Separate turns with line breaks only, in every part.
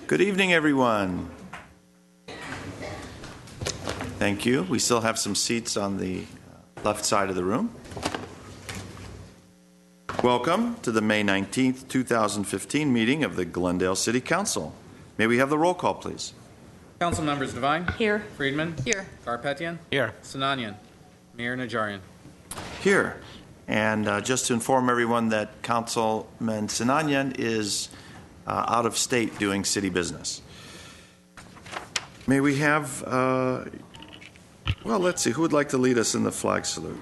Good evening, everyone. Thank you. We still have some seats on the left side of the room. Welcome to the May 19th, 2015 meeting of the Glendale City Council. May we have the roll call, please?
Council members Devine.
Here.
Friedman.
Here.
Garpetian.
Here.
Sinanian. Mayor Najarian.
Here. And just to inform everyone that Councilman Sinanian is out of state doing city business. May we have, well, let's see, who would like to lead us in the flag salute?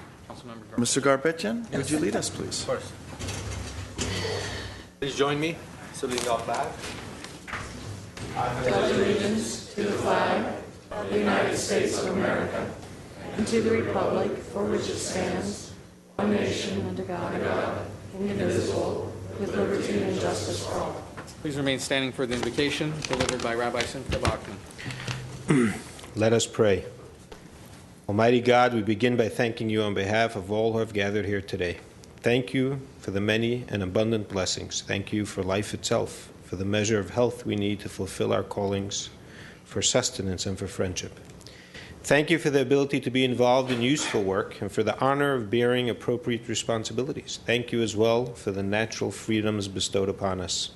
Mr. Garpetian, would you lead us, please?
Of course. Please join me, saluting our flag.
I pledge allegiance to the flag of the United States of America and to the republic for which it stands, one nation under God, indivisible, with liberty and justice for all.
Please remain standing for the invocation delivered by Rabbi Simcha Bachman.
Let us pray. Almighty God, we begin by thanking you on behalf of all who have gathered here today. Thank you for the many and abundant blessings. Thank you for life itself, for the measure of health we need to fulfill our callings, for sustenance and for friendship. Thank you for the ability to be involved in useful work and for the honor of bearing appropriate responsibilities. Thank you as well for the natural freedoms bestowed upon us.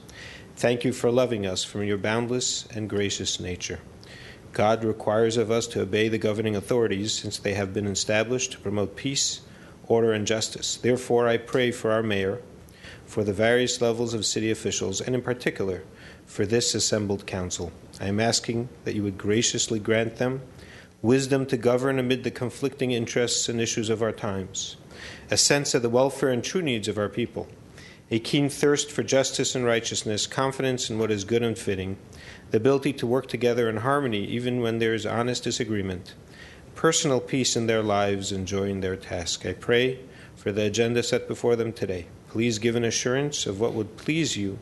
Thank you for loving us from your boundless and gracious nature. God requires of us to obey the governing authorities since they have been established to promote peace, order, and justice. Therefore, I pray for our mayor, for the various levels of city officials, and in particular, for this assembled council. I am asking that you would graciously grant them wisdom to govern amid the conflicting interests and issues of our times, a sense of the welfare and true needs of our people, a keen thirst for justice and righteousness, confidence in what is good and fitting, the ability to work together in harmony even when there is honest disagreement, personal peace in their lives and joy in their task. I pray for the agenda set before them today. Please give an assurance of what would please you,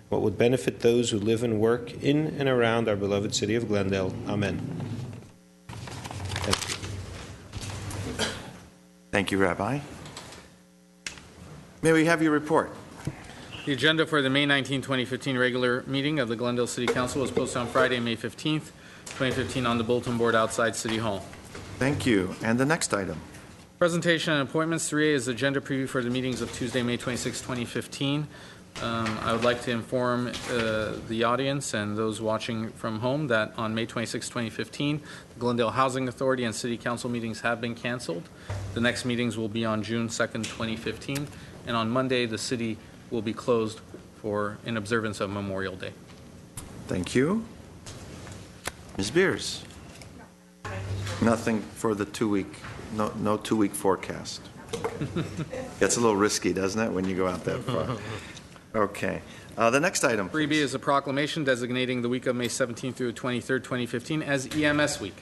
what would benefit those who live and work in and around our beloved city of Glendale. Amen. Thank you.
Thank you, Rabbi. May we have your report?
The agenda for the May 19, 2015 regular meeting of the Glendale City Council was posted on Friday, May 15th, 2015 on the bulletin board outside City Hall.
Thank you. And the next item?
Presentation and appointments. 3A is agenda preview for the meetings of Tuesday, May 26, 2015. I would like to inform the audience and those watching from home that on May 26, 2015, the Glendale Housing Authority and City Council meetings have been canceled. The next meetings will be on June 2nd, 2015. And on Monday, the city will be closed in observance of Memorial Day.
Thank you. Ms. Beers? Nothing for the 2-week, no 2-week forecast. Gets a little risky, doesn't it, when you go out that far? Okay. The next item, please.
3B is a proclamation designating the week of May 17th through 23rd, 2015 as EMS Week.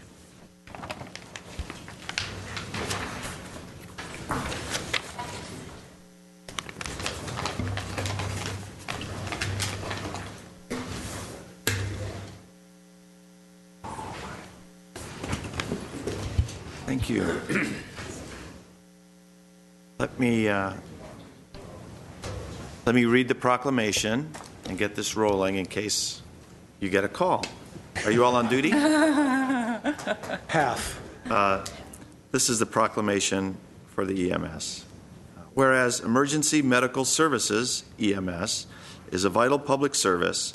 Thank you. Let me read the proclamation and get this rolling in case you get a call. Are you all on duty?
Half.
This is the proclamation for the EMS. Whereas emergency medical services, EMS, is a vital public service,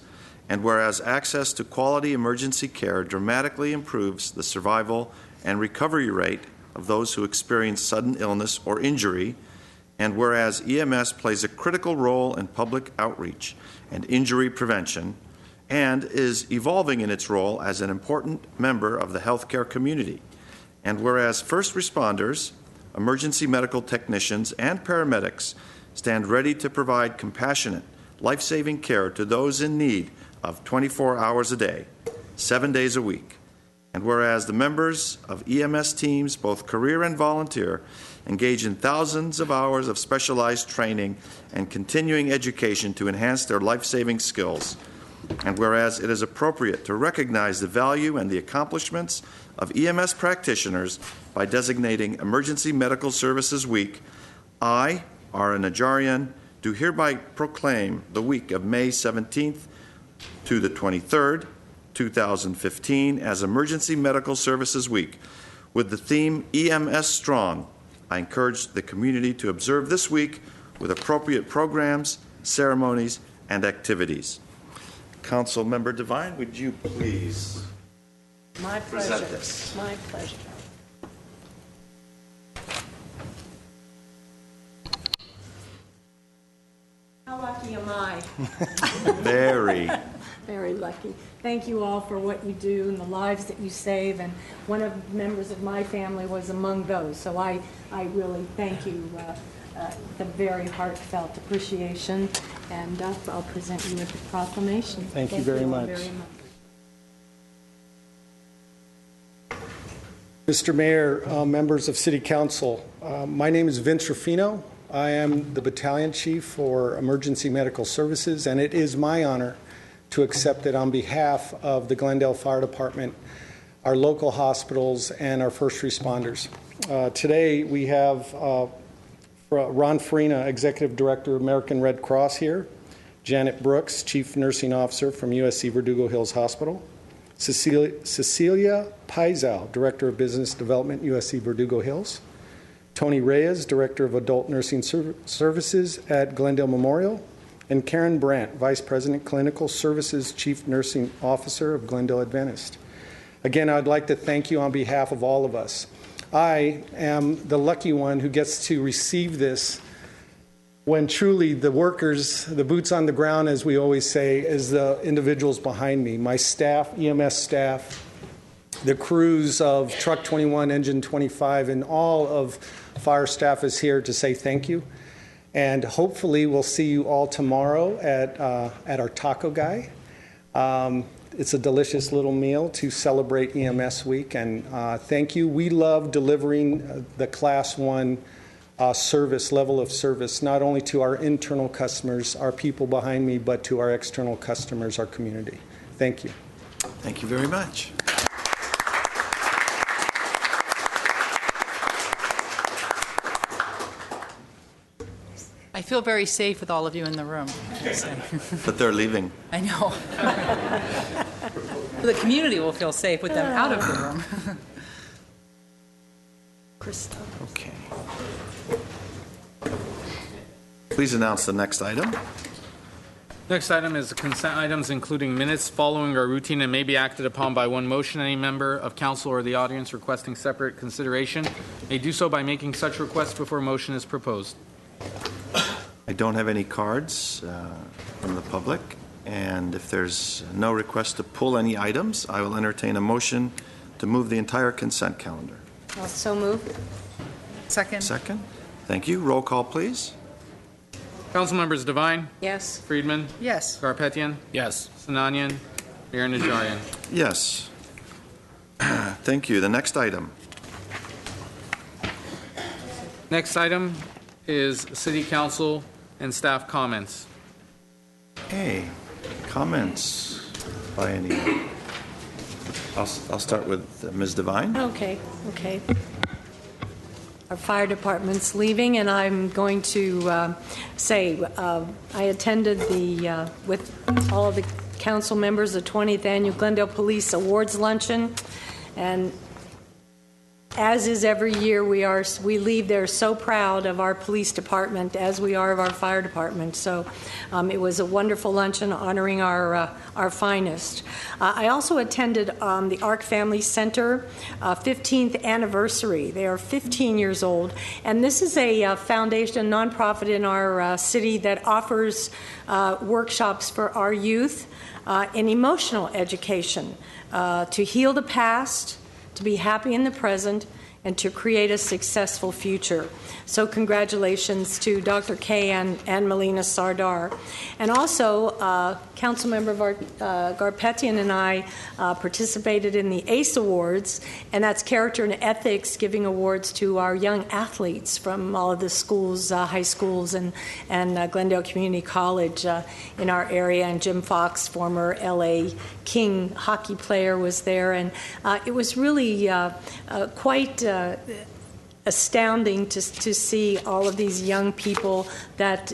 and whereas access to quality emergency care dramatically improves the survival and recovery rate of those who experience sudden illness or injury, and whereas EMS plays a critical role in public outreach and injury prevention, and is evolving in its role as an important member of the healthcare community, and whereas first responders, emergency medical technicians, and paramedics stand ready to provide compassionate, life-saving care to those in need of 24 hours a day, 7 days a week. And whereas the members of EMS teams, both career and volunteer, engage in thousands of hours of specialized training and continuing education to enhance their life-saving skills. And whereas it is appropriate to recognize the value and the accomplishments of EMS practitioners by designating Emergency Medical Services Week, I, R. Najarian, do hereby proclaim the week of May 17th to the 23rd, 2015, as Emergency Medical Services Week with the theme EMS Strong. I encourage the community to observe this week with appropriate programs, ceremonies, and activities. Council Member Devine, would you please present this?
My pleasure. How lucky am I?
Very.
Very lucky. Thank you all for what you do and the lives that you save, and one of the members of my family was among those, so I really thank you. The very heartfelt appreciation, and I'll present you with the proclamation.
Thank you very much. Mr. Mayor, members of City Council, my name is Vince Ruffino. I am the Battalion Chief for Emergency Medical Services, and it is my honor to accept it on behalf of the Glendale Fire Department, our local hospitals, and our first responders. Today we have Ron Farina, Executive Director of American Red Cross here, Janet Brooks, Chief Nursing Officer from USC Verdugo Hills Hospital, Cecilia Paisal, Director of Business Development, USC Verdugo Hills, Tony Reyes, Director of Adult Nursing Services at Glendale Memorial, and Karen Brandt, Vice President, Clinical Services, Chief Nursing Officer of Glendale Adventist. Again, I'd like to thank you on behalf of all of us. I am the lucky one who gets to receive this when truly the workers, the boots on the ground, as we always say, is the individuals behind me. My staff, EMS staff, the crews of Truck 21, Engine 25, and all of fire staff is here to say thank you. And hopefully we'll see you all tomorrow at our taco guy. It's a delicious little meal to celebrate EMS Week, and thank you. We love delivering the Class 1 service, level of service, not only to our internal customers, our people behind me, but to our external customers, our community. Thank you.
Thank you very much.
I feel very safe with all of you in the room.
But they're leaving.
I know. The community will feel safe with them out of the room.
Krista.
Okay. Please announce the next item.
Next item is the consent items, including minutes following our routine and may be acted upon by one motion. Any member of council or the audience requesting separate consideration may do so by making such request before a motion is proposed.
I don't have any cards from the public, and if there's no request to pull any items, I will entertain a motion to move the entire consent calendar.
So moved.
Second.
Second. Thank you. Roll call, please.
Council members Devine,
Yes.
Friedman,
Yes.
Garpetian,
Yes.
Sinanian, Mayor Najarian.
Yes. Thank you. The next item.
Next item is City Council and staff comments.
Hey, comments by anyone? I'll start with Ms. Devine.
Okay. Our fire department's leaving, and I'm going to say I attended with all of the council members, the 20th Annual Glendale Police Awards Luncheon, and as is every year, we leave there so proud of our police department as we are of our fire department. So it was a wonderful luncheon honoring our finest. I also attended the Arc Family Center 15th anniversary. They are 15 years old, and this is a foundation, a nonprofit in our city that offers workshops for our youth in emotional education to heal the past, to be happy in the present, and to create a successful future. So congratulations to Dr. Kay and Melina Sardar. And also, Councilmember Garpetian and I participated in the ACE Awards, and that's Character and Ethics, giving awards to our young athletes from all of the schools, high schools, and Glendale Community College in our area. And Jim Fox, former LA King hockey player, was there. And it was really quite astounding to see all of these young people that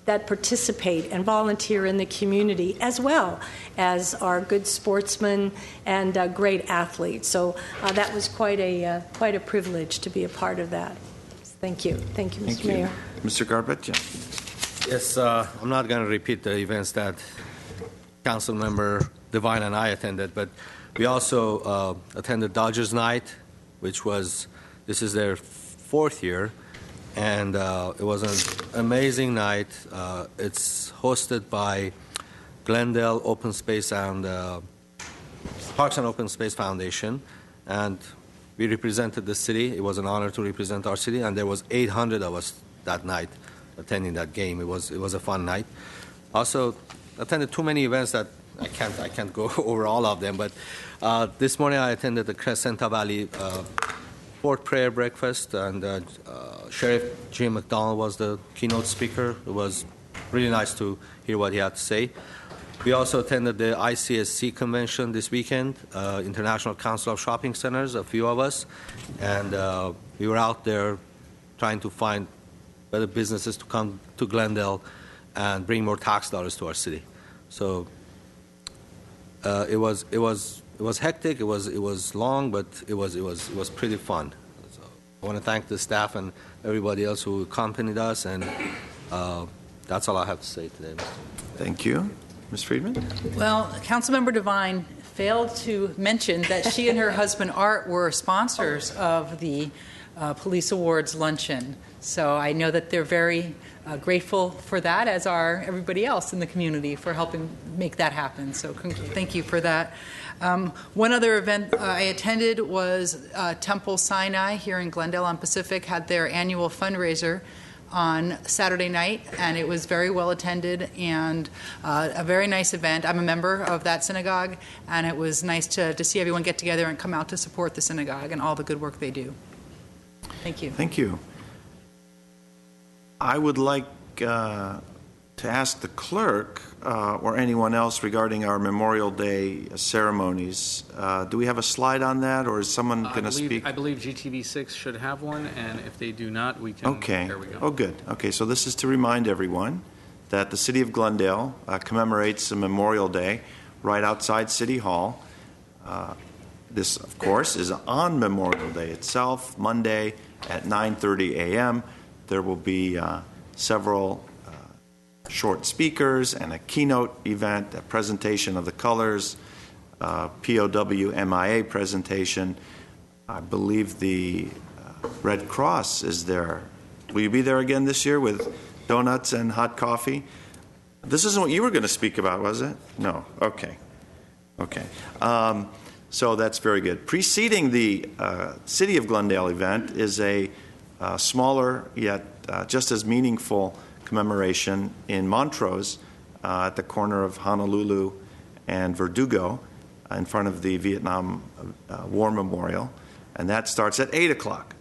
that participate and volunteer in the community, as well as are good sportsmen and great athletes. So that was quite a privilege to be a part of that. Thank you, Mr. Mayor.
Mr. Garbett?
Yes, I'm not going to repeat the events that Councilmember Devine and I attended, but we also attended Dodgers Night, this is their 4th year, and it was an amazing night. It's hosted by Glendale Open Space and Parks and Open Space Foundation, and we represented the city. It was an honor to represent our city, and there was 800 of us that night attending that game. It was a fun night. Also attended too many events that I can't go over all of them, but this morning I attended the Crescenta Valley Fort Prayer Breakfast, and Sheriff Jim McDonald was the keynote speaker. It was really nice to hear what he had to say. We also attended the ICSC convention this weekend, International Council of Shopping Centers, a few of us, and we were out there trying to find better businesses to come to Glendale and bring more tax dollars to our city. So it was hectic. It was long, but it was pretty fun. So I want to thank the staff and everybody else who accompanied us, and that's all I have to say today.
Thank you. Ms. Friedman?
Well, Councilmember Devine failed to mention that she and her husband Art were sponsors of the Police Awards luncheon. So I know that they're very grateful for that, as are everybody else in the community for helping make that happen. So thank you for that. One other event I attended was Temple Sinai here in Glendale on Pacific had their annual fundraiser on Saturday night, and it was very well attended and a very nice event. I'm a member of that synagogue, and it was nice to see everyone get together and come out to support the synagogue and all the good work they do. Thank you.
Thank you. I would like to ask the clerk or anyone else regarding our Memorial Day ceremonies. Do we have a slide on that, or is someone going to speak?
I believe GTV6 should have one, and if they do not, we can.
Okay.
There we go.
Oh, good. Okay, so this is to remind everyone that the City of Glendale commemorates a Memorial Day right outside City Hall. This, of course, is on Memorial Day itself, Monday at 9:30 a.m. There will be several short speakers and a keynote event, a presentation of the colors, POW MIA presentation. I believe the Red Cross is there. Will you be there again this year with donuts and hot coffee? This isn't what you were going to speak about, was it? No. Okay. Okay. So that's very good. Preceding the City of Glendale event is a smaller yet just as meaningful commemoration in Montrose at the corner of Honolulu and Verdugo in front of the Vietnam War Memorial, and that starts at 8 o'clock.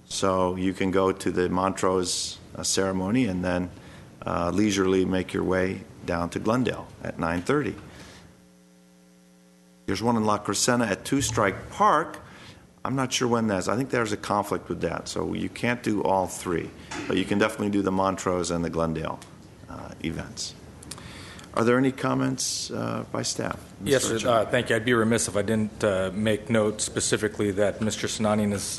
So you can go to the Montrose ceremony and then leisurely make your way down to Glendale at 9:30. There's one in La Crescenta at Two Strike Park. I'm not sure when that's. I think there's a conflict with that, so you can't do all three. But you can definitely do the Montrose and the Glendale events. Are there any comments by staff?
Yes, thank you. I'd be remiss if I didn't make note specifically that Mr. Sinanin has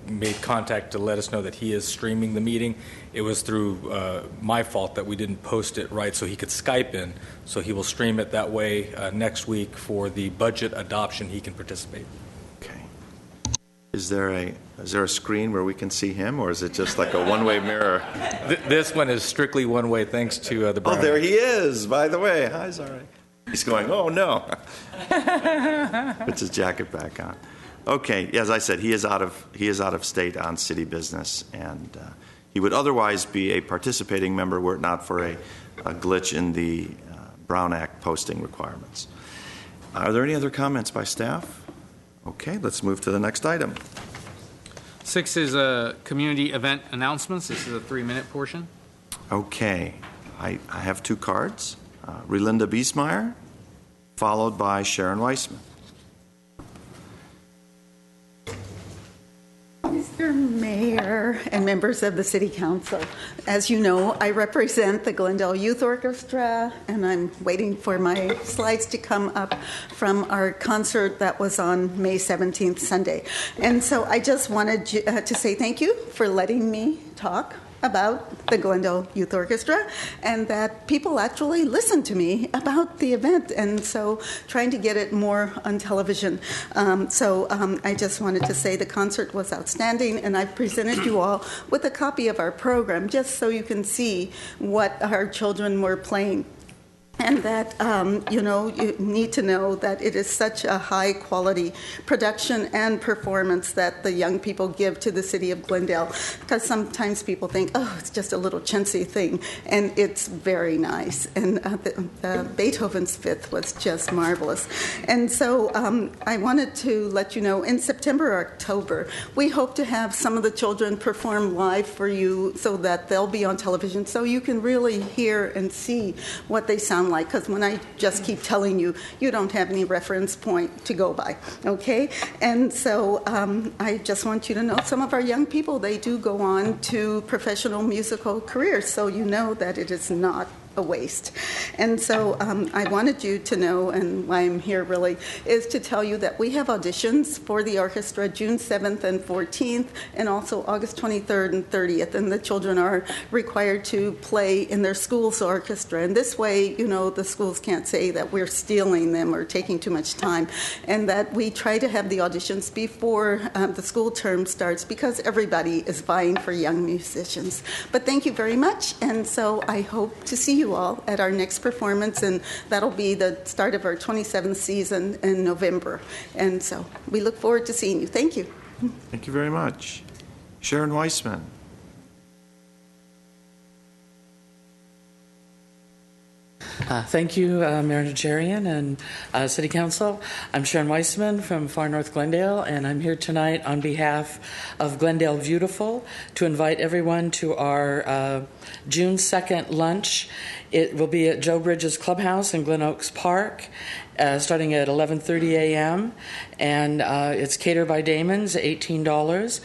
made contact to let us know that he is streaming the meeting. It was through my fault that we didn't post it right so he could Skype in. So he will stream it that way next week for the budget adoption. He can participate.
Okay. Is there a screen where we can see him, or is it just like a one-way mirror?
This one is strictly one way, thanks to the Brown.
Oh, there he is, by the way. Hi, sorry. He's going, oh, no. Puts his jacket back on. Okay, as I said, he is out of state on city business, and he would otherwise be a participating member were it not for a glitch in the Brown Act posting requirements. Are there any other comments by staff? Okay, let's move to the next item.
6 is a community event announcements. This is a 3-minute portion.
Okay, I have 2 cards. Relinda Biesmeyer, followed by Sharon Weissman.
Mr. Mayor and members of the City Council, as you know, I represent the Glendale Youth Orchestra, and I'm waiting for my slides to come up from our concert that was on May 17th, Sunday. And so I just wanted to say thank you for letting me talk about the Glendale Youth Orchestra, and that people actually listen to me about the event, and so trying to get it more on television. I just wanted to say the concert was outstanding, and I've presented you all with a copy of our program just so you can see what our children were playing. And that, you need to know that it is such a high-quality production and performance that the young people give to the city of Glendale, because sometimes people think, oh, it's just a little chintzy thing, and it's very nice. And the Beethoven's Fifth was just marvelous. And so I wanted to let you know, in September or October, we hope to have some of the children perform live for you so that they'll be on television, so you can really hear and see what they sound like, because when I just keep telling you, you don't have any reference point to go by, okay? And so I just want you to know some of our young people, they do go on to professional musical careers, so you know that it is not a waste. And so I wanted you to know, and why I'm here really, is to tell you that we have auditions for the orchestra June 7th and 14th, and also August 23rd and 30th, and the children are required to play in their school's orchestra. And this way, the schools can't say that we're stealing them or taking too much time, and that we try to have the auditions before the school term starts, because everybody is vying for young musicians. But thank you very much, and so I hope to see you all at our next performance, and that'll be the start of our 27th season in November. And so we look forward to seeing you. Thank you.
Thank you very much. Sharon Weissman.
Thank you, Mayor Najarian and City Council. I'm Sharon Weissman from Far North Glendale, and I'm here tonight on behalf of Glendale Beautiful to invite everyone to our June 2nd lunch. It will be at Joe Bridges Clubhouse in Glen Oaks Park, starting at 11:30 a.m., and it's catered by Damon's, $18.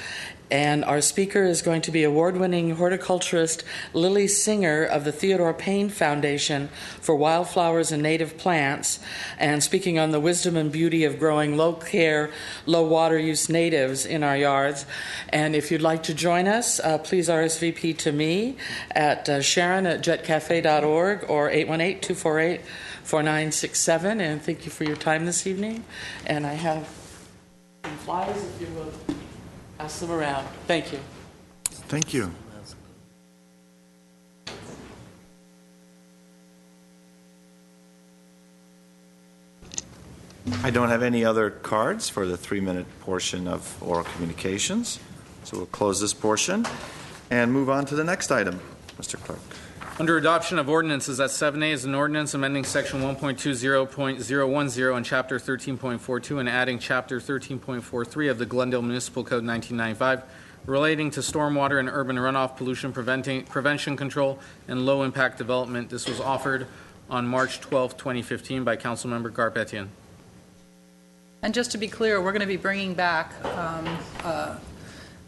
And our speaker is going to be award-winning horticulturist Lily Singer of the Theodore Payne Foundation for Wildflowers and Native Plants, and speaking on the wisdom and beauty of growing low-care, low-water use natives in our yards. And if you'd like to join us, please RSVP to me at sharon@jetcafe.org or 818-248-4967. And thank you for your time this evening. And I have some flyers, if you will. Pass them around. Thank you.
Thank you. I don't have any other cards for the 3-minute portion of oral communications, so we'll close this portion and move on to the next item. Mr. Clerk.
Under adoption of ordinances at 7A is an ordinance amending Section 1.20.010 and Chapter 13.42 and adding Chapter 13.43 of the Glendale Municipal Code 1995 relating to stormwater and urban runoff pollution prevention control and low-impact development. This was offered on March 12, 2015 by Councilmember Garpetian.
And just to be clear, we're going to be bringing back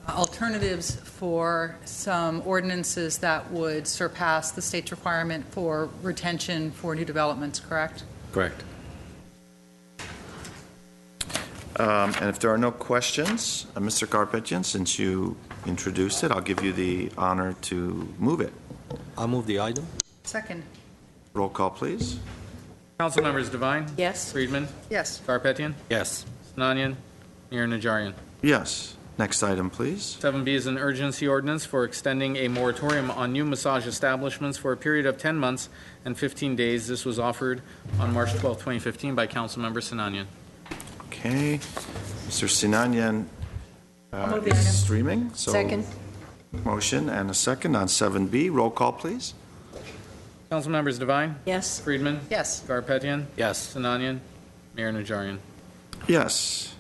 alternatives for some ordinances that would surpass the state's requirement for retention for new developments, correct?
Correct.
And if there are no questions, Mr. Garpetian, since you introduced it, I'll give you the honor to move it.
I'll move the item.
Second.
Roll call, please.
Council members Devine?
Yes.
Friedman?
Yes.
Garpetian?
Yes.
Sinanian? Mayor Najarian.
Yes. Next item, please.
7B is an urgency ordinance for extending a moratorium on new massage establishments for a period of 10 months and 15 days. This was offered on March 12, 2015 by Councilmember Sinanian.
Okay. Mr. Sinanian
move the item.
is streaming. So
Second.
motion and a second on 7B. Roll call, please.
Council members Devine?
Yes.
Friedman?
Yes.
Garpetian?
Yes.
Sinanian? Mayor Najarian.
Yes.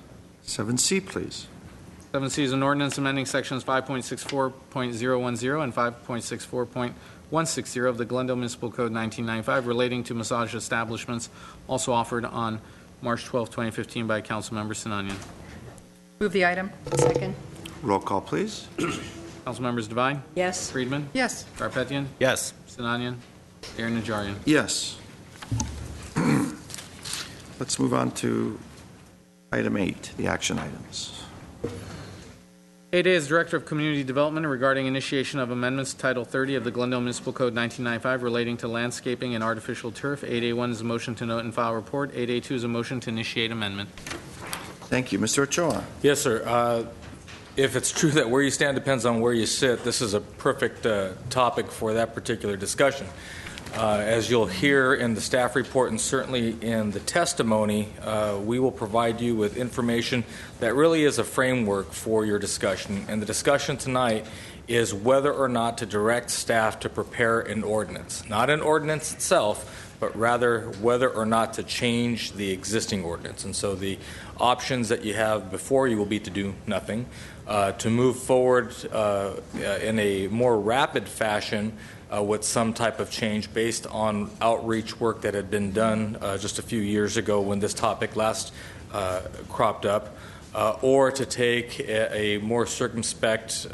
7C, please.
7C is an ordinance amending sections 5.64.010 and 5.64.160 of the Glendale Municipal Code 1995 relating to massage establishments, also offered on March 12, 2015 by Councilmember Sinanian.
Move the item.
Second.
Roll call, please.
Councilmembers Devine,
Yes.
Friedman,
Yes.
Garpetian,
Yes.
Sinanian, Mayor Najarian.
Yes. Let's move on to item 8, the action items.
8A is Director of Community Development regarding initiation of amendments to Title 30 of the Glendale Municipal Code 1995 relating to landscaping and artificial turf. 8A1 is a motion to note and file report. 8A2 is a motion to initiate amendment.
Thank you. Mr. Ochoa.
Yes, sir. If it's true that where you stand depends on where you sit, this is a perfect topic for that particular discussion. As you'll hear in the staff report and certainly in the testimony, we will provide you with information that really is a framework for your discussion. And the discussion tonight is whether or not to direct staff to prepare an ordinance. Not an ordinance itself, but rather whether or not to change the existing ordinance. And so the options that you have before you will be to do nothing, to move forward in a more rapid fashion with some type of change based on outreach work that had been done just a few years ago when this topic last cropped up, or to take a more circumspect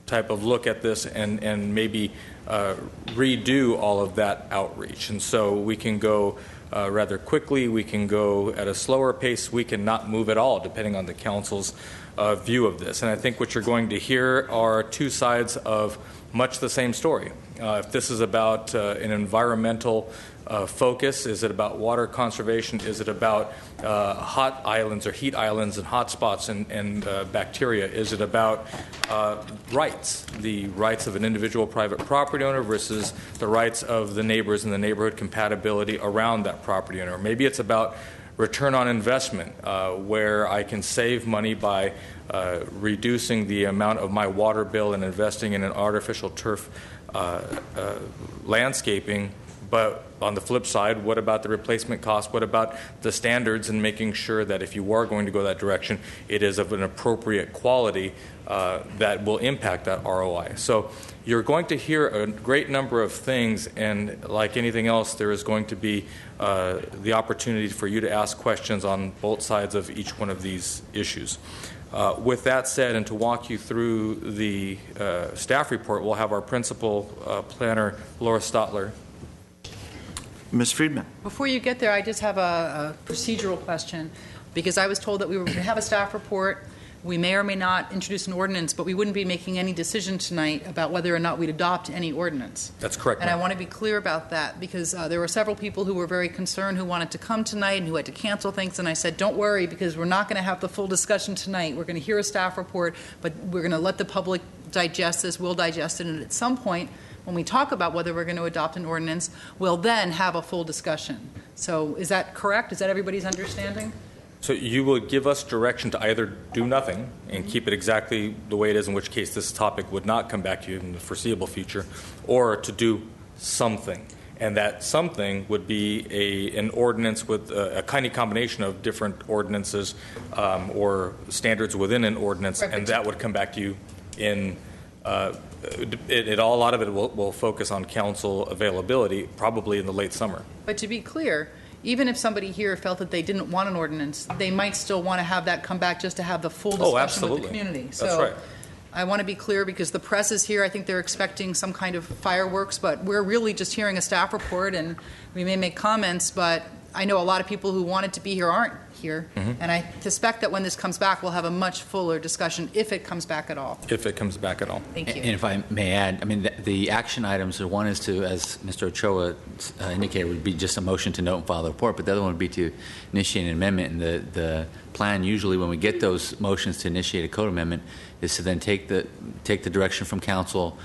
type of look at this and maybe redo all of that outreach. And so we can go rather quickly, we can go at a slower pace, we can not move at all, depending on the council's view of this. And I think what you're going to hear are two sides of much the same story. If this is about an environmental focus, is it about water conservation? Is it about hot islands or heat islands and hot spots and bacteria? Is it about rights, the rights of an individual private property owner versus the rights of the neighbors and the neighborhood compatibility around that property owner? Maybe it's about return on investment, where I can save money by reducing the amount of my water bill and investing in an artificial turf landscaping. But on the flip side, what about the replacement cost? What about the standards and making sure that if you are going to go that direction, it is of an appropriate quality that will impact that ROI? So you're going to hear a great number of things, and like anything else, there is going to be the opportunity for you to ask questions on both sides of each one of these issues. With that said, and to walk you through the staff report, we'll have our principal planner, Laura Stotler.
Ms. Friedman.
Before you get there, I just have a procedural question, because I was told that we were going to have a staff report. We may or may not introduce an ordinance, but we wouldn't be making any decision tonight about whether or not we'd adopt any ordinance.
That's correct.
And I want to be clear about that, because there were several people who were very concerned, who wanted to come tonight and who had to cancel things. And I said, don't worry, because we're not going to have the full discussion tonight. We're going to hear a staff report, but we're going to let the public digest this. We'll digest it. And at some point, when we talk about whether we're going to adopt an ordinance, we'll then have a full discussion. So is that correct? Is that everybody's understanding?
So you will give us direction to either do nothing and keep it exactly the way it is, in which case this topic would not come back to you in the foreseeable future, or to do something. And that something would be an ordinance with a kind of combination of different ordinances or standards within an ordinance,
Perfect.
And that would come back to you in a lot of it will focus on council availability, probably in the late summer.
But to be clear, even if somebody here felt that they didn't want an ordinance, they might still want to have that come back just to have the full discussion with the community.
That's
So
right.
I want to be clear, because the press is here. I think they're expecting some kind of fireworks, but we're really just hearing a staff report, and we may make comments, but I know a lot of people who wanted to be here aren't here. And I suspect that when this comes back, we'll have a much fuller discussion, if it comes back at all.
If it comes back at all.
Thank you.
And if I may add, I mean, the action items, one is to, as Mr. Ochoa indicated, would be just a motion to note and file the report, but the other one would be to initiate an amendment. And the plan, usually when we get those motions to initiate a code amendment, is to then take the direction from council,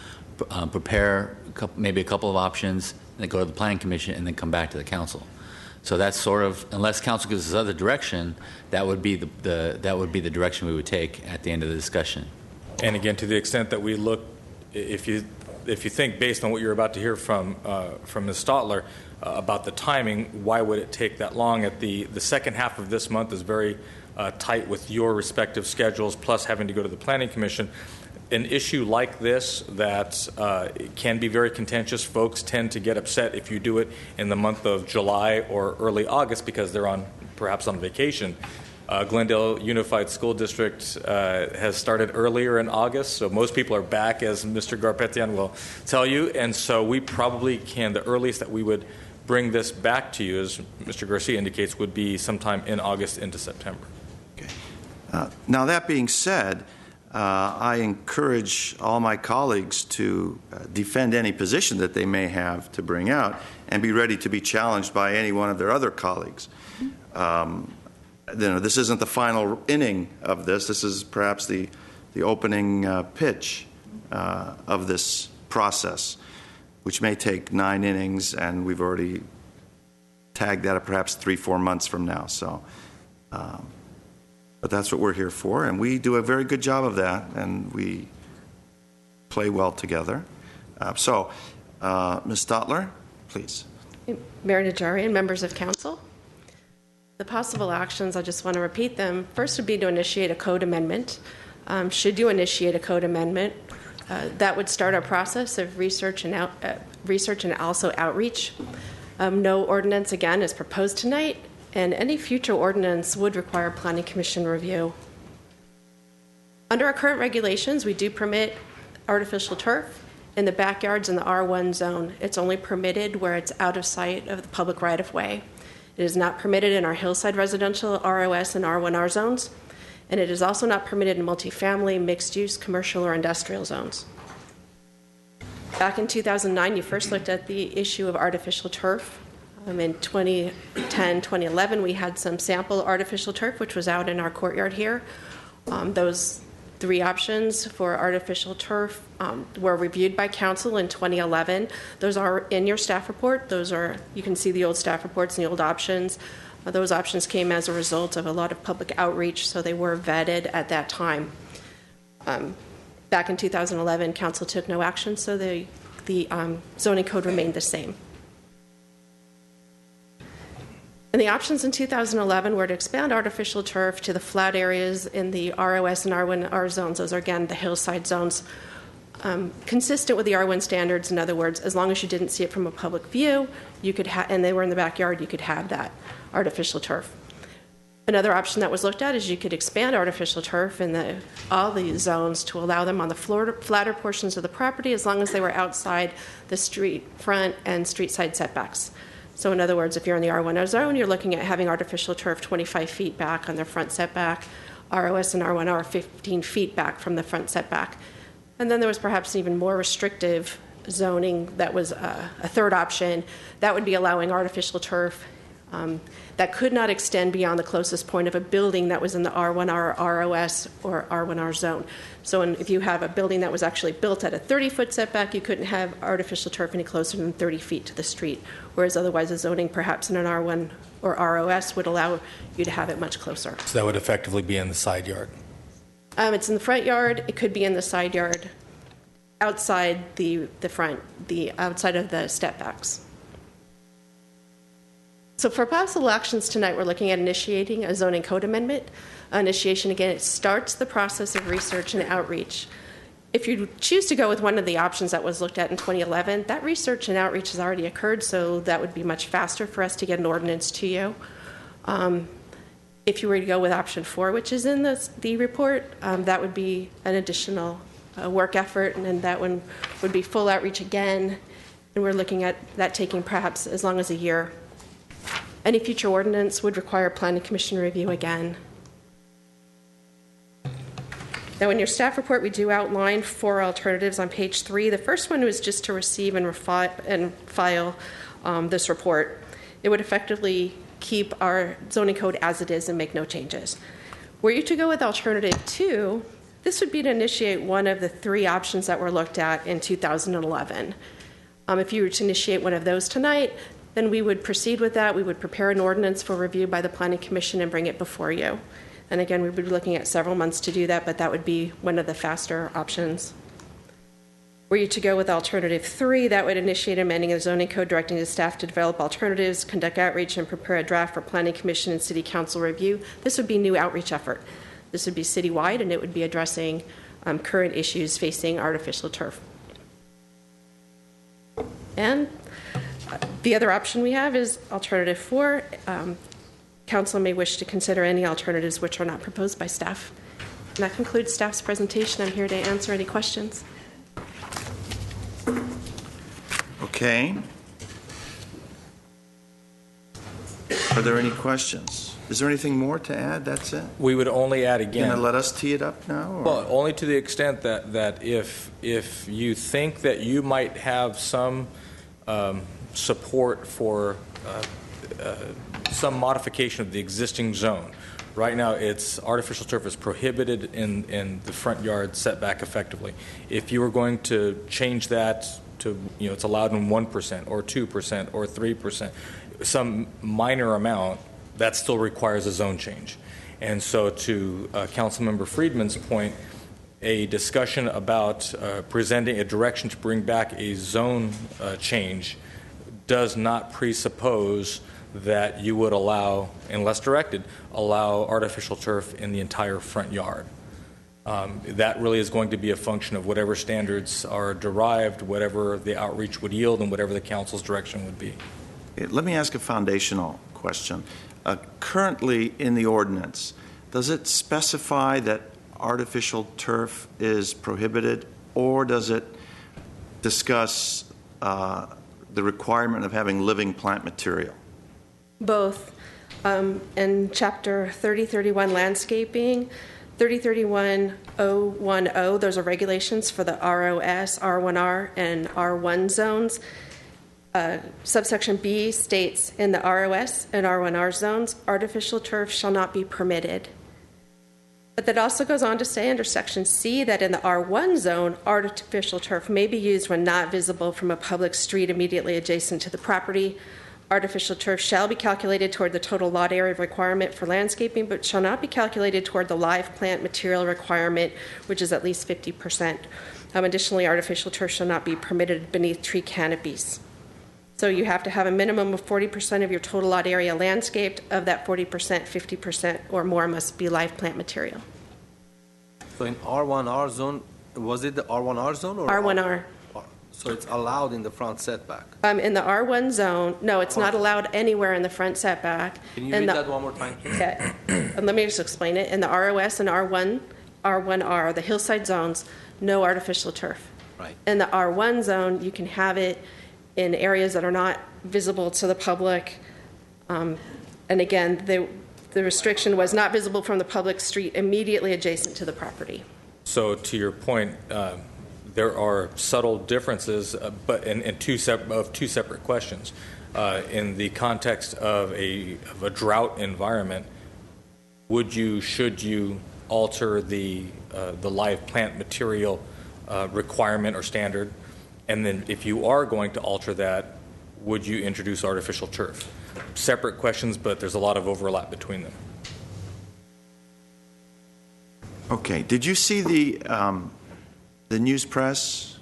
prepare maybe a couple of options, and then go to the planning commission, and then come back to the council. So that's sort of, unless council gives us other direction, that would be the direction we would take at the end of the discussion.
And again, to the extent that we look, if you think based on what you're about to hear from Ms. Stotler about the timing, why would it take that long? At the second half of this month is very tight with your respective schedules, plus having to go to the Planning Commission. An issue like this that can be very contentious. Folks tend to get upset if you do it in the month of July or early August because they're perhaps on vacation. Glendale Unified School District has started earlier in August, so most people are back, as Mr. Garpetian will tell you, and so we probably can, the earliest that we would bring this back to you, as Mr. Garcia indicates, would be sometime in August into September.
Okay. Now, that being said, I encourage all my colleagues to defend any position that they may have to bring out and be ready to be challenged by any one of their other colleagues. This isn't the final inning of this. This is perhaps the opening pitch of this process, which may take 9 innings, and we've already tagged that at perhaps 3-4 months from now. So, but that's what we're here for, and we do a very good job of that, and we play well together. Ms. Stotler, please.
Mayor Najarian, members of council. The possible actions, I just want to repeat them. First would be to initiate a code amendment. Should you initiate a code amendment, that would start our process of research and also outreach. No ordinance, again, is proposed tonight, and any future ordinance would require Planning Commission review. Under our current regulations, we do permit artificial turf in the backyards in the R1 zone. It's only permitted where it's out of sight of the public right-of-way. It is not permitted in our hillside residential, ROS, and R1R zones, and it is also not permitted in multifamily, mixed-use, commercial, or industrial zones. Back in 2009, you first looked at the issue of artificial turf. In 2010, 2011, we had some sample artificial turf, which was out in our courtyard here. Those 3 options for artificial turf were reviewed by council in 2011. Those are in your staff report. You can see the old staff reports and the old options. Those options came as a result of a lot of public outreach, so they were vetted at that time. Back in 2011, council took no action, so the zoning code remained the same. And the options in 2011 were to expand artificial turf to the flat areas in the ROS and R1R zones. Those are, again, the hillside zones. Consistent with the R1 standards, in other words, as long as you didn't see it from a public view, you could and they were in the backyard, you could have that artificial turf. Another option that was looked at is you could expand artificial turf in all the zones to allow them on the flatter portions of the property as long as they were outside the street front and street side setbacks. So in other words, if you're in the R1 zone, you're looking at having artificial turf 25 feet back on their front setback, ROS and R1R 15 feet back from the front setback. And then there was perhaps even more restrictive zoning that was a third option. That would be allowing artificial turf that could not extend beyond the closest point of a building that was in the R1R, ROS, or R1R zone. So if you have a building that was actually built at a 30-foot setback, you couldn't have artificial turf any closer than 30 feet to the street, whereas otherwise the zoning perhaps in an R1 or ROS would allow you to have it much closer.
So that would effectively be in the side yard?
It's in the front yard. It could be in the side yard, outside the front, outside of the step backs. So for possible actions tonight, we're looking at initiating a zoning code amendment. Initiation, again, it starts the process of research and outreach. If you choose to go with one of the options that was looked at in 2011, that research and outreach has already occurred, so that would be much faster for us to get an ordinance to you. If you were to go with option 4, which is in the report, that would be an additional work effort, and then that one would be full outreach again, and we're looking at that taking perhaps as long as a year. Any future ordinance would require Planning Commission review again. Now, in your staff report, we do outline 4 alternatives on page 3. The first one was just to receive and file this report. It would effectively keep our zoning code as it is and make no changes. Were you to go with alternative 2, this would be to initiate one of the 3 options that were looked at in 2011. If you were to initiate one of those tonight, then we would proceed with that. We would prepare an ordinance for review by the Planning Commission and bring it before you. And again, we would be looking at several months to do that, but that would be one of the faster options. Were you to go with alternative 3, that would initiate amending the zoning code, directing the staff to develop alternatives, conduct outreach, and prepare a draft for Planning Commission and City Council review. This would be a new outreach effort. This would be citywide, and it would be addressing current issues facing artificial turf. And the other option we have is alternative 4, council may wish to consider any alternatives which are not proposed by staff. And that concludes staff's presentation. I'm here to answer any questions.
Okay. Are there any questions? Is there anything more to add? That's it?
We would only add again.
Going to let us tee it up now? Or?
Well, only to the extent that if you think that you might have some support for some modification of the existing zone. Right now, artificial turf is prohibited in the front yard setback effectively. If you were going to change that to, it's allowed in 1% or 2% or 3%, some minor amount, that still requires a zone change. And so to Councilmember Friedman's point, a discussion about presenting a direction to bring back a zone change does not presuppose that you would allow, unless directed, allow artificial turf in the entire front yard. That really is going to be a function of whatever standards are derived, whatever the outreach would yield, and whatever the council's direction would be.
Let me ask a foundational question. Currently in the ordinance, does it specify that artificial turf is prohibited, or does it discuss the requirement of having living plant material?
Both. In Chapter 3031 Landscaping, 3031.010, those are regulations for the ROS, R1R, and R1 zones. Subsection B states, in the ROS and R1R zones, artificial turf shall not be permitted. But that also goes on to say under Section C that in the R1 zone, artificial turf may be used when not visible from a public street immediately adjacent to the property. Artificial turf shall be calculated toward the total lot area requirement for landscaping, but shall not be calculated toward the live plant material requirement, which is at least 50%. Additionally, artificial turf shall not be permitted beneath tree canopies. So you have to have a minimum of 40% of your total lot area landscaped. Of that 40%, 50% or more must be live plant material.
So in R1R zone, was it the R1R zone or
R1R.
So it's allowed in the front setback.
In the R1 zone, no, it's not allowed anywhere in the front setback.
Can you read that one more time, please?
Yeah. And let me just explain it. In the ROS and R1R, the hillside zones, no artificial turf.
Right.
In the R1 zone, you can have it in areas that are not visible to the public. And again, the restriction was not visible from the public street immediately adjacent to the property.
So to your point, there are subtle differences, but in two separate questions. In the context of a drought environment, should you alter the live plant material requirement or standard? And then if you are going to alter that, would you introduce artificial turf? Separate questions, but there's a lot of overlap between them.
Okay. Did you see the news press?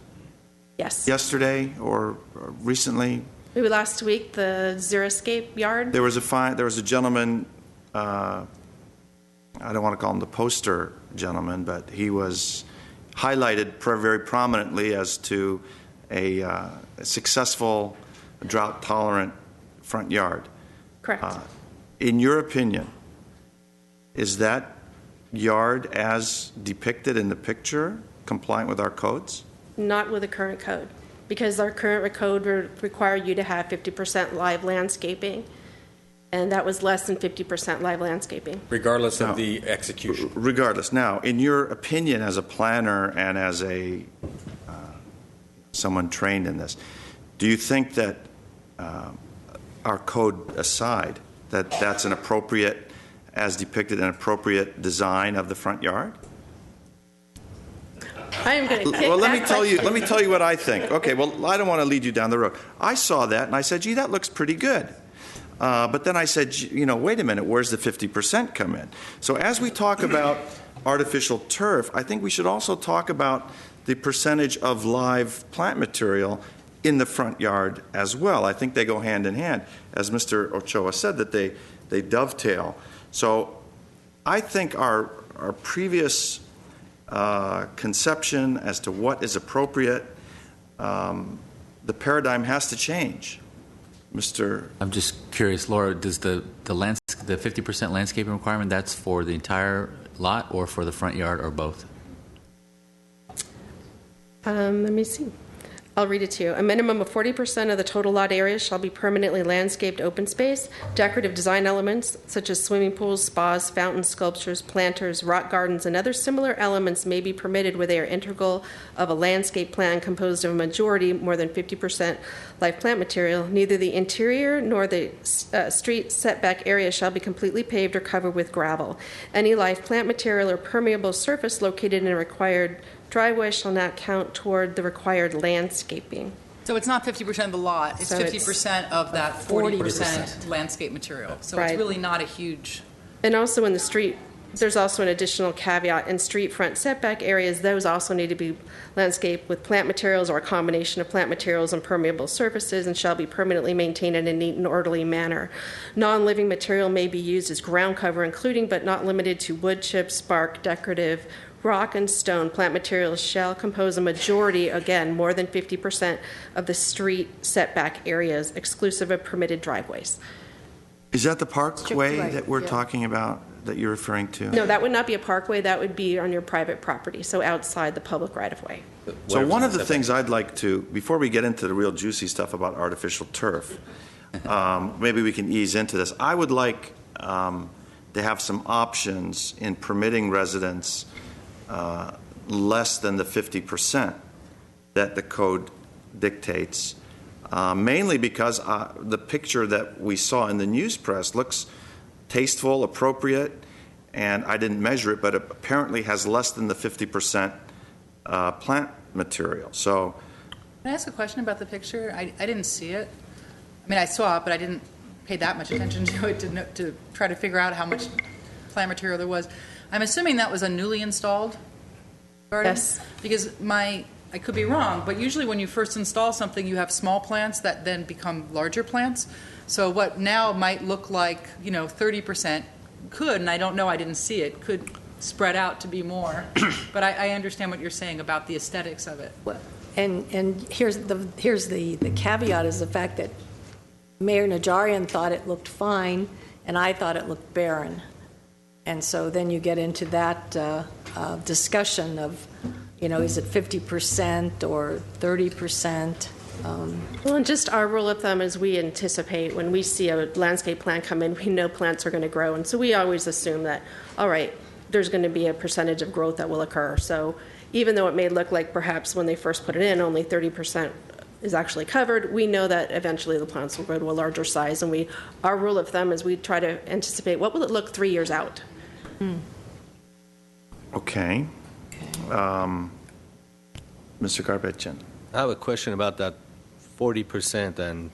Yes.
Yesterday or recently?
Maybe last week, the Xeriscape yard.
There was a gentleman. I don't want to call him the poster gentleman, but he was highlighted very prominently as to a successful drought-tolerant front yard.
Correct.
In your opinion, is that yard as depicted in the picture compliant with our codes?
Not with the current code, because our current code would require you to have 50% live landscaping, and that was less than 50% live landscaping.
Regardless of the execution.
Regardless. Now, in your opinion as a planner and as someone trained in this, do you think that our code aside, that's an appropriate, as depicted, an appropriate design of the front yard?
I am going to kick
Well, let
that
me tell you what I think. Okay, well, I don't want to lead you down the road. I saw that and I said, gee, that looks pretty good. But then I said, wait a minute, where's the 50% come in? So as we talk about artificial turf, I think we should also talk about the percentage of live plant material in the front yard as well. I think they go hand in hand. As Mr. Ochoa said, that they dovetail. So I think our previous conception as to what is appropriate, the paradigm has to change.
I'm just curious, Laura, does the the 50% landscaping requirement, that's for the entire lot or for the front yard or both?
Let me see. I'll read it to you. A minimum of 40% of the total lot area shall be permanently landscaped open space. Decorative design elements such as swimming pools, spas, fountains, sculptures, planters, rock gardens, and other similar elements may be permitted where they are integral of a landscape plan composed of a majority, more than 50% live plant material. Neither the interior nor the street setback area shall be completely paved or covered with gravel. Any live plant material or permeable surface located in a required driveway shall not count toward the required landscaping.
So it's not 50% of the lot, it's
So
50% of that 40% landscape material. So
Right.
it's really not a huge...
And also in the street, there's also an additional caveat. In street front setback areas, those also need to be landscaped with plant materials or a combination of plant materials and permeable surfaces and shall be permanently maintained in a neat and orderly manner. Non-living material may be used as ground cover, including but not limited to wood chips, bark, decorative, rock and stone plant materials shall compose a majority, again, more than 50% of the street setback areas, exclusive of permitted driveways.
Is that the parkway
right,
that we're
yeah.
talking about, that you're referring to?
No, that would not be a parkway. That would be on your private property, so outside the public right-of-way.
So one of the things I'd like to, before we get into the real juicy stuff about artificial turf, maybe we can ease into this. I would like to have some options in permitting residents less than the 50% that the code dictates, mainly because the picture that we saw in the news press looks tasteful, appropriate, and I didn't measure it, but it apparently has less than the 50% plant material. So,
Can I ask a question about the picture? I didn't see it. I mean, I saw it, but I didn't pay that much attention to it to try to figure out how much plant material there was. I'm assuming that was a newly installed garden?
Yes.
Because I could be wrong, but usually when you first install something, you have small plants that then become larger plants. So what now might look like, 30% could, and I don't know, I didn't see it, could spread out to be more. But I understand what you're saying about the aesthetics of it.
Well, and here's the caveat is the fact that Mayor Najarian thought it looked fine, and I thought it looked barren. And so then you get into that discussion of, is it 50% or 30%?
Well, and just our rule of thumb is we anticipate when we see a landscape plan come in, we know plants are going to grow. And so we always assume that, all right, there's going to be a percentage of growth that will occur. So even though it may look like perhaps when they first put it in, only 30% is actually covered, we know that eventually the plants will grow to a larger size. And our rule of thumb is we try to anticipate what will it look 3 years out.
okay. Mr. Garbettian.
I have a question about that 40% and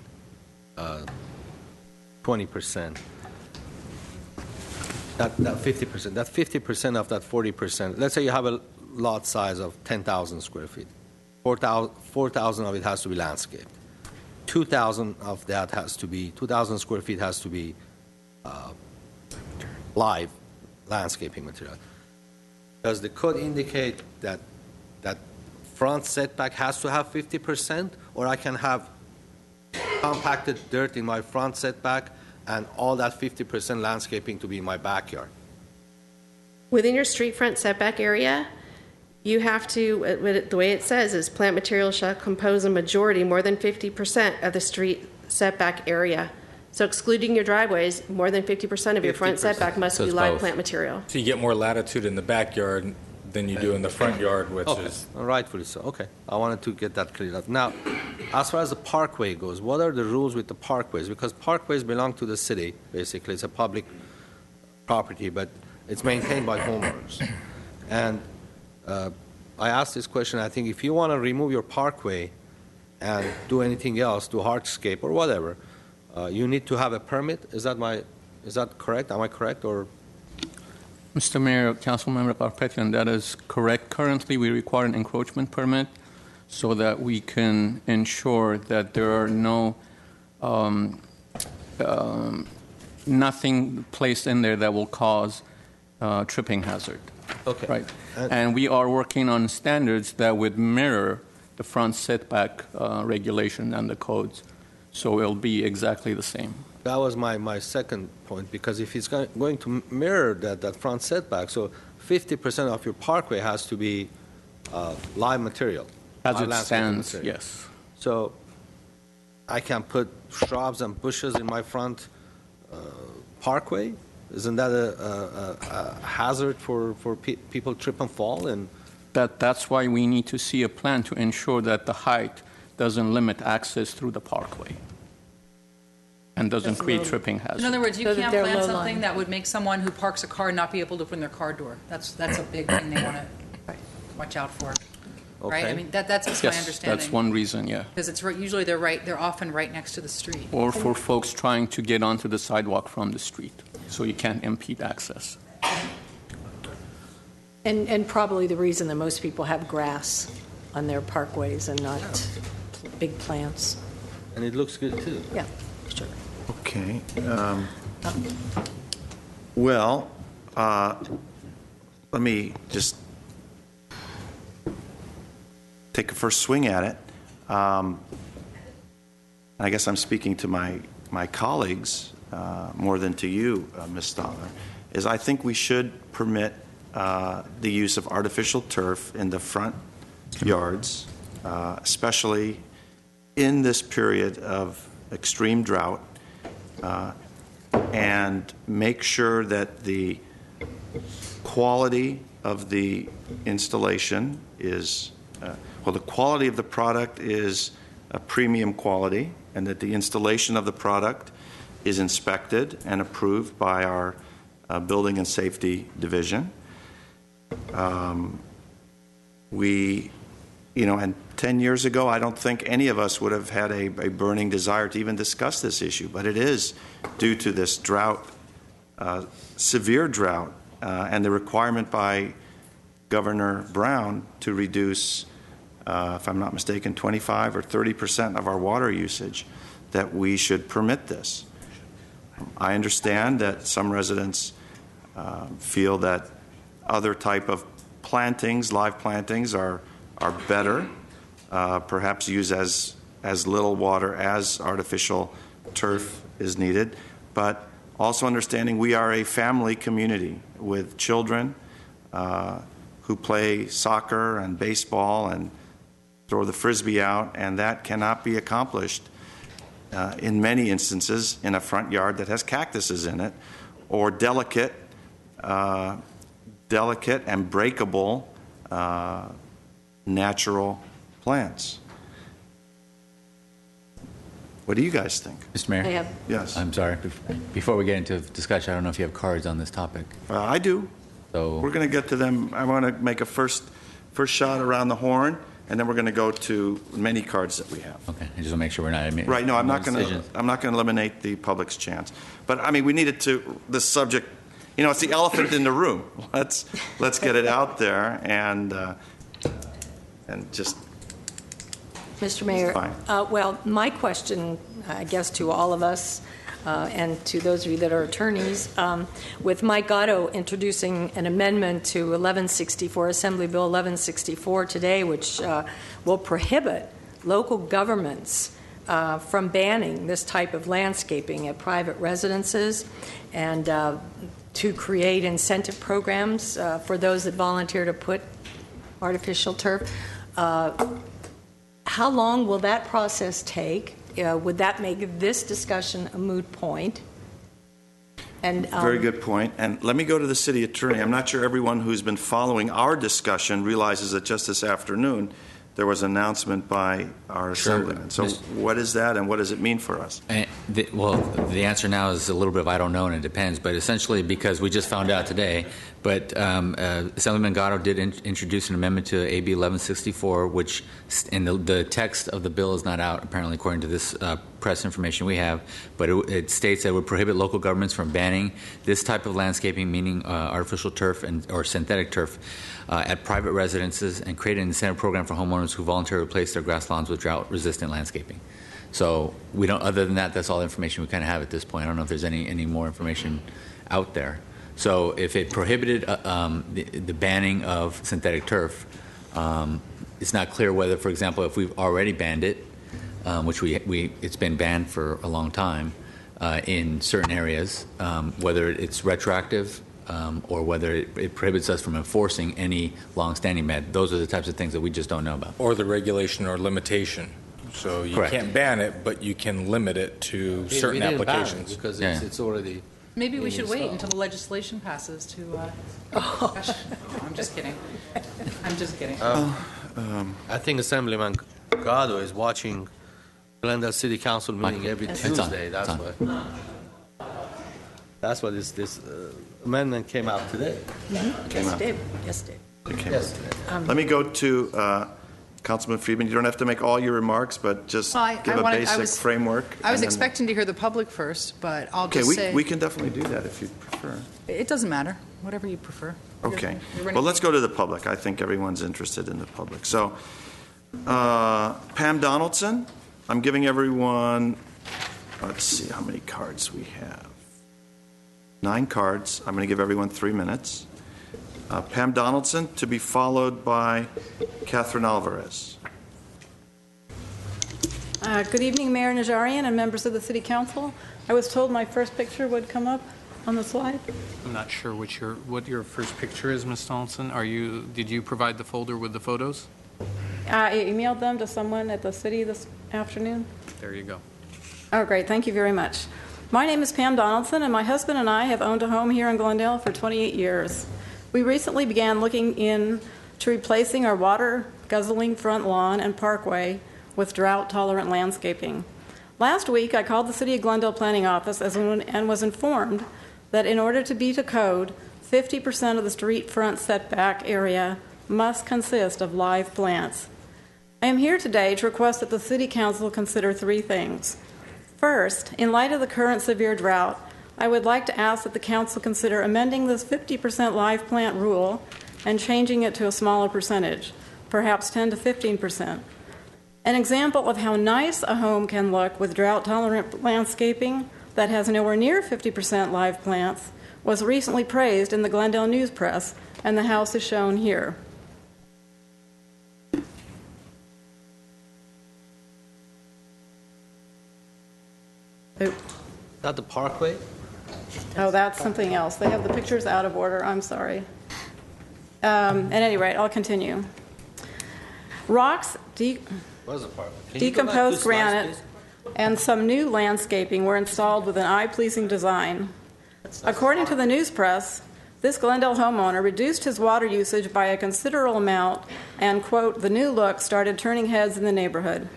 20%. That 50%. That 50% of that 40%. Let's say you have a lot size of 10,000 square feet. 4,000 of it has to be landscaped. 2,000 of that has to be 2,000 square feet has to be live landscaping material. Does the code indicate that front setback has to have 50%, or I can have compacted dirt in my front setback and all that 50% landscaping to be in my backyard?
Within your street front setback area, you have to, the way it says is plant material shall compose a majority, more than 50% of the street setback area. So excluding your driveways, more than 50% of your front
50%.
setback must
So
be
it's
live
both.
plant material.
So you get more latitude in the backyard than you do in the front yard, which
Okay,
is...
rightfully so. Okay, I wanted to get that cleared up. Now, as far as the parkway goes, what are the rules with the parkways? Because parkways belong to the city, basically. It's a public property, but it's maintained by homeowners. And I asked this question, I think if you want to remove your parkway and do anything else, do hardscape or whatever, you need to have a permit. Is that correct? Am I correct? Or
Mr. Mayor, Councilmember Garpetian, that is correct. Currently, we require an encroachment permit so that we can ensure that there are nothing placed in there that will cause tripping hazard.
okay,
Right. And we are working on standards that would mirror the front setback regulation and the codes, so it'll be exactly the same.
That was my second point, because if it's going to mirror that front setback, so 50% of your parkway has to be live material.
As
live
it
landscaping
stands,
material.
yes.
So I can put shrubs and bushes in my front parkway? Isn't that a hazard for people trip and fall? And
That's why we need to see a plan to ensure that the height doesn't limit access through the parkway and doesn't create tripping hazards.
In other words, you
So that
can't
they're
plan
low
something
lying.
that would make someone who parks a car not be able to open their car door. That's a big thing they want to watch out for, right? I
Okay.
mean, that's my
Yes,
understanding.
that's one reason, yeah.
Because it's usually they're often right next to the street.
Or for folks trying to get onto the sidewalk from the street, so you can't impede access.
And probably the reason that most people have grass on their parkways and not big plants.
and it looks good too.
Yeah, sure.
Okay. Well, let me just take a first swing at it. I guess I'm speaking to my colleagues more than to you, Ms. Stoller, is I think we should permit the use of artificial turf in the front yards, especially in this period of extreme drought, and make sure that the quality of the installation is, the quality of the product is a premium quality, and that the installation of the product is inspected and approved by our Building and Safety Division. And 10 years ago, I don't think any of us would have had a burning desire to even discuss this issue, but it is due to this drought, severe drought, and the requirement by Governor Brown to reduce, if I'm not mistaken, 25 or 30% of our water usage, that we should permit this. I understand that some residents feel that other type of plantings, live plantings, are better, perhaps use as little water as artificial turf is needed, but also understanding we are a family community with children who play soccer and baseball and throw the frisbee out, and that cannot be accomplished in many instances in a front yard that has cactuses in it or delicate and breakable natural plants. What do you guys think?
Mr. Mayor?
I have.
Yes.
I'm sorry. Before we get into discussion, I don't know if you have cards on this topic.
I do.
So
We're going to get to them. I want to make a first shot around the horn, and then we're going to go to many cards that we have.
okay, I just want to make sure we're not
Right. No, I'm not going
decisions.
to eliminate the public's chance. But I mean, we needed to. This subject, it's the elephant in the room. Let's get it out there and just.
Mr. Mayor,
Fine.
well, my question, I guess, to all of us and to those of you that are attorneys, with Mike Gatto introducing an amendment to 1164, Assembly Bill 1164 today, which will prohibit local governments from banning this type of landscaping at private residences and to create incentive programs for those that volunteer to put artificial turf. How long will that process take? Would that make this discussion a moot point? And
Very good point. And let me go to the city attorney. I'm not sure everyone who's been following our discussion realizes that just this afternoon there was an announcement by our assemblyman. So what is that, and what does it mean for us?
The answer now is a little bit of I don't know, and it depends. But essentially, because we just found out today, but Assemblyman Gatto did introduce an amendment to AB 1164, which, and the text of the bill is not out, apparently, according to this press information we have, but it states that it would prohibit local governments from banning this type of landscaping, meaning artificial turf or synthetic turf, at private residences, and create an incentive program for homeowners who voluntarily replace their grass lawns with drought-resistant landscaping. So we don't. Other than that, that's all the information we kind of have at this point. I don't know if there's any more information out there. So if it prohibited the banning of synthetic turf, it's not clear whether, for example, if we've already banned it, which it's been banned for a long time, in certain areas, whether it's retroactive or whether it prohibits us from enforcing any longstanding med. Those are the types of things that we just don't know about.
Or the regulation or limitation. So you
Correct.
can't ban it, but you can limit it to certain
We didn't ban it
applications.
because
Yeah.
it's already.
Maybe we
being
should wait
installed.
until the legislation passes to. No, I'm just kidding. I'm just kidding.
I think Assemblyman Gatto is watching Glendale City Council meeting every
It's on.
Tuesday.
It's
That's
on.
why. That's why this amendment came out today.
Came out.
Yes, Dave.
Okay.
Yes.
Let me go to Councilman Friedman. You don't have to make all your remarks, but just
Well,
give a
I
basic
was-
framework.
I was
and then
expecting to hear the public first, but I'll
Okay,
just say.
we can definitely do that if you prefer.
It doesn't matter, whatever you prefer.
Okay.
You're ready.
Well, let's go to the public. I think everyone's interested in the public. So, Pam Donaldson, I'm giving everyone, let's see how many cards we have. 9 cards. I'm going to give everyone 3 minutes. Pam Donaldson, to be followed by Catherine Alvarez.
Good evening, Mayor Najarian and members of the City Council. I was told my first picture would come up on the slide.
I'm not sure what your first picture is, Ms. Donaldson. Did you provide the folder with the photos?
I emailed them to someone at the city this afternoon.
There you go.
Oh, great. Thank you very much. My name is Pam Donaldson, and my husband and I have owned a home here in Glendale for 28 years. We recently began looking into replacing our water-guzzling front lawn and parkway with drought-tolerant landscaping. Last week, I called the City of Glendale Planning Office and was informed that in order to be to code, 50% of the street front setback area must consist of live plants. I am here today to request that the City Council consider 3 things. First, in light of the current severe drought, I would like to ask that the Council consider amending this 50% live plant rule and changing it to a smaller percentage, perhaps 10 to 15%. An example of how nice a home can look with drought-tolerant landscaping that has nowhere near 50% live plants was recently praised in the Glendale News Press, and the house is shown here.
Is that the parkway?
Oh, that's something else. They have the pictures out of order. I'm sorry. At any rate, I'll continue. Rocks,
Where's the parkway? Can you go back 2
decomposed
slides,
granite,
please?
and some new landscaping were installed with an eye-pleasing design. According to the news press, this Glendale homeowner reduced his water usage by a considerable amount and, quote, the new look started turning heads in the neighborhood.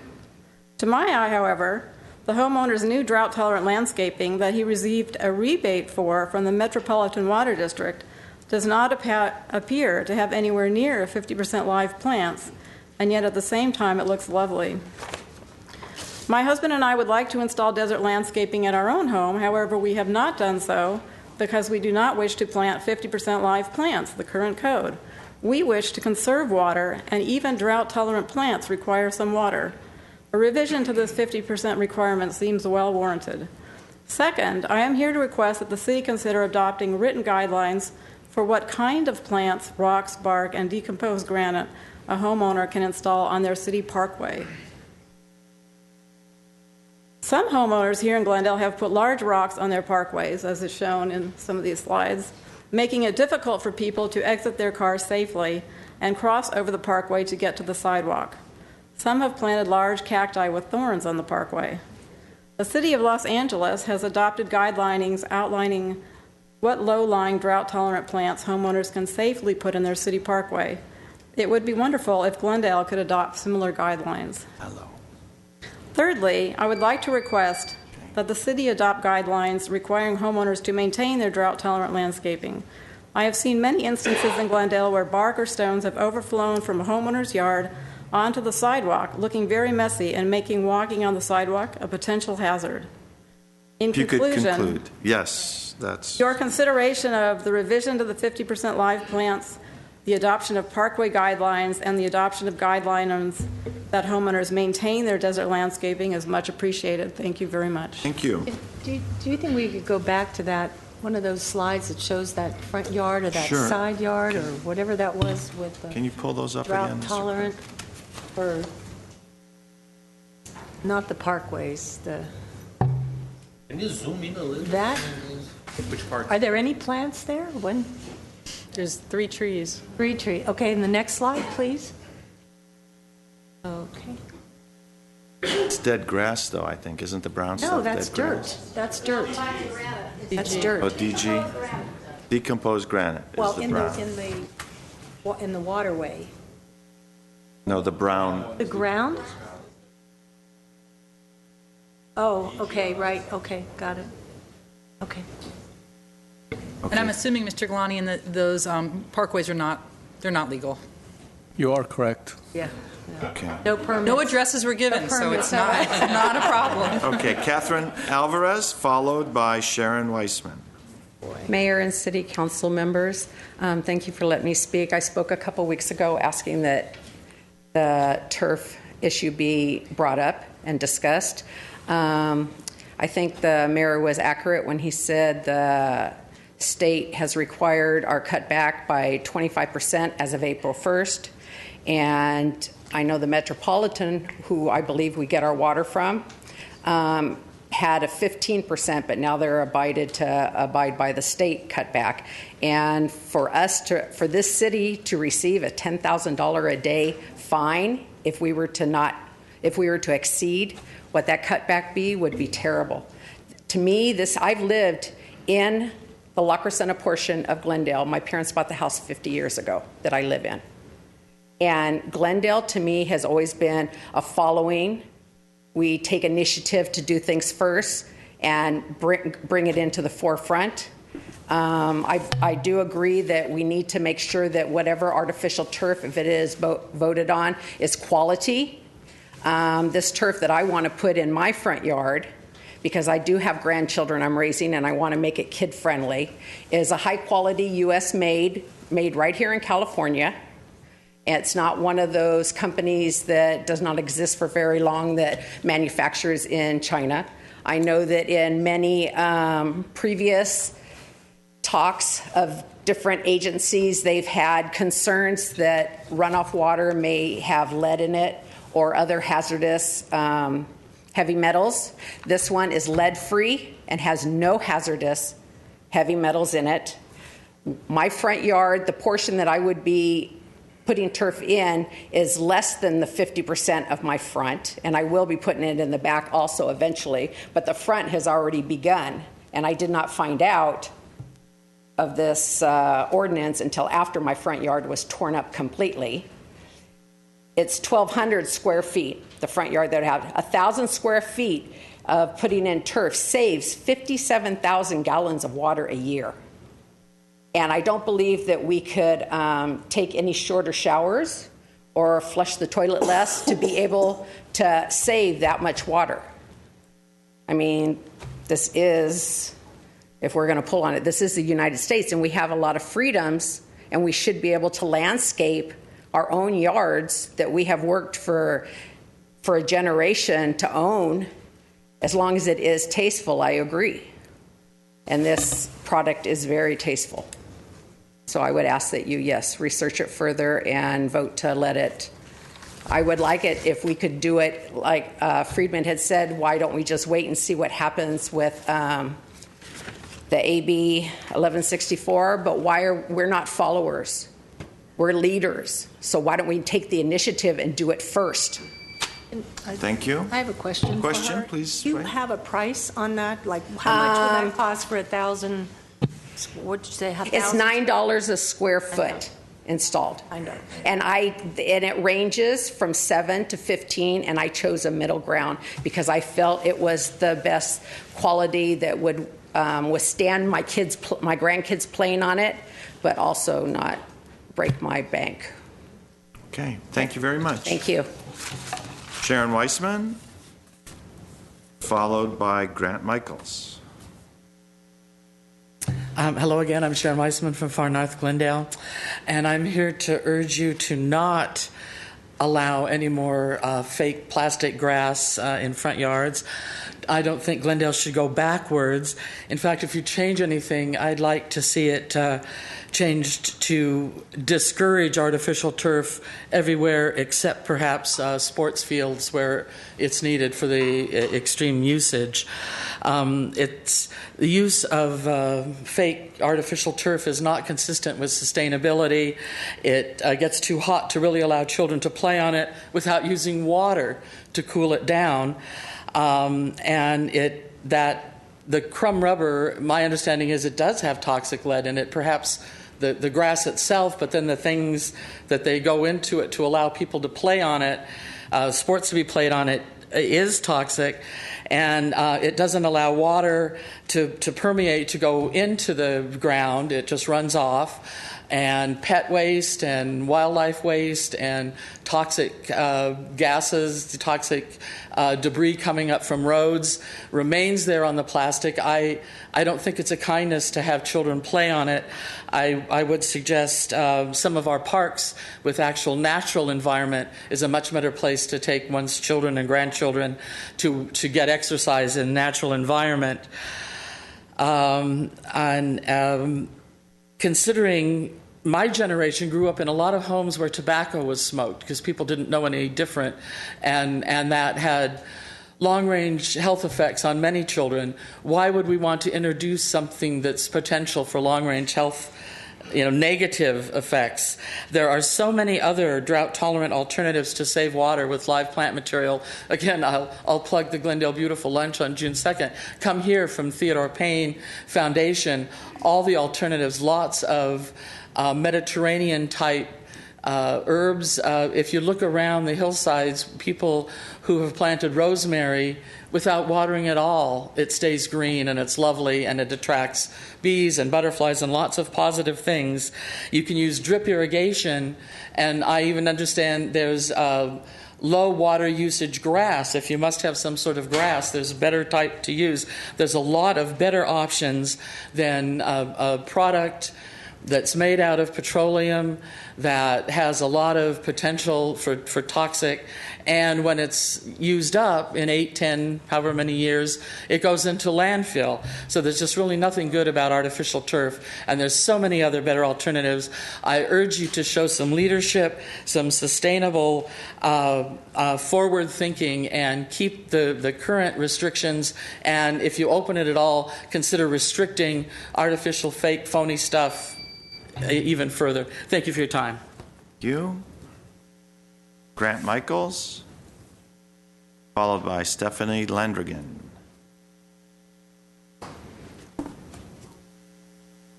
To my eye, however, the homeowner's new drought-tolerant landscaping that he received a rebate for from the Metropolitan Water District does not appear to have anywhere near 50% live plants, and yet at the same time it looks lovely. My husband and I would like to install desert landscaping at our own home. However, we have not done so because we do not wish to plant 50% live plants, the current code. We wish to conserve water, and even drought-tolerant plants require some water. A revision to this 50% requirement seems well warranted. Second, I am here to request that the city consider adopting written guidelines for what kind of plants, rocks, bark, and decomposed granite a homeowner can install on their city parkway. Some homeowners here in Glendale have put large rocks on their parkways, as is shown in some of these slides, making it difficult for people to exit their cars safely and cross over the parkway to get to the sidewalk. Some have planted large cacti with thorns on the parkway. The City of Los Angeles has adopted guidelines outlining what low-lying drought-tolerant plants homeowners can safely put in their city parkway. It would be wonderful if Glendale could adopt similar guidelines. Thirdly, I would like to request that the city adopt guidelines requiring homeowners to maintain their drought-tolerant landscaping. I have seen many instances in Glendale where bark or stones have overflown from a homeowner's yard onto the sidewalk, looking very messy and making walking on the sidewalk a potential hazard. In
If you could
conclusion,
conclude. Yes, that's.
your consideration of the revision to the 50% live plants, the adoption of parkway guidelines, and the adoption of guidelines that homeowners maintain their desert landscaping is much appreciated. Thank you very much.
Thank you.
Do you think we could go back to that, one of those slides that shows that front yard or that
Sure.
side yard or whatever that was with the
Can you pull those up again?
drought
Mr.
tolerant, or not the parkways,
Can you zoom in a little?
That,
Which part?
are there any plants there? One,
There's 3 trees.
3 tree. Okay, and the next slide, please. Okay.
It's dead grass, though, I think. Isn't the brown stuff
No,
dead
that's
grass?
dirt. That's dirt. That's dirt.
Oh, DG? Decomposed granite is
Well,
the
in
brown.
in the waterway.
No, the brown.
The ground? Oh, okay, right, okay, got it. Okay.
And I'm assuming, Mr. Galani, that those parkways they're not legal.
You are correct.
Yeah.
Okay.
No permits.
No addresses were given,
No
so
permits,
it's not a problem.
Okay, Catherine Alvarez, followed by Sharon Weissman.
Mayor and City Council members, thank you for letting me speak. I spoke a couple weeks ago asking that the turf issue be brought up and discussed. I think the mayor was accurate when he said the state has required our cutback by 25% as of April 1st. And I know the Metropolitan, who I believe we get our water from, had a 15%, but now they're abide by the state cutback. And for this city to receive a $10,000 a day fine if we were to exceed what that cutback would be terrible. To me, I've lived in the La Crescenta portion of Glendale. My parents bought the house 50 years ago that I live in. And Glendale, to me, has always been a following. We take initiative to do things first and bring it into the forefront. I do agree that we need to make sure that whatever artificial turf, if it is voted on, is quality. This turf that I want to put in my front yard, because I do have grandchildren I'm raising and I want to make it kid-friendly, is a high-quality U.S. made right here in California. It's not one of those companies that does not exist for very long that manufactures in China. I know that in many previous talks of different agencies, they've had concerns that runoff water may have lead in it or other hazardous heavy metals. This one is lead-free and has no hazardous heavy metals in it. My front yard, the portion that I would be putting turf in is less than the 50% of my front, and I will be putting it in the back also eventually, but the front has already begun, and I did not find out of this ordinance until after my front yard was torn up completely. It's 1,200 square feet, the front yard that I have. 1,000 square feet of putting in turf saves 57,000 gallons of water a year. And I don't believe that we could take any shorter showers or flush the toilet less to be able to save that much water. I mean, this is, if we're going to pull on it, this is the United States, and we have a lot of freedoms, and we should be able to landscape our own yards that we have worked for a generation to own, as long as it is tasteful. I agree. And this product is very tasteful. So I would ask that you, yes, research it further and vote to let it. I would like it if we could do it like Friedman had said, why don't we just wait and see what happens with the AB 1164, but we're not followers. We're leaders. So why don't we take the initiative and do it first?
Thank you.
I have a question.
Question, please.
Do you have a price on that? Like, how much would that cost for 1,000? What did you say?
It's $9 a square foot installed.
I know.
And it ranges from 7 to 15, and I chose a middle ground because I felt it was the best quality that would withstand my grandkids playing on it, but also not break my bank.
Okay, thank you very much.
Thank you.
Sharon Weissman, followed by Grant Michaels.
Hello again, I'm Sharon Weissman from Far North Glendale, and I'm here to urge you to not allow any more fake plastic grass in front yards. I don't think Glendale should go backwards. In fact, if you change anything, I'd like to see it changed to discourage artificial turf everywhere except perhaps sports fields where it's needed for the extreme usage. The use of fake artificial turf is not consistent with sustainability. It gets too hot to really allow children to play on it without using water to cool it down. The crumb rubber, my understanding is it does have toxic lead in it, perhaps the grass itself, but then the things that they go into it to allow people to play on it, sports to be played on it, is toxic. And it doesn't allow water to permeate, to go into the ground. It just runs off. And pet waste and wildlife waste and toxic gases, toxic debris coming up from roads remains there on the plastic. I don't think it's a kindness to have children play on it. I would suggest some of our parks with actual natural environment is a much better place to take one's children and grandchildren to get exercise in natural environment. Considering my generation grew up in a lot of homes where tobacco was smoked because people didn't know any different, and that had long-range health effects on many children. Why would we want to introduce something that's potential for long-range health, negative effects? There are so many other drought-tolerant alternatives to save water with live plant material. Again, I'll plug the Glendale Beautiful Lunch on June 2nd. Come here from Theodore Payne Foundation. All the alternatives, lots of Mediterranean-type herbs. If you look around the hillsides, people who have planted rosemary without watering at all, it stays green and it's lovely and it attracts bees and butterflies and lots of positive things. You can use drip irrigation, and I even understand there's low water usage grass. If you must have some sort of grass, there's a better type to use. There's a lot of better options than a product that's made out of petroleum, that has a lot of potential for toxic, and when it's used up in 8, 10, however many years, it goes into landfill. So there's just really nothing good about artificial turf, and there's so many other better alternatives. I urge you to show some leadership, some sustainable forward thinking, and keep the current restrictions, and if you open it at all, consider restricting artificial, fake, phony stuff even further. Thank you for your time.
Thank you. Grant Michaels, followed by Stephanie Landrigan.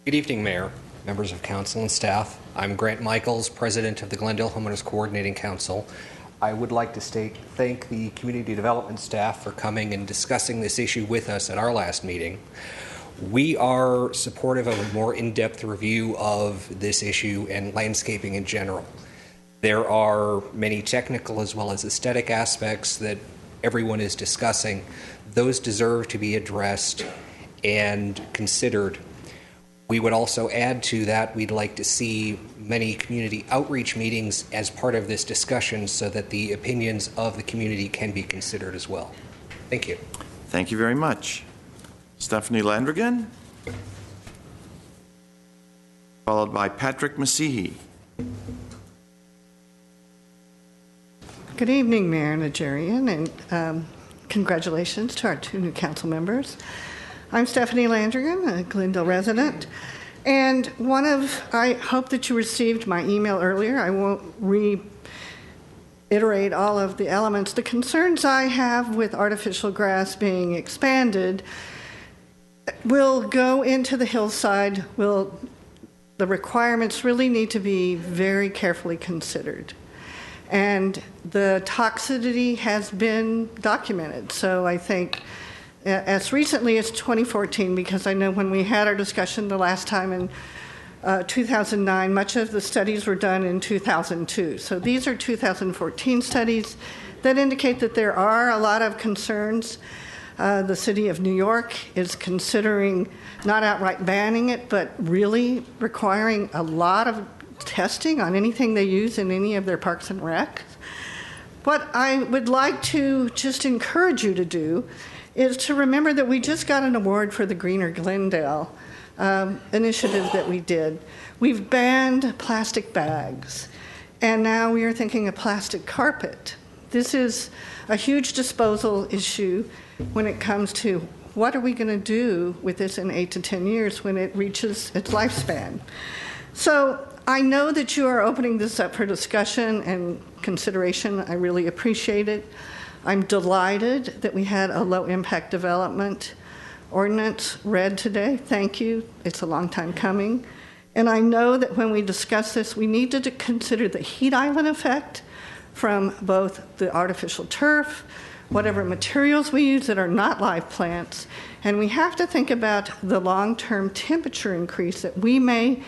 Good evening, Mayor, members of council and staff. I'm Grant Michaels, president of the Glendale Homeowners Coordinating Council. I would like to thank the community development staff for coming and discussing this issue with us at our last meeting. We are supportive of a more in-depth review of this issue and landscaping in general. There are many technical as well as aesthetic aspects that everyone is discussing. Those deserve to be addressed and considered. We would also add to that, we'd like to see many community outreach meetings as part of this discussion so that the opinions of the community can be considered as well. Thank you.
Thank you very much. Stephanie Landrigan, followed by Patrick Masihi.
Good evening, Mayor Najarian, and congratulations to our 2 new council members. I'm Stephanie Landrigan, a Glendale resident, and I hope that you received my email earlier. I won't reiterate all of the elements. The concerns I have with artificial grass being expanded will go into the hillside. The requirements really need to be very carefully considered. And the toxicity has been documented. So I think as recently as 2014, because I know when we had our discussion the last time in 2009, much of the studies were done in 2002. So these are 2014 studies that indicate that there are a lot of concerns. The city of New York is considering not outright banning it, but really requiring a lot of testing on anything they use in any of their parks and recs. What I would like to just encourage you to do is to remember that we just got an award for the Greener Glendale initiative that we did. We've banned plastic bags, and now we are thinking of plastic carpet. This is a huge disposal issue when it comes to what are we going to do with this in 8 to 10 years when it reaches its lifespan. So I know that you are opening this up for discussion and consideration. I really appreciate it. I'm delighted that we had a low-impact development ordinance read today. Thank you. It's a long time coming. And I know that when we discuss this, we need to consider the heat island effect from both the artificial turf, whatever materials we use that are not live plants, and we have to think about the long-term temperature increase that we may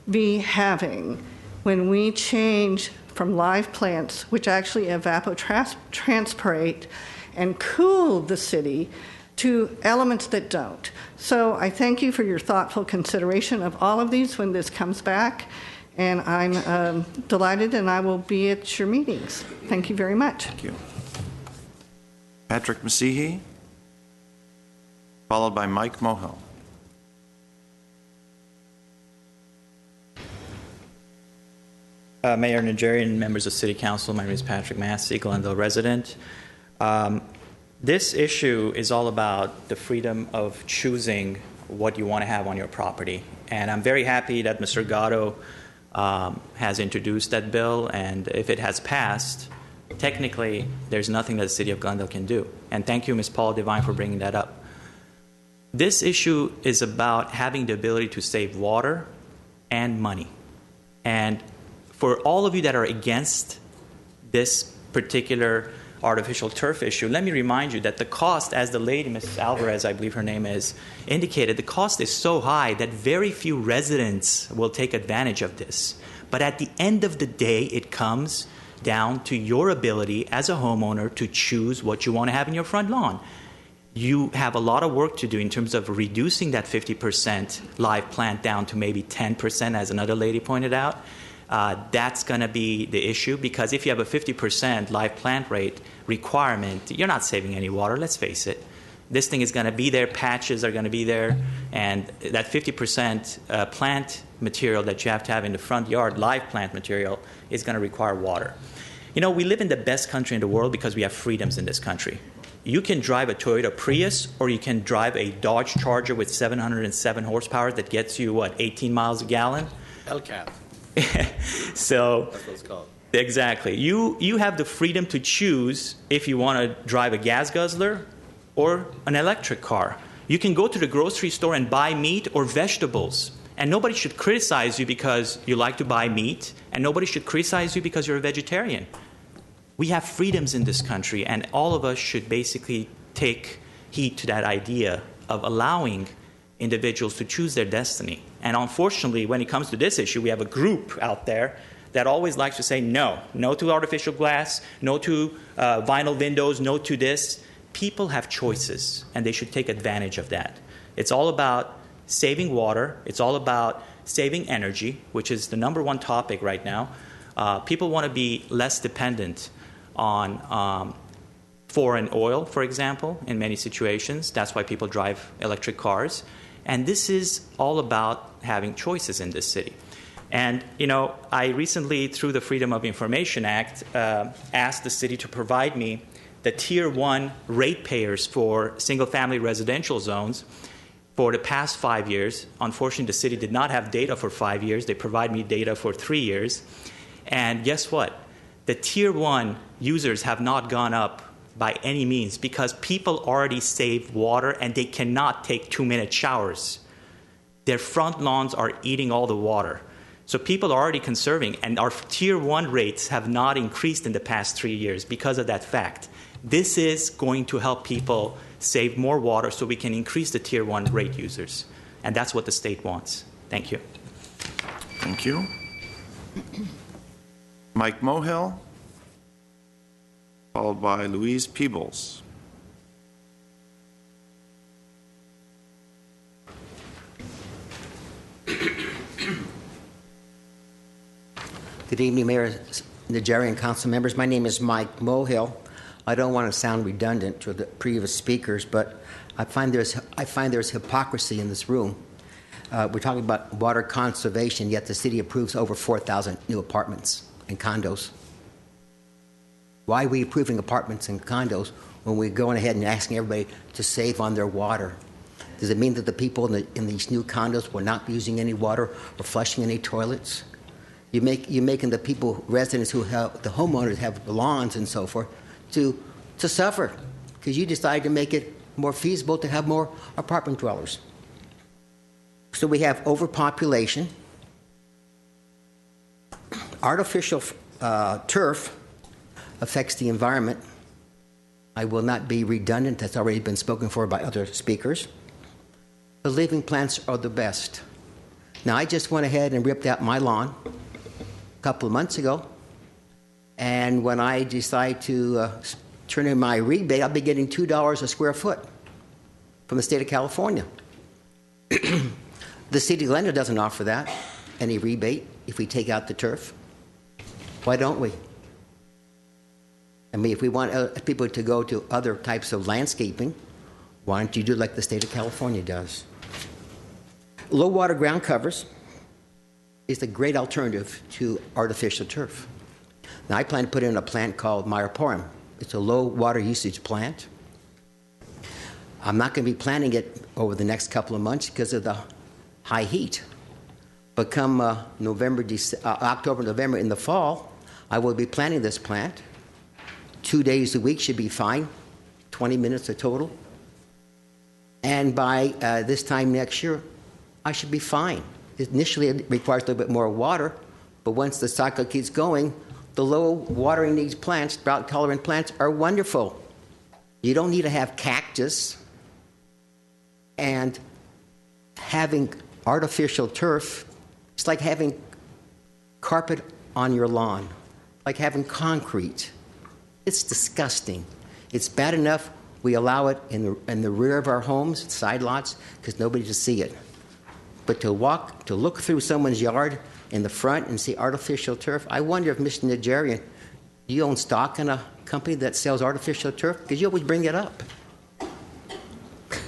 be having when we change from live plants, which actually evapotranspirate and cool the city, to elements that don't. So I thank you for your thoughtful consideration of all of these when this comes back, and I'm delighted, and I will be at your meetings. Thank you very much.
Thank you. Patrick Masihi, followed by Mike Mohill.
Mayor Najarian, members of City Council, my name is Patrick Massey, Glendale resident. This issue is all about the freedom of choosing what you want to have on your property. And I'm very happy that Mr. Gatto has introduced that bill, and if it has passed, technically there's nothing that the City of Glendale can do. And thank you, Ms. Paul Devine, for bringing that up. This issue is about having the ability to save water and money. And for all of you that are against this particular artificial turf issue, let me remind you that the cost, as the lady, Mrs. Alvarez, I believe her name is, indicated, the cost is so high that very few residents will take advantage of this. But at the end of the day, it comes down to your ability as a homeowner to choose what you want to have in your front lawn. You have a lot of work to do in terms of reducing that 50% live plant down to maybe 10%, as another lady pointed out. That's going to be the issue, because if you have a 50% live plant rate requirement, you're not saving any water, let's face it. This thing is going to be there, patches are going to be there, and that 50% plant material that you have to have in the front yard, live plant material, is going to require water. You know, we live in the best country in the world because we have freedoms in this country. You can drive a Toyota Prius, or you can drive a Dodge Charger with 707 horsepower that gets you, 18 miles a gallon?
LCAT.
So
that's what it's called.
Exactly. You have the freedom to choose if you want to drive a gas guzzler or an electric car. You can go to the grocery store and buy meat or vegetables, and nobody should criticize you because you like to buy meat, and nobody should criticize you because you're a vegetarian. We have freedoms in this country, and all of us should basically take heed to that idea of allowing individuals to choose their destiny. And unfortunately, when it comes to this issue, we have a group out there that always likes to say no to artificial glass, no to vinyl windows, no to this. People have choices, and they should take advantage of that. It's all about saving water. It's all about saving energy, which is the number one topic right now. People want to be less dependent on foreign oil, for example, in many situations. That's why people drive electric cars. And this is all about having choices in this city. And, you know, I recently, through the Freedom of Information Act, asked the city to provide me the Tier 1 ratepayers for single-family residential zones for the past 5 years. Unfortunately, the city did not have data for 5 years. They provide me data for 3 years. And guess what? The Tier 1 users have not gone up by any means, because people already save water and they cannot take 2-minute showers. Their front lawns are eating all the water. So people are already conserving, and our Tier 1 rates have not increased in the past 3 years because of that fact. This is going to help people save more water so we can increase the Tier 1 rate users. And that's what the state wants. Thank you.
Thank you. Mike Mohill, followed by Louise Peebles.
Good evening, Mayor Najarian, council members. My name is Mike Mohill. I don't want to sound redundant to the previous speakers, but I find there's hypocrisy in this room. We're talking about water conservation, yet the city approves over 4,000 new apartments and condos. Why are we approving apartments and condos when we're going ahead and asking everybody to save on their water? Does it mean that the people in these new condos will not be using any water or flushing any toilets? You're making the people, residents who have, the homeowners have lawns and so forth, to suffer because you decided to make it more feasible to have more apartment dwellers. So we have overpopulation, artificial turf affects the environment. I will not be redundant, that's already been spoken for by other speakers. The living plants are the best. Now, I just went ahead and ripped out my lawn a couple of months ago, and when I decide to turn in my rebate, I'll be getting $2 a square foot from the state of California. The city of Glendale doesn't offer that, any rebate, if we take out the turf. Why don't we? I mean, if we want people to go to other types of landscaping, why don't you do like the state of California does? Low water ground covers is a great alternative to artificial turf. Now, I plan to put in a plant called Myroporum. It's a low water usage plant. I'm not going to be planting it over the next couple of months because of the high heat. But come October, November, in the fall, I will be planting this plant. 2 days a week should be fine, 20 minutes a total. And by this time next year, I should be fine. Initially, it requires a little bit more water, but once the cycle keeps going, the low watering needs plants, drought-tolerant plants, are wonderful. You don't need to have cactus. And having artificial turf, it's like having carpet on your lawn, like having concrete. It's disgusting. It's bad enough we allow it in the rear of our homes, side lots, because nobody to see it. But to look through someone's yard in the front and see artificial turf, I wonder if Mr. Najarian, do you own stock in a company that sells artificial turf? Because you always bring it up.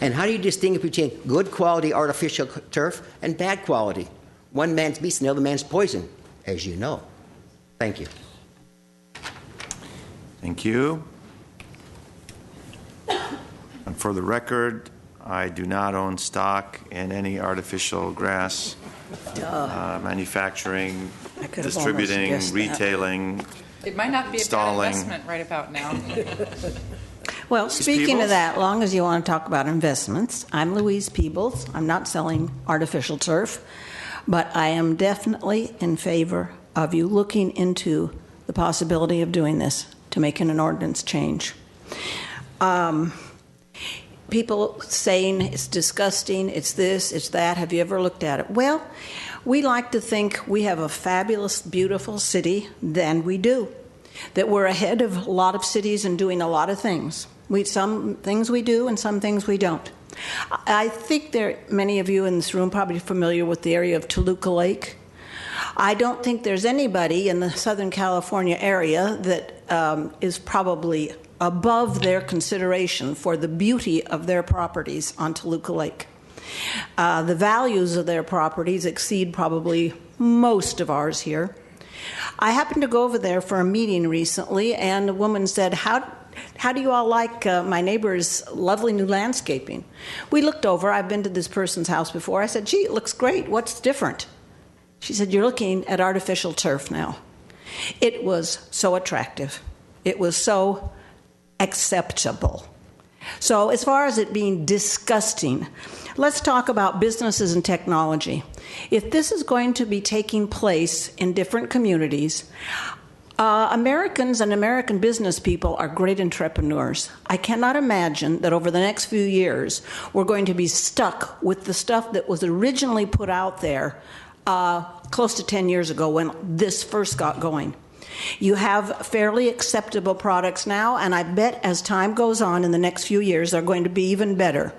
And how do you distinguish between good quality artificial turf and bad quality? One man's beast and the other man's poison, as you know. Thank you.
Thank you. And for the record, I do not own stock in any artificial grass manufacturing, distributing, retailing.
It might not be a bad
installing.
investment right about now.
Well, speaking of that, long as you want to talk about investments, I'm Louise Peebles. I'm not selling artificial turf, but I am definitely in favor of you looking into the possibility of doing this to making an ordinance change. People saying it's disgusting, it's this, it's that. Have you ever looked at it? Well, we like to think we have a fabulous, beautiful city, then we do. That we're ahead of a lot of cities and doing a lot of things. Some things we do and some things we don't. I think many of you in this room probably familiar with the area of Toluca Lake. I don't think there's anybody in the Southern California area that is probably above their consideration for the beauty of their properties on Toluca Lake. The values of their properties exceed probably most of ours here. I happened to go over there for a meeting recently, and a woman said, how do you all like my neighbor's lovely new landscaping? We looked over. I've been to this person's house before. I said, gee, it looks great. What's different? She said, you're looking at artificial turf now. It was so attractive. It was so acceptable. So as far as it being disgusting, let's talk about businesses and technology. If this is going to be taking place in different communities, Americans and American business people are great entrepreneurs. I cannot imagine that over the next few years we're going to be stuck with the stuff that was originally put out there close to 10 years ago when this first got going. You have fairly acceptable products now, and I bet as time goes on in the next few years, they're going to be even better.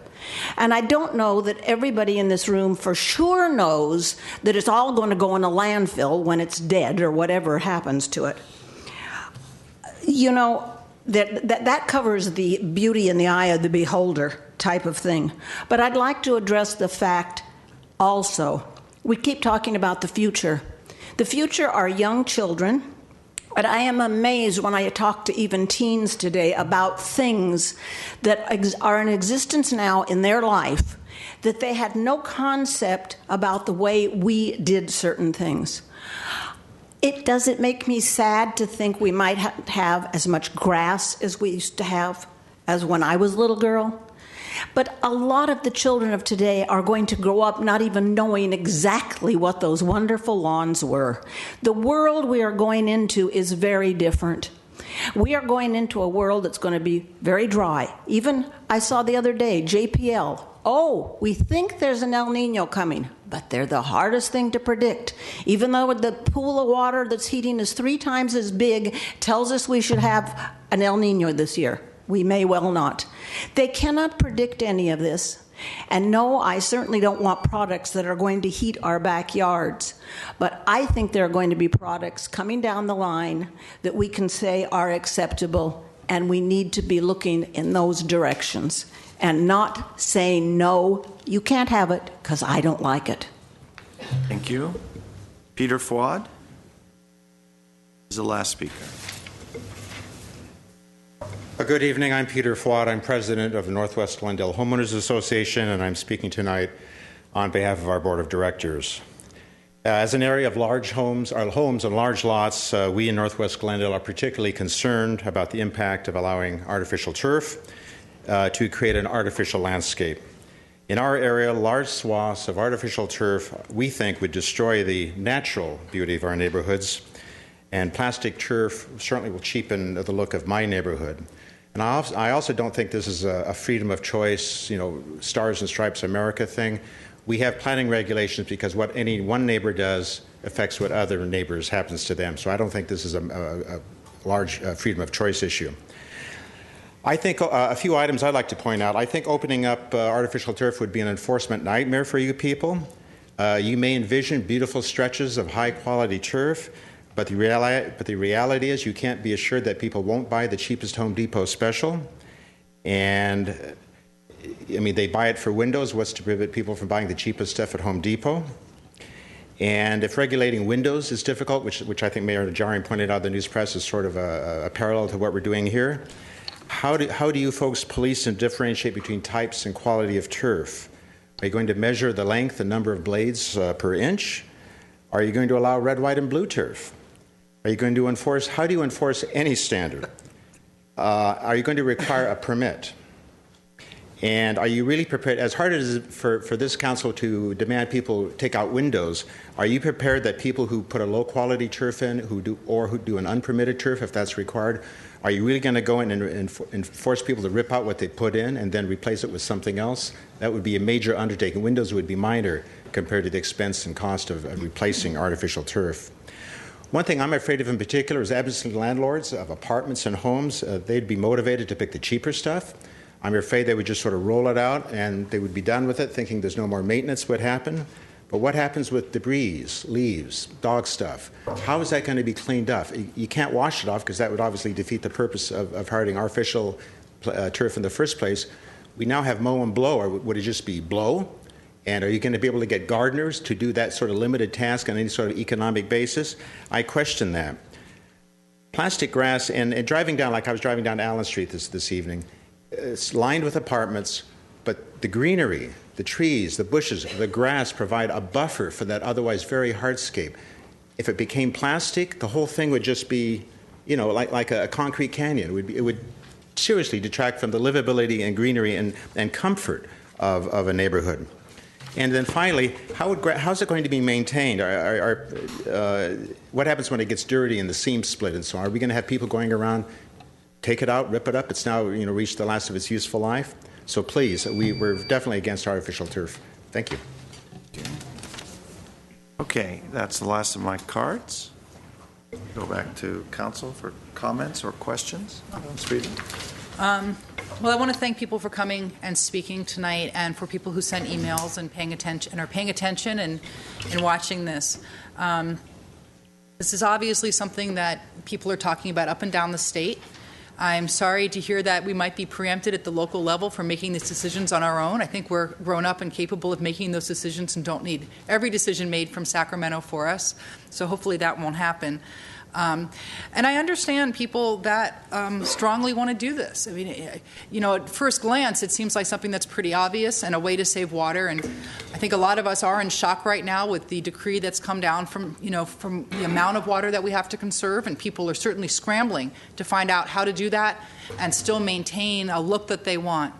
And I don't know that everybody in this room for sure knows that it's all going to go in a landfill when it's dead or whatever happens to it. You know, that covers the beauty in the eye of the beholder type of thing. But I'd like to address the fact also, we keep talking about the future. The future are young children, but I am amazed when I talk to even teens today about things that are in existence now in their life that they had no concept about the way we did certain things. Does it make me sad to think we might have as much grass as we used to have as when I was a little girl? But a lot of the children of today are going to grow up not even knowing exactly what those wonderful lawns were. The world we are going into is very different. We are going into a world that's going to be very dry. Even I saw the other day, JPL. Oh, we think there's an El Nino coming, but they're the hardest thing to predict. Even though the pool of water that's heating is 3 times as big, tells us we should have an El Nino this year. We may well not. They cannot predict any of this. And no, I certainly don't want products that are going to heat our backyards. But I think there are going to be products coming down the line that we can say are acceptable, and we need to be looking in those directions and not saying, no, you can't have it because I don't like it.
Thank you. Peter Fouad is the last speaker.
Good evening. I'm Peter Fouad. I'm president of the Northwest Glendale Homeowners Association, and I'm speaking tonight on behalf of our board of directors. As an area of large homes on large lots, we in Northwest Glendale are particularly concerned about the impact of allowing artificial turf to create an artificial landscape. In our area, large swaths of artificial turf, we think, would destroy the natural beauty of our neighborhoods, and plastic turf certainly will cheapen the look of my neighborhood. And I also don't think this is a freedom of choice, Stars and Stripes America thing. We have planning regulations because what any one neighbor does affects what other neighbors happens to them. So I don't think this is a large freedom of choice issue. I think a few items I'd like to point out. I think opening up artificial turf would be an enforcement nightmare for you people. You may envision beautiful stretches of high-quality turf, but the reality is you can't be assured that people won't buy the cheapest Home Depot special. And, they buy it for windows. What's to prevent people from buying the cheapest stuff at Home Depot? And if regulating windows is difficult, which I think Mayor Najarian pointed out, the news press is sort of a parallel to what we're doing here, how do you folks police and differentiate between types and quality of turf? Are you going to measure the length, the number of blades per inch? Are you going to allow red, white, and blue turf? Are you going to enforce, how do you enforce any standard? Are you going to require a permit? And are you really prepared, as hard as it is for this council to demand people take out windows, are you prepared that people who put a low quality turf in, who do an unpermitted turf, if that's required, are you really going to go in and force people to rip out what they put in and then replace it with something else? That would be a major undertaking. Windows would be minor compared to the expense and cost of replacing artificial turf. One thing I'm afraid of in particular is absentee landlords of apartments and homes. They'd be motivated to pick the cheaper stuff. I'm afraid they would just sort of roll it out and they would be done with it, thinking there's no more maintenance would happen. But what happens with debris, leaves, dog stuff? How is that going to be cleaned up? You can't wash it off because that would obviously defeat the purpose of hiring artificial turf in the first place. We now have mow and blow, or would it just be blow? And are you going to be able to get gardeners to do that sort of limited task on any sort of economic basis? I question that. Plastic grass, and driving down, like I was driving down Allen Street this evening, it's lined with apartments, but the greenery, the trees, the bushes, the grass provide a buffer for that otherwise very hardscape. If it became plastic, the whole thing would just be, like a concrete canyon. It would seriously detract from the livability and greenery and comfort of a neighborhood. And then finally, how's it going to be maintained? What happens when it gets dirty and the seams split and so on? Are we going to have people going around, take it out, rip it up? It's now reached the last of its useful life. So please, we're definitely against artificial turf. Thank you.
Okay, that's the last of my cards. Go back to council for comments or questions.
Well, I want to thank people for coming and speaking tonight, and for people who sent emails and paying attention and watching this. This is obviously something that people are talking about up and down the state. I'm sorry to hear that we might be preempted at the local level from making these decisions on our own. I think we're grown up and capable of making those decisions and don't need every decision made from Sacramento for us. So hopefully that won't happen. And I understand people that strongly want to do this. I mean, you know, at first glance, it seems like something that's pretty obvious and a way to save water. And I think a lot of us are in shock right now with the decree that's come down from, you know, from the amount of water that we have to conserve. And people are certainly scrambling to find out how to do that and still maintain a look that they want.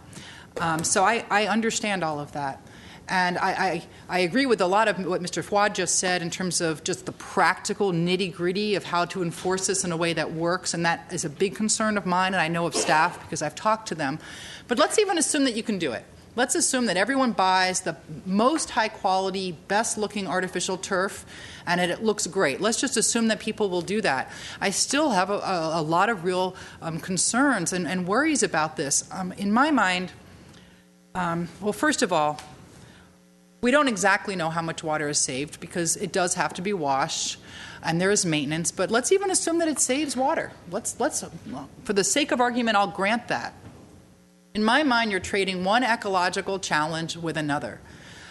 So I understand all of that. And I agree with a lot of what Mr. Fouad just said in terms of just the practical nitty-gritty of how to enforce this in a way that works, and that is a big concern of mine, and I know of staff because I've talked to them. But let's even assume that you can do it. Let's assume that everyone buys the most high-quality, best-looking artificial turf, and it looks great. Let's just assume that people will do that. I still have a lot of real concerns and worries about this. In my mind, well, first of all, we don't exactly know how much water is saved because it does have to be washed and there is maintenance, but let's even assume that it saves water. Let's for the sake of argument, I'll grant that. In my mind, you're trading one ecological challenge with another.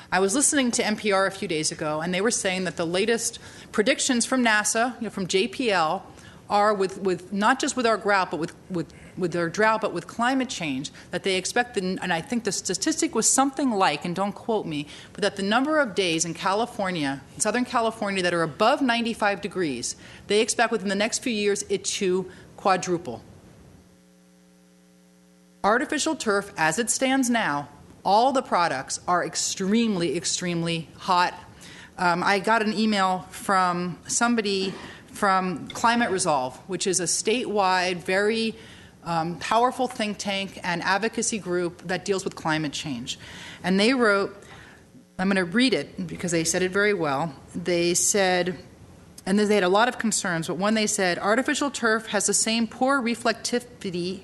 I was listening to NPR a few days ago, and they were saying that the latest predictions from NASA, you know, from JPL, are with not just with our drought, but with their drought, but with climate change, that they expect, and I think the statistic was something like, and don't quote me, but that the number of days in California, in Southern California, that are above 95 degrees, they expect within the next few years it to quadruple. Artificial turf, as it stands now, all the products are extremely, extremely hot. I got an email from somebody from Climate Resolve, which is a statewide, very powerful think tank and advocacy group that deals with climate change. And they wrote, I'm going to read it because they said it very well. They said, and they had a lot of concerns, but one they said, artificial turf has the same poor reflectivity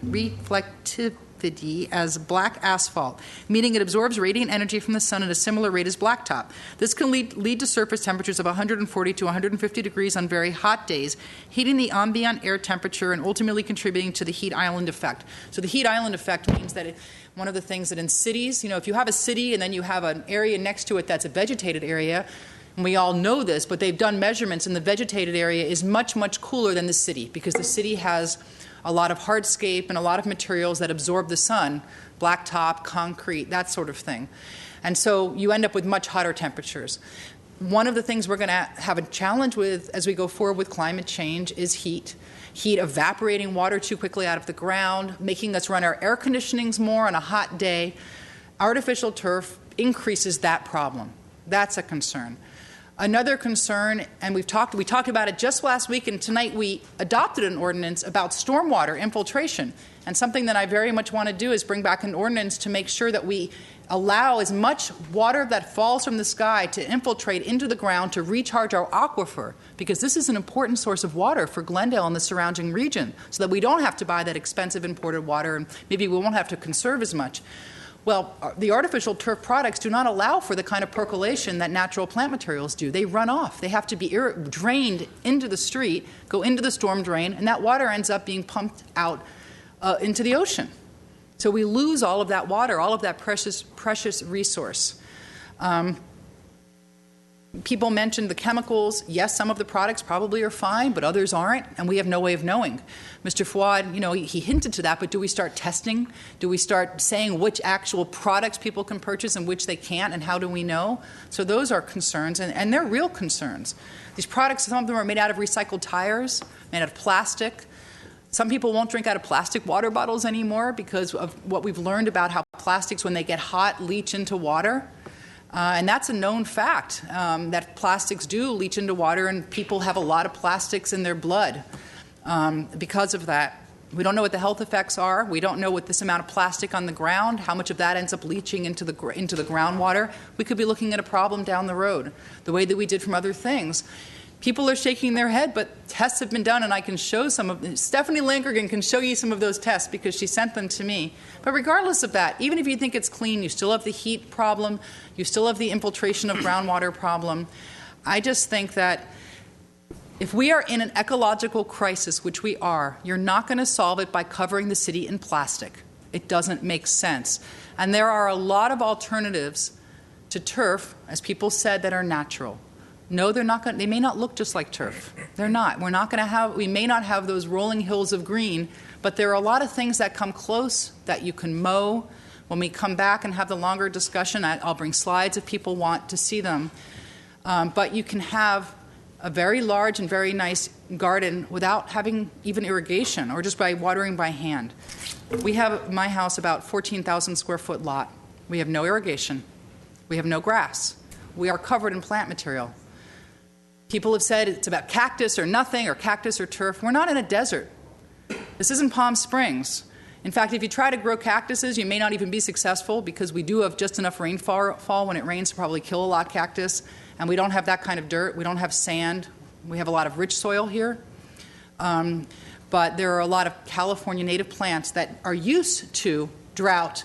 as black asphalt, meaning it absorbs radiant energy from the sun at a similar rate as blacktop. This can lead to surface temperatures of 140 to 150 degrees on very hot days, heating the ambient air temperature and ultimately contributing to the heat island effect. So the heat island effect means that one of the things that in cities, you know, if you have a city and then you have an area next to it that's a vegetated area, and we all know this, but they've done measurements, and the vegetated area is much, much cooler than the city because the city has a lot of hardscape and a lot of materials that absorb the sun, blacktop, concrete, that sort of thing. And so you end up with much hotter temperatures. One of the things we're going to have a challenge with as we go forward with climate change is heat. Heat evaporating water too quickly out of the ground, making us run our air conditionings more on a hot day. Artificial turf increases that problem. That's a concern. Another concern, and we talked about it just last week, and tonight we adopted an ordinance about stormwater infiltration. And something that I very much want to do is bring back an ordinance to make sure that we allow as much water that falls from the sky to infiltrate into the ground to recharge our aquifer, because this is an important source of water for Glendale and the surrounding region, so that we don't have to buy that expensive imported water and maybe we won't have to conserve as much. Well, the artificial turf products do not allow for the kind of percolation that natural plant materials do. They run off. They have to be drained into the street, go into the storm drain, and that water ends up being pumped out into the ocean. So we lose all of that water, all of that precious, precious resource. People mentioned the chemicals. Yes, some of the products probably are fine, but others aren't, and we have no way of knowing. Mr. Fouad, you know, he hinted to that, but do we start testing? Do we start saying which actual products people can purchase and which they can't, and how do we know? So those are concerns, and they're real concerns. These products, some of them are made out of recycled tires, made out of plastic. Some people won't drink out of plastic water bottles anymore because of what we've learned about how plastics, when they get hot, leach into water. And that's a known fact, that plastics do leach into water, and people have a lot of plastics in their blood because of that. We don't know what the health effects are. We don't know what this amount of plastic on the ground, how much of that ends up leaching into the groundwater. We could be looking at a problem down the road, the way that we did from other things. People are shaking their head, but tests have been done, and I can show some of them. Stephanie Lankergan can show you some of those tests because she sent them to me. But regardless of that, even if you think it's clean, you still have the heat problem, you still have the infiltration of groundwater problem. I just think that If we are in an ecological crisis, which we are, you're not going to solve it by covering the city in plastic. It doesn't make sense. And there are a lot of alternatives to turf, as people said, that are natural. No, they're not going. They may not look just like turf. They're not. We're not going to have. We may not have those rolling hills of green, but there are a lot of things that come close that you can mow. When we come back and have the longer discussion, I'll bring slides if people want to see them. But you can have a very large and very nice garden without having even irrigation or just by watering by hand. We have at my house about 14,000 square foot lot. We have no irrigation. We have no grass. We are covered in plant material. People have said it's about cactus or nothing or cactus or turf. We're not in a desert. This isn't Palm Springs. In fact, if you try to grow cactuses, you may not even be successful because we do have just enough rainfall when it rains to probably kill a lot of cactus. And we don't have that kind of dirt. We don't have sand. We have a lot of rich soil here. But there are a lot of California native plants that are used to drought,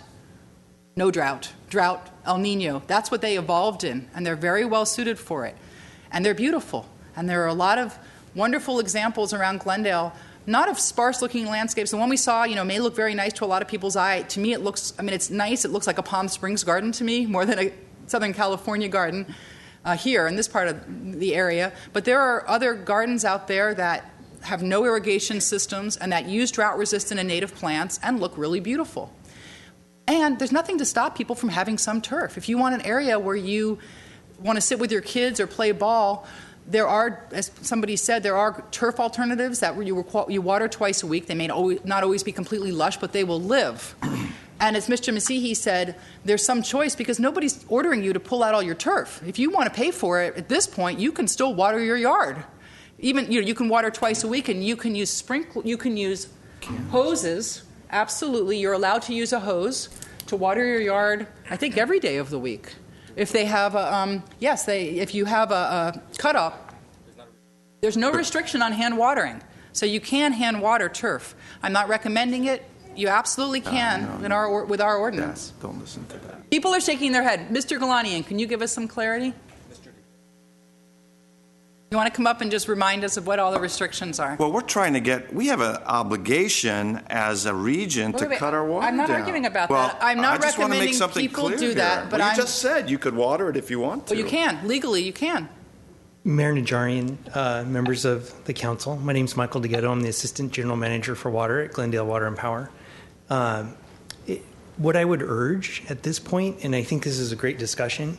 no drought, drought, El Nino. That's what they evolved in, and they're very well suited for it. And they're beautiful. And there are a lot of wonderful examples around Glendale, not of sparse-looking landscapes. The one we saw, may look very nice to a lot of people's eye. To me, it looks, it's nice. It looks like a Palm Springs garden to me, more than a Southern California garden. Here in this part of the area, but there are other gardens out there that have no irrigation systems and that use drought-resistant and native plants and look really beautiful. And there's nothing to stop people from having some turf. If you want an area where you want to sit with your kids or play ball, there are, as somebody said, there are turf alternatives that you water twice a week. They may not always be completely lush, but they will live. And as Mr. Masihi said, there's some choice because nobody's ordering you to pull out all your turf. If you want to pay for it, at this point, you can still water your yard. Even you can water twice a week, and you can use hoses. Absolutely, you're allowed to use a hose to water your yard. I think every day of the week. If they have if you have a cutoff, there's no restriction on hand watering, so you can hand water turf. I'm not recommending it. You absolutely can with our ordinance.
Yeah, don't listen to that.
People are shaking their head. Mr. Galanian, can you give us some clarity? You want to come up and just remind us of what all the restrictions are?
Well, we have an obligation as a region to cut our water
I'm not
down.
arguing about that. I'm not recommending people do that. But
you just said you could water it if you want to.
Well, you can. Legally, you can.
Mayor Najarian, members of the council, my name is Michael DeGhetto. I'm the Assistant General Manager for Water at Glendale Water and Power. What I would urge at this point, and I think this is a great discussion,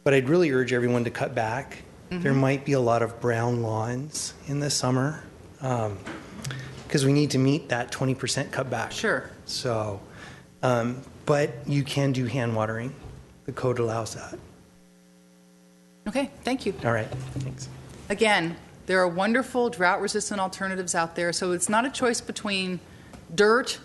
but I'd really urge everyone to cut back. Mm-hmm. There might be a lot of brown lawns in the summer because we need to meet that 20% cutback.
Sure.
So, but you can do hand watering. The code allows that.
Okay, thank you.
All right, thanks.
Again, there are wonderful drought-resistant alternatives out there, so it's not a choice between dirt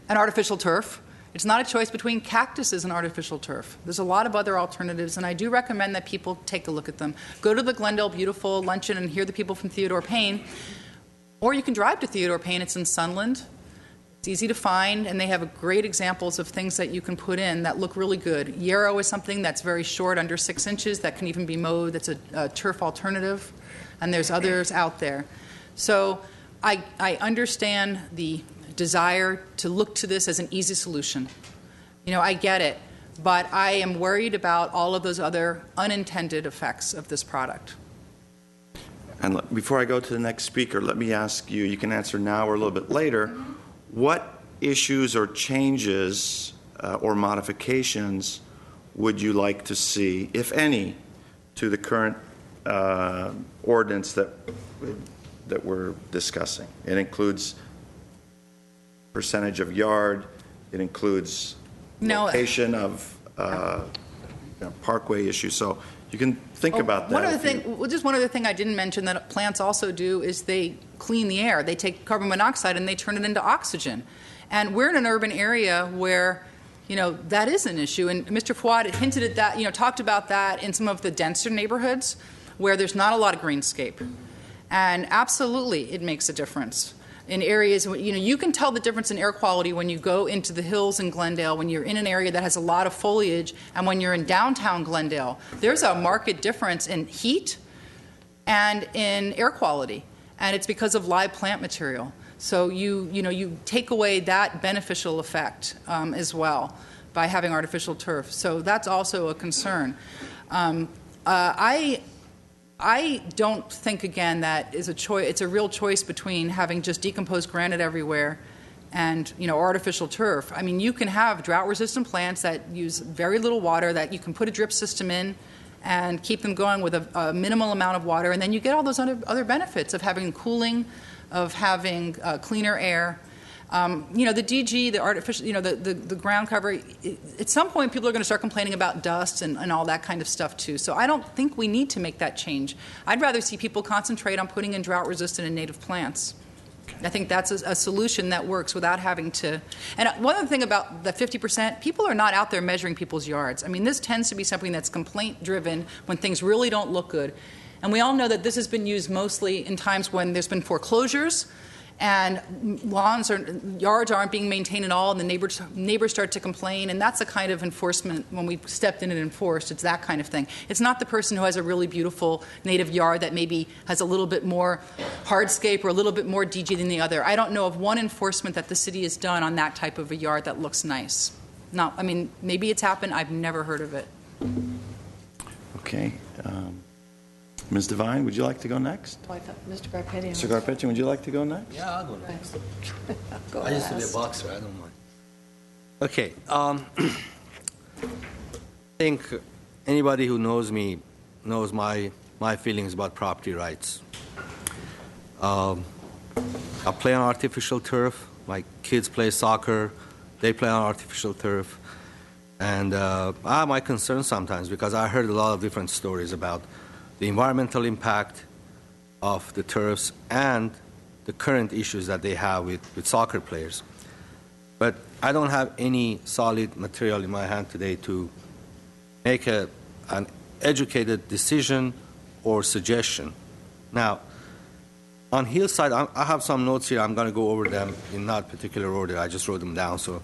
and artificial turf. It's not a choice between cactuses and artificial turf. There's a lot of other alternatives, and I do recommend that people take a look at them. Go to the Glendale Beautiful luncheon and hear the people from Theodore Payne, or you can drive to Theodore Payne. It's in Sunland. It's easy to find, and they have great examples of things that you can put in that look really good. Yarrow is something that's very short, under 6 inches, that can even be mowed. That's a turf alternative, and there's others out there. So I understand the desire to look to this as an easy solution. I get it, but I am worried about all of those other unintended effects of this product.
And before I go to the next speaker, let me ask you, you can answer now or a little bit later, what issues or changes or modifications would you like to see, if any, to the current ordinance that we're discussing? It includes percentage of yard. It includes location of parkway issues. So you can think about that.
Just one other thing I didn't mention that plants also do is they clean the air. They take carbon monoxide and they turn it into oxygen. And we're in an urban area where, that is an issue. And Mr. Fouad hinted at that, talked about that in some of the denser neighborhoods where there's not a lot of greenscape. And absolutely, it makes a difference. In areas, you can tell the difference in air quality when you go into the hills in Glendale, when you're in an area that has a lot of foliage, and when you're in downtown Glendale. There's a marked difference in heat
and in air quality, and it's because of live plant material. So you take away that beneficial effect as well by having artificial turf. So that's also a concern. I don't think, again, that is a choice. It's a real choice between having just decomposed granite everywhere and artificial turf. I mean, you can have drought-resistant plants that use very little water that you can put a drip system in and keep them going with a minimal amount of water, and then you get all those other benefits of having cooling, of having cleaner air. The DG, the artificial, the ground cover, at some point people are going to start complaining about dust and all that kind of stuff too. So I don't think we need to make that change. I'd rather see people concentrate on putting in drought-resistant and native plants. I think that's a solution that works without having to. And one other thing about the 50%, people are not out there measuring people's yards. I mean, this tends to be something that's complaint-driven when things really don't look good. And we all know that this has been used mostly in times when there's been foreclosures and yards aren't being maintained at all, and the neighbors start to complain, and that's the kind of enforcement when we stepped in and enforced. It's that kind of thing. It's not the person who has a really beautiful native yard that maybe has a little bit more hardscape or a little bit more DG than the other. I don't know of one enforcement that the city has done on that type of a yard that looks nice. No, I mean, maybe it's happened. I've never heard of it.
Okay. Ms. Devine, would you like to go next?
Oh, I thought Mr. Garpetti.
Mr. Garpetti, would you like to go next?
Yeah, I'll go next.
Go
I used to be a
last.
boxer. I don't mind. Okay. I think anybody who knows me knows my feelings about property rights. I play on artificial turf. My kids play soccer. They play on artificial turf. And I have my concerns sometimes because I heard a lot of different stories about the environmental impact of the turfs and the current issues that they have with soccer players. But I don't have any solid material in my hand today to make an educated decision or suggestion. Now, on Hillside, I have some notes here. I'm going to go over them in not particular order. I just wrote them down. So,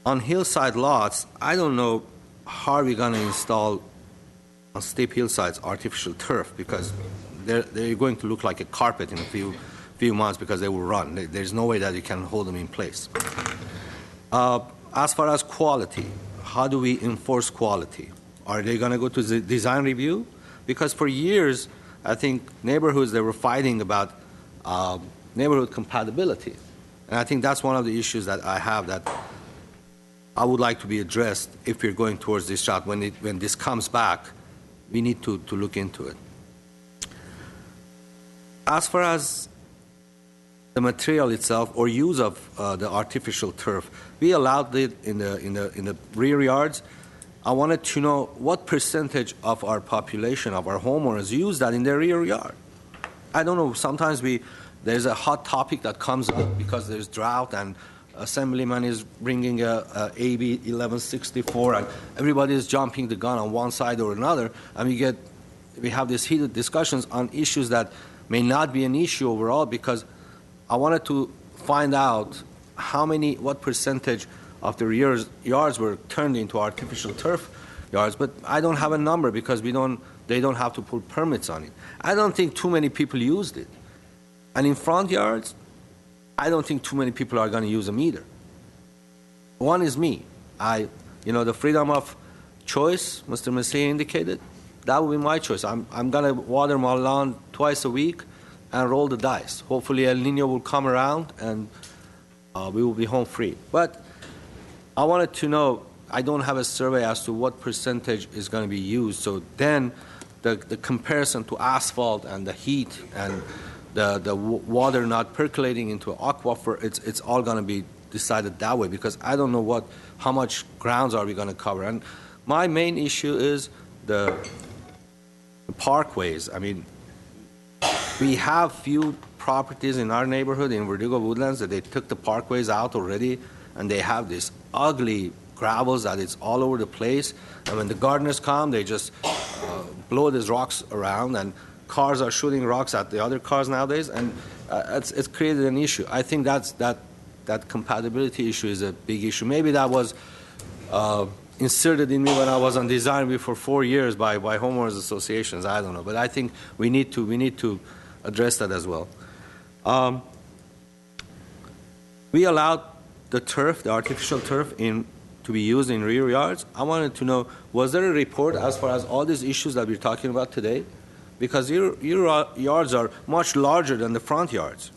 on Hillside lots, I don't know how are we going to install on steep hillsides artificial turf because they're going to look like a carpet in a few months because they will run. There's no way that you can hold them in place. As far as quality, how do we enforce quality? Are they going to go to the design review? Because for years, I think neighborhoods, they were fighting about neighborhood compatibility. And I think that's one of the issues that I have that I would like to be addressed if we're going towards this route. When this comes back, we need to look into it. As far as the material itself or use of the artificial turf, we allowed it in the rear yards. I wanted to know what percentage of our population, of our homeowners, use that in their rear yard. I don't know. Sometimes there's a hot topic that comes up because there's drought and Assemblyman is bringing a AB 1164 and everybody is jumping the gun on one side or another, and we have these heated discussions on issues that may not be an issue overall. Because I wanted to find out what percentage of the yards were turned into artificial turf yards, but I don't have a number because they don't have to put permits on it. I don't think too many people used it, and in front yards, I don't think too many people are going to use them either. One is me. The freedom of choice, Mr. Messier indicated, that will be my choice. I'm going to water my lawn twice a week and roll the dice. Hopefully El Nino will come around and we will be home free. But I wanted to know, I don't have a survey as to what percentage is going to be used. So then the comparison to asphalt and the heat and the water not percolating into an aquifer, it's all going to be decided that way because I don't know how much grounds are we going to cover. And my main issue is the parkways. I mean, we have few properties in our neighborhood in Verdugo Woodlands that they took the parkways out already, and they have this ugly gravels that it's all over the place. And when the gardeners come, they just blow these rocks around, and cars are shooting rocks at the other cars nowadays, and it's created an issue. I think that compatibility issue is a big issue. Maybe that was inserted in me when I was on design review for 4 years by homeowners associations. I don't know, but I think we need to address that as well. We allowed the turf, the artificial turf, to be used in rear yards. I wanted to know, was there a report as far as all these issues that we're talking about today? Because your yards are much larger than the front yards.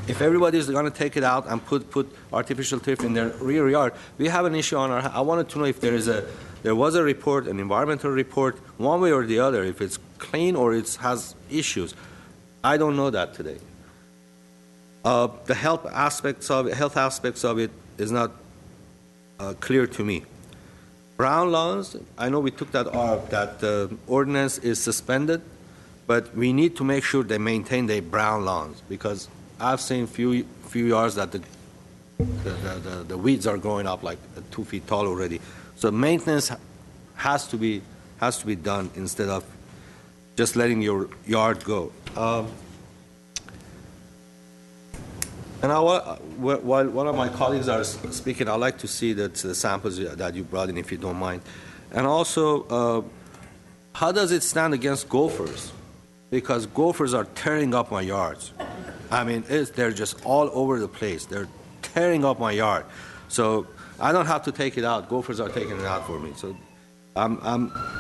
If everybody is going to take it out and put artificial turf in their rear yard, we have an issue on our. I wanted to know if there was a report, an environmental report, one way or the other, if it's clean or it has issues. I don't know that today. The health aspects of it is not clear to me. Brown lawns, I know we took that off, that ordinance is suspended, but we need to make sure they maintain their brown lawns, because I've seen few yards that the weeds are growing up like 2 feet tall already. So maintenance has to be done instead of just letting your yard go. And while one of my colleagues are speaking, I'd like to see the samples that you brought in, if you don't mind. And also, how does it stand against gophers? Because gophers are tearing up my yards. I mean, they're just all over the place. They're tearing up my yard. So I don't have to take it out. Gophers are taking it out for me. So I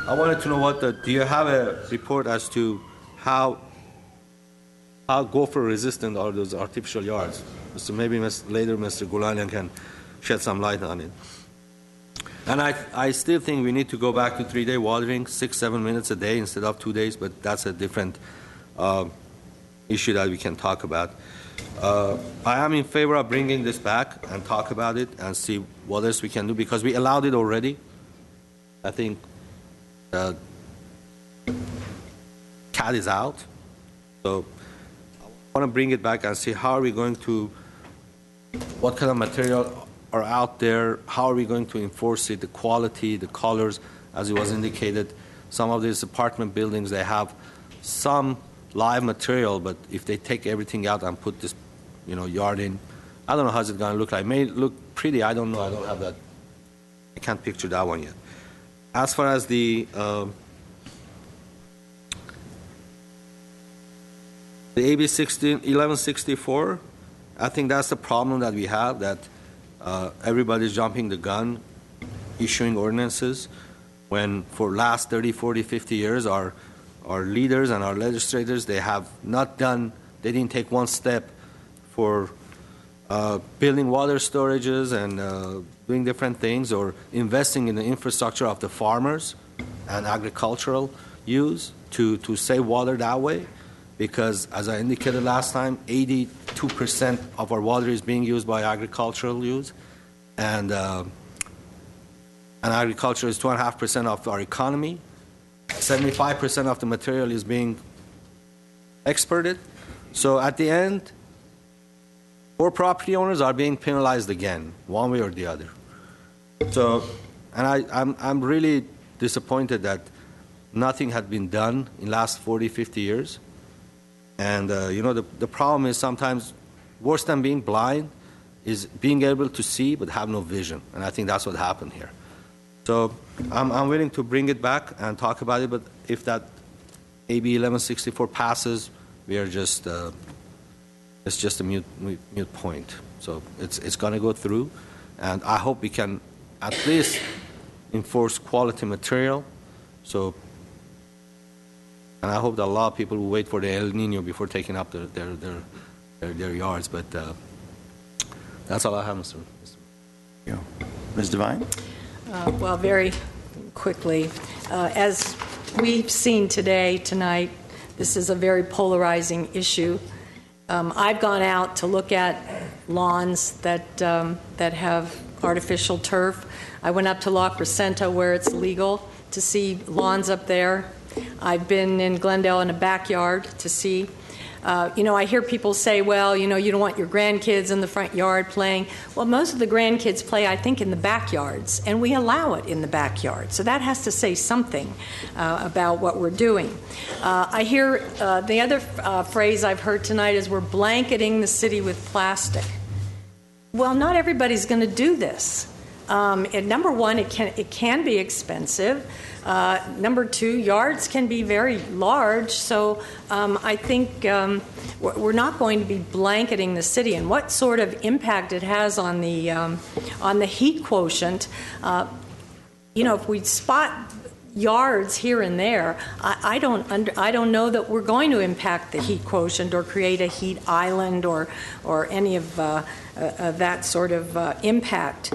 wanted to know do you have a report as to how gopher resistant are those artificial yards? So maybe later Mr. Gulanian can shed some light on it. And I still think we need to go back to 3-day watering, 6-7 minutes a day instead of 2 days, but that's a different issue that we can talk about. I am in favor of bringing this back and talk about it and see what else we can do, because we allowed it already. I think the cat is out. So I want to bring it back and see how are we going to, what kind of material are out there, how are we going to enforce it, the quality, the colors, as it was indicated. Some of these apartment buildings, they have some live material, but if they take everything out and put this, yard in, I don't know how's it going to look like. It may look pretty, I don't know, I don't have that, I can't picture that one yet. As far as the AB 1164, I think that's the problem that we have, that everybody's jumping the gun, issuing ordinances, when for last 30, 40, 50 years, our leaders and our legislators, they didn't take one step for building water storages and doing different things, or investing in the infrastructure of the farmers and agricultural use to save water that way. Because, as I indicated last time, 82% of our water is being used by agricultural use, and agriculture is 2.5% of our economy. 75% of the material is being exported. So at the end, poor property owners are being penalized again, one way or the other. So, and I'm really disappointed that nothing had been done in the last 40, 50 years. And, the problem is sometimes worse than being blind is being able to see but have no vision. And I think that's what happened here. So I'm willing to bring it back and talk about it, but if that AB 1164 passes, we are just, it's just a mute point. So it's going to go through, and I hope we can at least enforce quality material. So, and I hope that a lot of people will wait for the El Nino before taking up their yards. But that's all I have, Mr.
Yeah. Ms. Devine?
Well, very quickly, as we've seen tonight, this is a very polarizing issue. I've gone out to look at lawns that have artificial turf. I went up to La Crescenta where it's legal to see lawns up there. I've been in Glendale in a backyard to see. I hear people say, well, you don't want your grandkids in the front yard playing. Well, most of the grandkids play, I think, in the backyards, and we allow it in the backyard. So that has to say something about what we're doing. I hear the other phrase I've heard tonight is we're blanketing the city with plastic. Well, not everybody's going to do this.
And number one, it can be expensive. Number two, yards can be very large. So I think we're not going to be blanketing the city. And what sort of impact it has on the heat quotient, if we spot yards here and there, I don't know that we're going to impact the heat quotient or create a heat island or any of that sort of impact.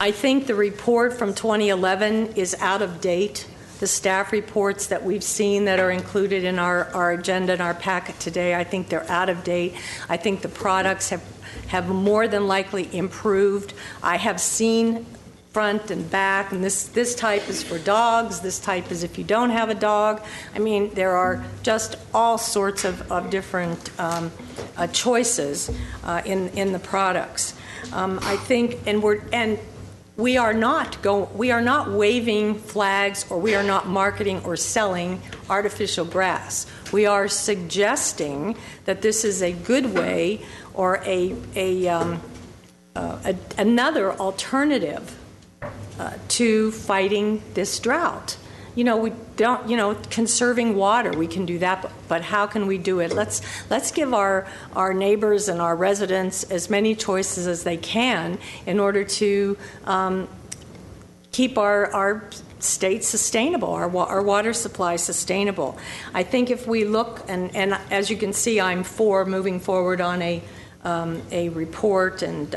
I think the report from 2011 is out of date. The staff reports that we've seen that are included in our agenda and our packet today, I think they're out of date. I think the products have more than likely improved. I have seen front and back, and this type is for dogs, this type is if you don't have a dog. I mean, there are just all sorts of different choices in the products. I think, and we are not waving flags, or we are not marketing or selling artificial grass. We are suggesting that this is a good way or another alternative to fighting this drought. We don't, conserving water, we can do that, but how can we do it? Let's give our neighbors and our residents as many choices as they can in order to keep our state sustainable, our water supply sustainable. I think if we look, and as you can see, I'm for moving forward on a report and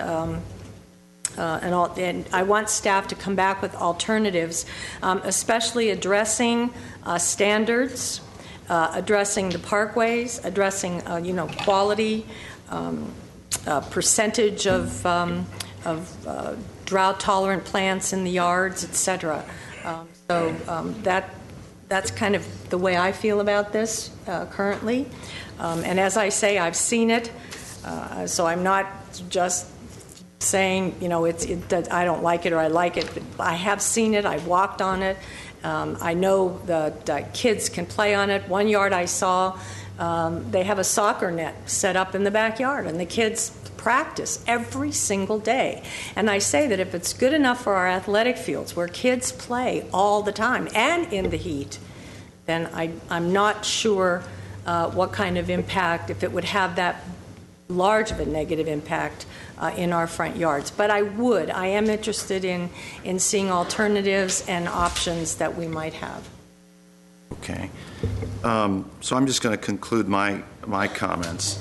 I want staff to come back with alternatives, especially addressing standards, addressing the parkways, addressing quality, percentage of drought-tolerant plants in the yards, etc. That's kind of the way I feel about this currently. And as I say, I've seen it, so I'm not just saying, I don't like it or I like it, but I have seen it, I've walked on it. I know the kids can play on it. One yard I saw, they have a soccer net set up in the backyard, and the kids practice every single day. And I say that if it's good enough for our athletic fields where kids play all the time and in the heat, then I'm not sure what kind of impact, if it would have that large of a negative impact in our front yards. But I am interested in seeing alternatives and options that we might have.
Okay. So I'm just going to conclude my comments.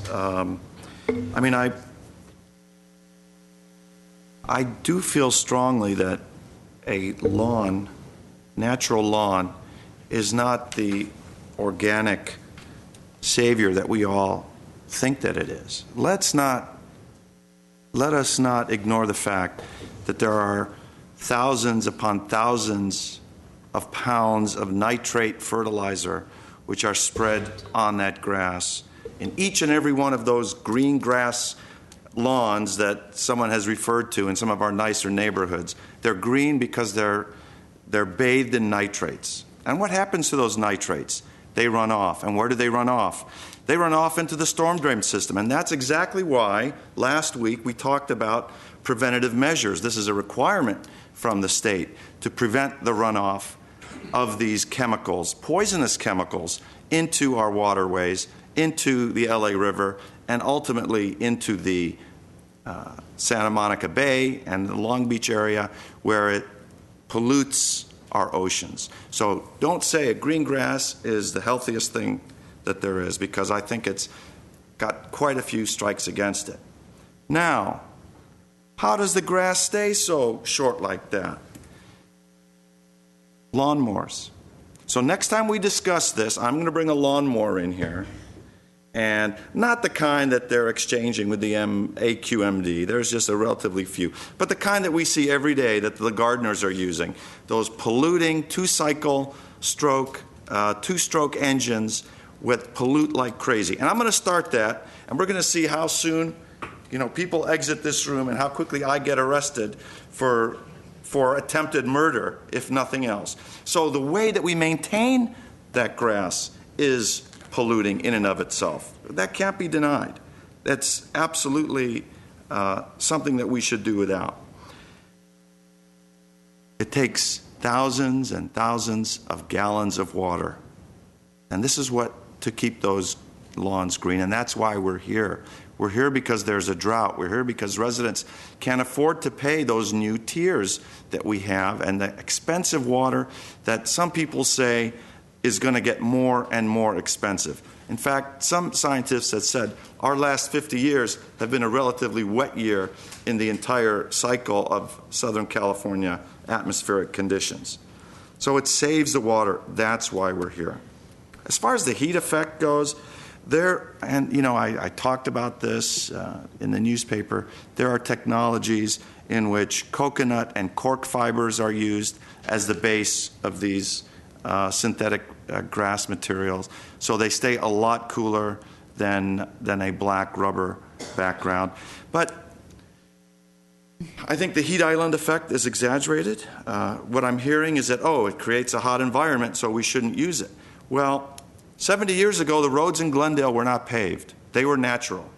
I do feel strongly that a natural lawn, is not the organic savior that we all think that it is. Let us not ignore the fact that there are thousands upon thousands of pounds of nitrate fertilizer which are spread on that grass. In each and every one of those green grass lawns that someone has referred to in some of our nicer neighborhoods, they're green because they're bathed in nitrates. And what happens to those nitrates? They run off. And where do they run off? They run off into the storm drain system. And that's exactly why last week we talked about preventative measures. This is a requirement from the state to prevent the runoff of these chemicals, poisonous chemicals, into our waterways, into the LA River, and ultimately into the Santa Monica Bay and the Long Beach area, where it pollutes our oceans. So don't say green grass is the healthiest thing that there is, because I think it's got quite a few strikes against it. Now, how does the grass stay so short like that? Lawnmowers. So next time we discuss this, I'm going to bring a lawnmower in here, and not the kind that they're exchanging with the AQMD. There's just a relatively few. But the kind that we see every day that the gardeners are using, those polluting two-stroke engines with pollute like crazy. And I'm going to start that, and we're going to see how soon people exit this room and how quickly I get arrested for attempted murder, if nothing else. So the way that we maintain that grass is polluting in and of itself. That can't be denied. That's absolutely something that we should do without. It takes thousands and thousands of gallons of water. And this is what to keep those lawns green. And that's why we're here. We're here because there's a drought. We're here because residents can't afford to pay those new tiers that we have and the expensive water that some people say is going to get more and more expensive. In fact, some scientists have said our last 50 years have been a relatively wet year in the entire cycle of Southern California atmospheric conditions. So it saves the water. That's why we're here. As far as the heat effect goes, I talked about this in the newspaper. There are technologies in which coconut and cork fibers are used as the base of these synthetic grass materials, so they stay a lot cooler than a black rubber background. But I think the heat island effect is exaggerated. What I'm hearing is that, it creates a hot environment, so we shouldn't use it. Well, 70 years ago, the roads in Glendale were not paved. They were natural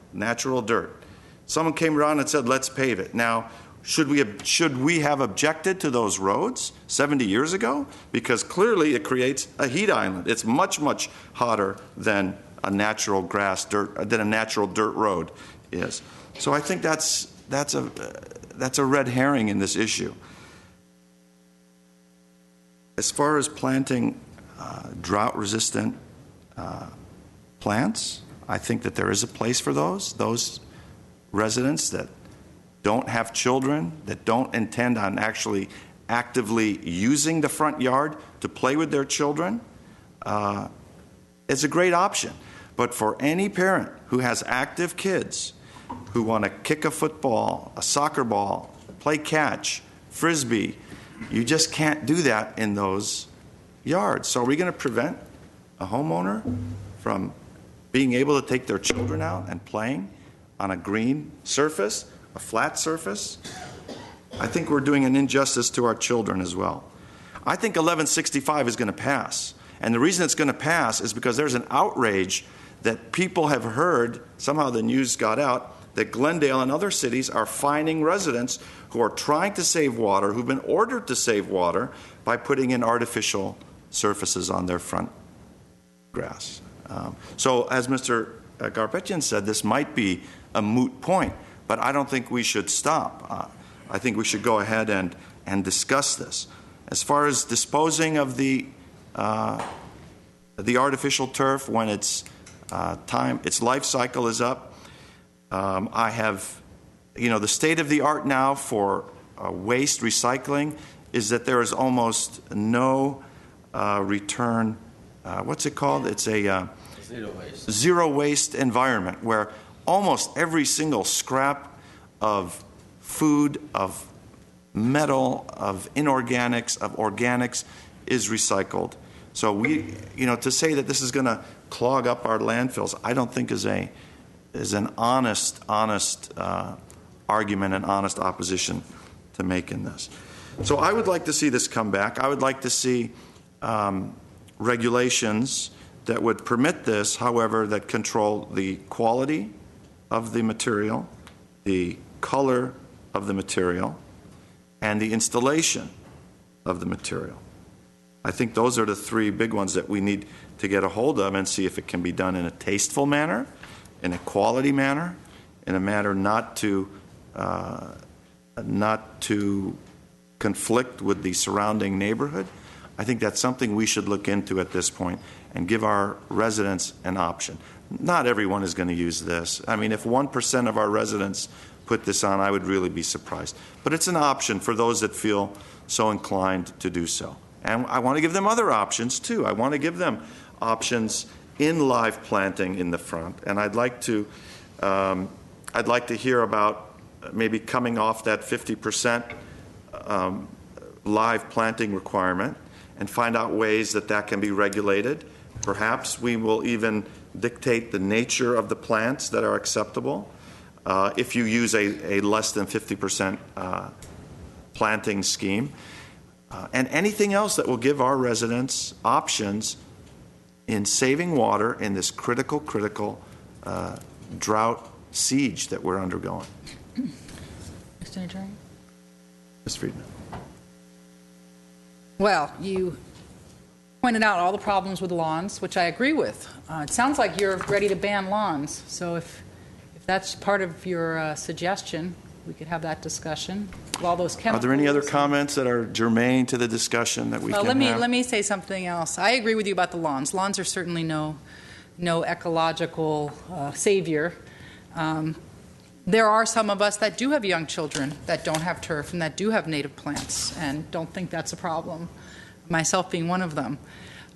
dirt. Someone came around and said, let's pave it. Now, should we have objected to those roads 70 years ago? Because clearly it creates a heat island. It's much, much hotter than a natural dirt road is. So I think that's a red herring in this issue. As far as planting drought-resistant plants, I think that there is a place for those residents that don't have children, that don't intend on actually actively using the front yard to play with their children. It's a great option. But for any parent who has active kids who want to kick a football, a soccer ball, play catch, frisbee, you just can't do that in those yards. So are we going to prevent a homeowner from being able to take their children out and playing on a green surface, a flat surface? I think we're doing an injustice to our children as well. I think 1165 is going to pass. And the reason it's going to pass is because there's an outrage that people have heard, somehow the news got out, that Glendale and other cities are fining residents who are trying to save water, who've been ordered to save water by putting in artificial surfaces on their front grass. So as Mr. Garpetian said, this might be a moot point, but I don't think we should stop. I think we should go ahead and discuss this. As far as disposing of the artificial turf when its life cycle is up, I have, the state of the art now for waste recycling is that there is almost no return. What's it called? It's a zero waste environment where almost every single scrap of food, of metal, of inorganics, of organics is recycled. So to say that this is going to clog up our landfills, I don't think is an honest argument, an honest opposition to making this. So I would like to see this come back. I would like to see regulations that would permit this, however, that control the quality of the material, the color of the material, and the installation of the material. I think those are the three big ones that we need to get a hold of and see if it can be done in a tasteful manner, in a quality manner, in a manner not to conflict with the surrounding neighborhood. I think that's something we should look into at this point and give our residents an option. Not everyone is going to use this. I mean, if 1% of our residents put this on, I would really be surprised. But it's an option for those that feel so inclined to do so. And I want to give them other options, too. I want to give them options in live planting in the front. And I'd like to hear about maybe coming off that 50% live planting requirement and find out ways that can be regulated. Perhaps we will even dictate the nature of the plants that are acceptable if you use a less than 50% planting scheme. And anything else that will give our residents options in saving water in this critical drought siege that we're undergoing.
Mr. Attorney?
Ms. Friedman.
Well, you pointed out all the problems with lawns, which I agree with. It sounds like you're ready to ban lawns. So if that's part of your suggestion, we could have that discussion. All those chemicals.
Are there any other comments that are germane to the discussion that we can have?
Let me say something else. I agree with you about the lawns. Lawns are certainly no ecological savior. There are some of us that do have young children that don't have turf and that do have native plants and don't think that's a problem, myself being one of them.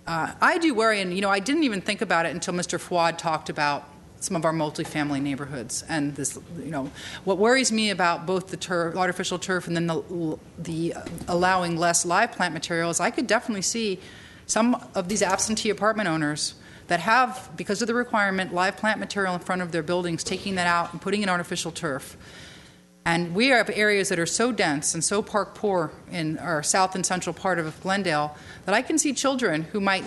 I do worry, and I didn't even think about it until Mr. Fouad talked about some of our multifamily neighborhoods. And this, what worries me about both the artificial turf and then the allowing less live plant materials, I could definitely see some of these absentee apartment owners that have, because of the requirement, live plant material in front of their buildings, taking that out and putting in artificial turf. And we have areas that are so dense and so park poor in our south and central part of Glendale that I can see children who might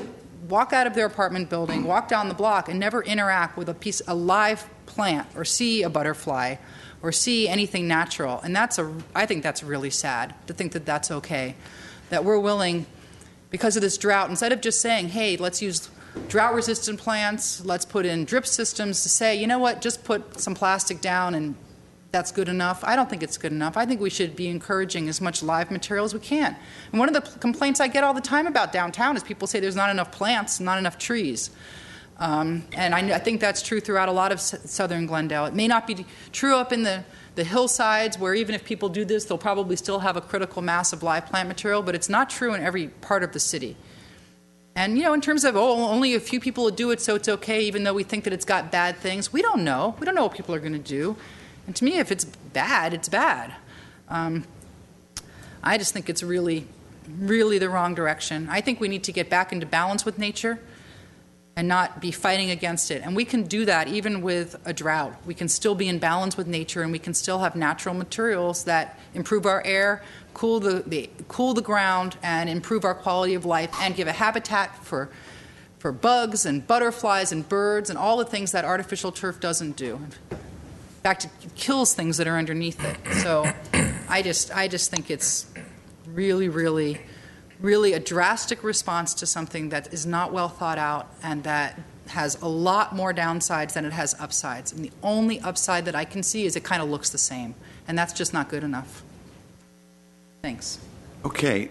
walk out of their apartment building, walk down the block, and never interact with a live plant or see a butterfly or see anything natural. And I think that's really sad to think that that's okay, that we're willing, because of this drought, instead of just saying, hey, let's use drought-resistant plants, let's put in drip systems, to say, you know what, just put some plastic down and that's good enough. I don't think it's good enough. I think we should be encouraging as much live material as we can. And one of the complaints I get all the time about downtown is people say there's not enough plants, not enough trees. And I think that's true throughout a lot of southern Glendale. It may not be true up in the hillsides, where even if people do this, they'll probably still have a critical mass of live plant material, but it's not true in every part of the city. And, in terms of, only a few people will do it, so it's okay, even though we think that it's got bad things, we don't know. We don't know what people are going to do. And to me, if it's bad, it's bad. I just think it's really, really the wrong direction. I think we need to get back into balance with nature and not be fighting against it. And we can do that even with a drought. We can still be in balance with nature, and we can still have natural materials that improve our air, cool the ground, and improve our quality of life, and give a habitat for bugs and butterflies and birds and all the things that artificial turf doesn't do. In fact, it kills things that are underneath it. So I just think it's really, really, really a drastic response to something that is not well thought out and that has a lot more downsides than it has upsides. And the only upside that I can see is it kind of looks the same. And that's just not good enough. Thanks.
Okay.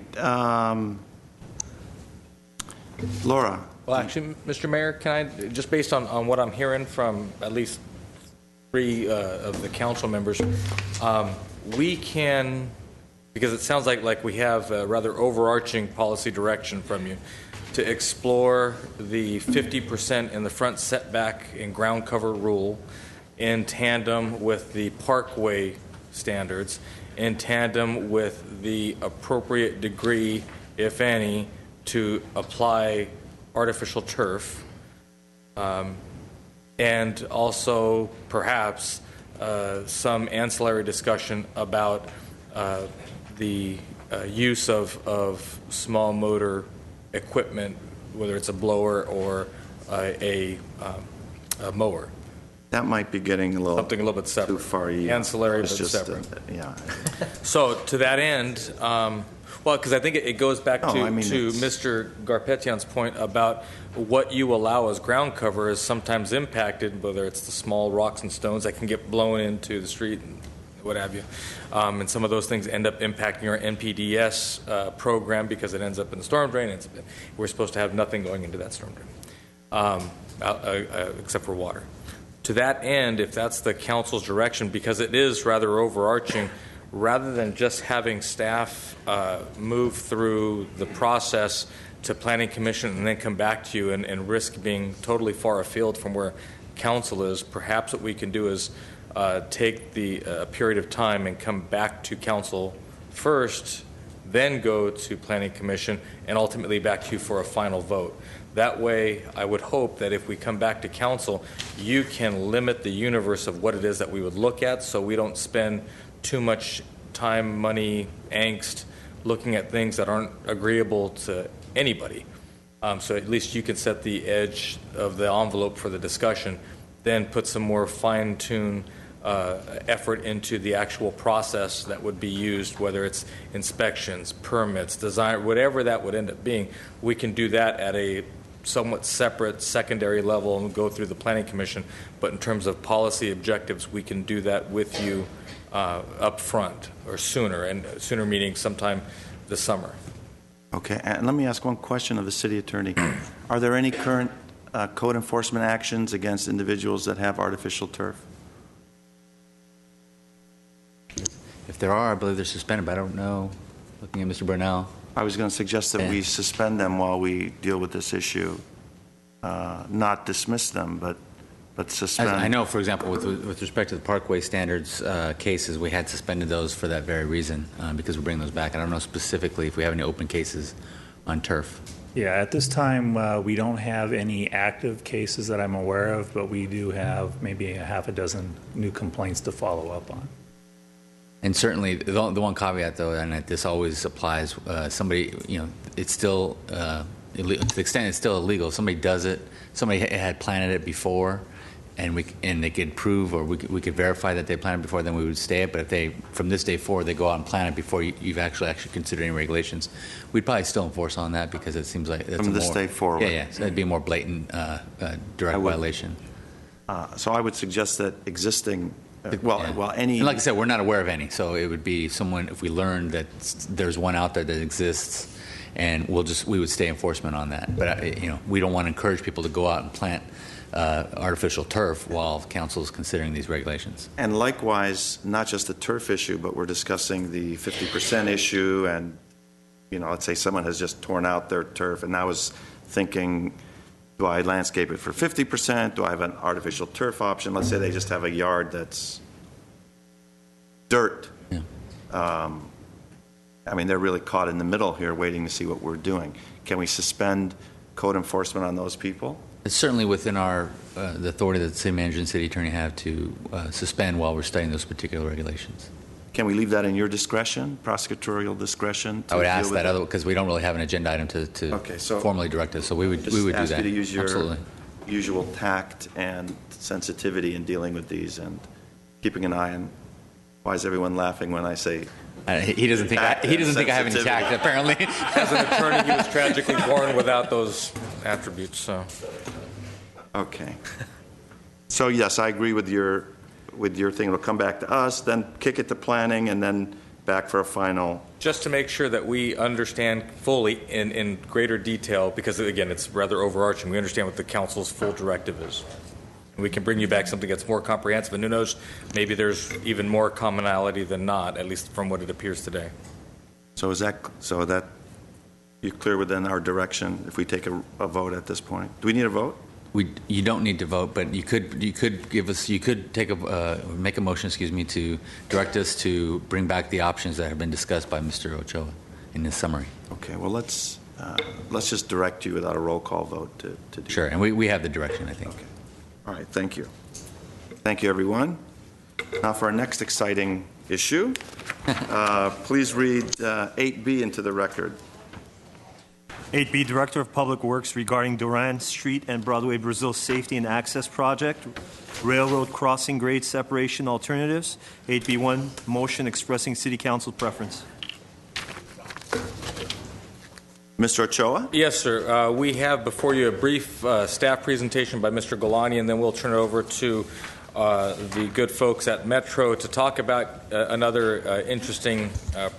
Laura.
Well, actually, Mr. Mayor, can I, just based on what I'm hearing from at least 3 of the council members, we can, because it sounds like we have a rather overarching policy direction from you, to explore the 50% in the front setback and ground cover rule in tandem with the parkway standards, in tandem with the appropriate degree, if any, to apply artificial turf. And also, perhaps, some ancillary discussion about the use of small motor equipment, whether it's a blower or a mower.
That might be getting
something a little bit separate.
Too far.
Ancillary, but
just,
separate.
Yeah.
So to that end, well, because I think it goes back to Mr. Garpetian's point about what you allow as ground cover is sometimes impacted, whether it's the small rocks and stones that can get blown into the street and what have you. And some of those things end up impacting our NPDS program because it ends up in the storm drain. We're supposed to have nothing going into that storm drain except for water. To that end, if that's the council's direction, because it is rather overarching, rather than just having staff move through the process to Planning Commission and then come back to you and risk being totally far afield from where council is, perhaps what we can do is take the period of time and come back to council first, then go to Planning Commission, and ultimately back to you for a final vote. That way, I would hope that if we come back to council, you can limit the universe of what it is that we would look at, so we don't spend too much time, money, angst looking at things that aren't agreeable to anybody. So at least you can set the edge of the envelope for the discussion, then put some more fine-tuned effort into the actual process that would be used, whether it's inspections, permits, design, whatever that would end up being. We can do that at a somewhat separate secondary level and go through the Planning Commission. But in terms of policy objectives, we can do that with you up front or sooner, and sooner meaning sometime this summer.
Okay, and let me ask one question of the city attorney. Are there any current code enforcement actions against individuals that have artificial turf?
If there are, I believe they're suspended, but I don't know. Looking at Mr. Burnell.
I was going to suggest that we suspend them while we deal with this issue, not dismiss them, but suspend.
I know, for example, with respect to the Parkway standards cases, we had suspended those for that very reason, because we're bringing those back. I don't know specifically if we have any open cases on turf.
Yeah, at this time, we don't have any active cases that I'm aware of, but we do have maybe a half a dozen new complaints to follow up on.
And certainly, the one caveat, though, and this always applies, somebody, it's still, to the extent it's still illegal, if somebody does it, somebody had planted it before, and they could prove, or we could verify that they planted before, then we would stay it. But if they, from this day forward, they go out and plant it before you've actually considered any regulations, we'd probably still enforce on that, because it seems like that's
from this day forward.
Yeah, so that'd be a more blatant direct violation.
So I would suggest that existing. And like
I said, we're not aware of any, so it would be someone, if we learn that there's one out there that exists, and we would stay enforcement on that. But we don't want to encourage people to go out and plant artificial turf while council is considering these regulations.
And likewise, not just the turf issue, but we're discussing the 50% issue, and let's say someone has just torn out their turf, and now is thinking, do I landscape it for 50%? Do I have an artificial turf option? Let's say they just have a yard that's dirt.
Yeah.
They're really caught in the middle here waiting to see what we're doing. Can we suspend code enforcement on those people?
It's certainly within the authority that the city manager and city attorney have to suspend while we're studying those particular regulations.
Can we leave that in your discretion, prosecutorial discretion?
I would ask that, because we don't really have an agenda item to formally direct it, so we would do that.
Ask you to use your
Absolutely.
usual tact and sensitivity in dealing with these and keeping an eye on. Why is everyone laughing when I say?
He doesn't think I have any tact. Apparently,
as an attorney, he was tragically born without those attributes. So,
okay. So yes, I agree with your thing. It'll come back to us, then kick it to planning, and then back for a final.
Just to make sure that we understand fully in greater detail, because again, it's rather overarching. We understand what the council's full directive is. And we can bring you back something that's more comprehensive. And who knows, maybe there's even more commonality than not, at least from what it appears today.
So that you're clear within our direction if we take a vote at this point? Do we need a vote?
You don't need to vote, but you could make a motion, to direct us to bring back the options that have been discussed by Mr. Ochoa in his summary.
Okay. Well, let's just direct you without a roll call vote to do.
Sure, and we have the direction, I think.
Okay. All right. Thank you. Thank you, everyone. Now for our next exciting issue, please read 8B into the record.
8B, Director of Public Works regarding Duran Street and Broadway Brazil Safety and Access Project, Railroad Crossing Grade Separation Alternatives. 8B1, motion expressing City Council preference.
Mr. Ochoa?
Yes, sir. We have before you a brief staff presentation by Mr. Golani, and then we'll turn it over to the good folks at Metro to talk about another interesting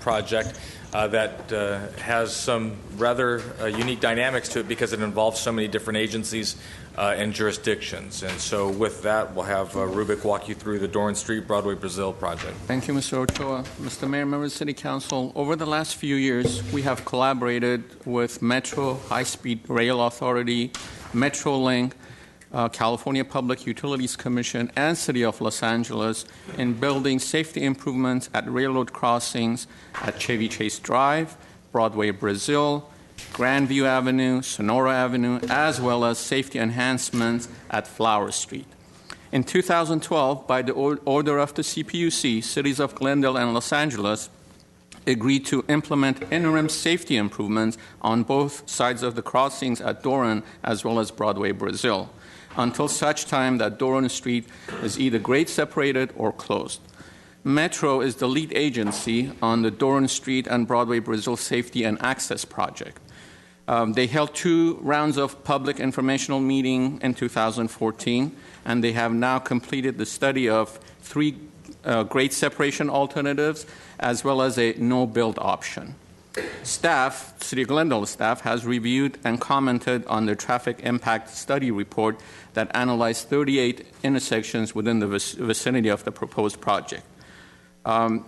project that has some rather unique dynamics to it because it involves so many different agencies and jurisdictions. And so with that, we'll have Rubik walk you through the Doran Street Broadway Brazil project.
Thank you, Mr. Ochoa. Mr. Mayor, members of the City Council, over the last few years, we have collaborated with Metro High-Speed Rail Authority, MetroLink, California Public Utilities Commission, and City of Los Angeles in building safety improvements at railroad crossings at Chevy Chase Drive, Broadway Brazil, Grandview Avenue, Sonora Avenue, as well as safety enhancements at Flower Street. In 2012, by the order of the CPUC, cities of Glendale and Los Angeles agreed to implement interim safety improvements on both sides of the crossings at Doran as well as Broadway Brazil. until such time that Doran Street is either grade separated or closed. Metro is the lead agency on the Doran Street and Broadway Brazil Safety and Access Project. They held 2 rounds of public informational meeting in 2014, and they have now completed the study of 3 grade separation alternatives as well as a no-build option. Staff, City of Glendale staff, has reviewed and commented on the traffic impact study report that analyzed 38 intersections within the vicinity of the proposed project.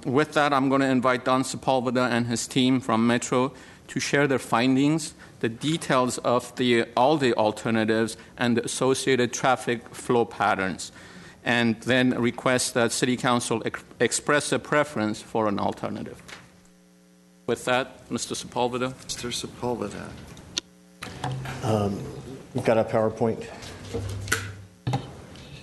With that, I'm going to invite Don Sepulveda and his team from Metro to share their findings, the details of all the alternatives, and the associated traffic flow patterns, and then request that City Council express a preference for an alternative. With that, Mr. Sepulveda.
Mr. Sepulveda.
We've got a PowerPoint.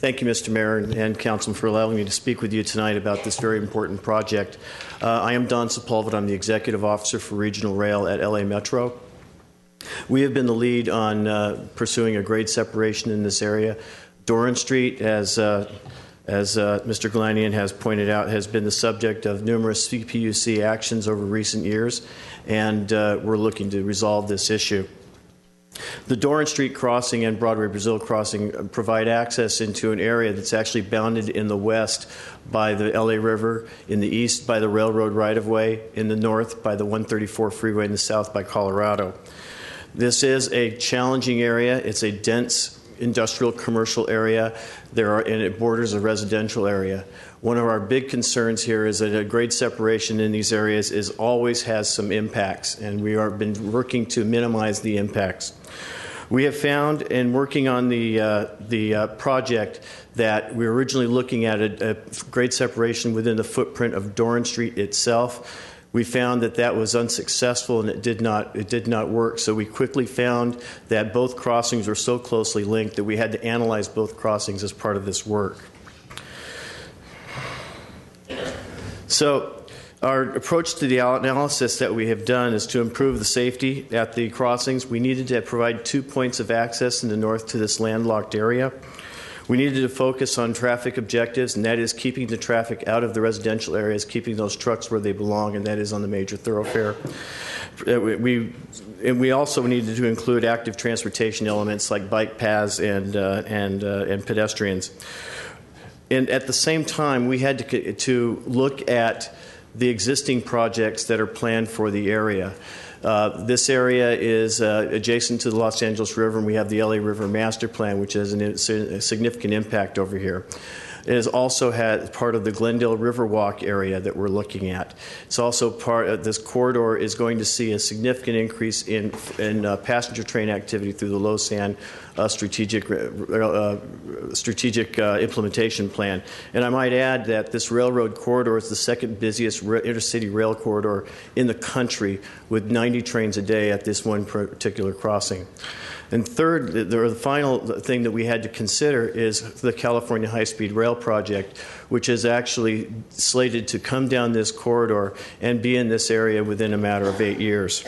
Thank you, Mr. Mayor and Council, for allowing me to speak with you tonight about this very important project. I am Don Sepulveda. I'm the Executive Officer for Regional Rail at LA Metro. We have been the lead on pursuing a grade separation in this area. Doran Street, as Mr. Galanian has pointed out, has been the subject of numerous CPUC actions over recent years, and we're looking to resolve this issue. The Doran Street crossing and Broadway Brazil crossing provide access into an area that's actually bounded in the west by the LA River, in the east by the railroad right-of-way, in the north by the 134 freeway, in the south by Colorado. This is a challenging area. It's a dense industrial commercial area, and it borders a residential area. One of our big concerns here is that a grade separation in these areas always has some impacts, and we have been working to minimize the impacts. We have found, in working on the project, that we were originally looking at a grade separation within the footprint of Doran Street itself. We found that was unsuccessful, and it did not work. So we quickly found that both crossings were so closely linked that we had to analyze both crossings as part of this work. So our approach to the analysis that we have done is to improve the safety at the crossings. We needed to provide 2 points of access in the north to this landlocked area. We needed to focus on traffic objectives, and that is keeping the traffic out of the residential areas, keeping those trucks where they belong, and that is on the major thoroughfare. We also needed to include active transportation elements like bike paths and pedestrians. And at the same time, we had to look at the existing projects that are planned for the area. This area is adjacent to the Los Angeles River, and we have the LA River Master Plan, which has a significant impact over here. It is also part of the Glendale Riverwalk area that we're looking at. It's also part of this corridor is going to see a significant increase in passenger train activity through the Low Sand strategic implementation plan. And I might add that this railroad corridor is the second busiest intercity rail corridor in the country, with 90 trains a day at this one particular crossing. And third, the final thing that we had to consider is the California High-Speed Rail project, which is actually slated to come down this corridor and be in this area within a matter of 8 years.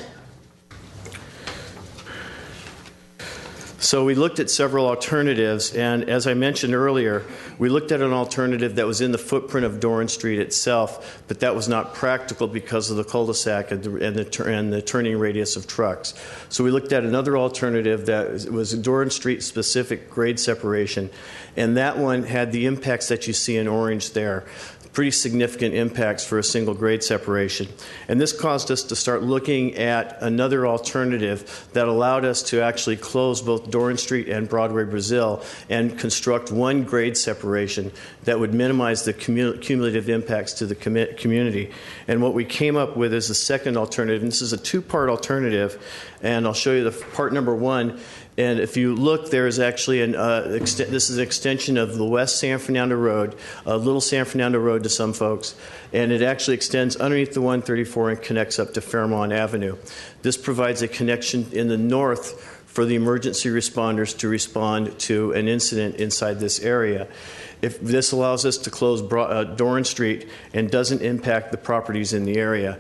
So we looked at several alternatives, and as I mentioned earlier, we looked at an alternative that was in the footprint of Doran Street itself, but that was not practical because of the cul-de-sac and the turning radius of trucks. So we looked at another alternative that was a Doran Street specific grade separation, and that one had the impacts that you see in orange there. Pretty significant impacts for a single grade separation. And this caused us to start looking at another alternative that allowed us to actually close both Doran Street and Broadway Brazil and construct one grade separation that would minimize the cumulative impacts to the community. And what we came up with is a second alternative, and this is a 2-part alternative, and I'll show you the part number 1. And if you look, there is actually this is an extension of the West San Fernando Road, Little San Fernando Road to some folks, and it actually extends underneath the 134 and connects up to Fairmont Avenue. This provides a connection in the north for the emergency responders to respond to an incident inside this area. If this allows us to close Doran Street and doesn't impact the properties in the area.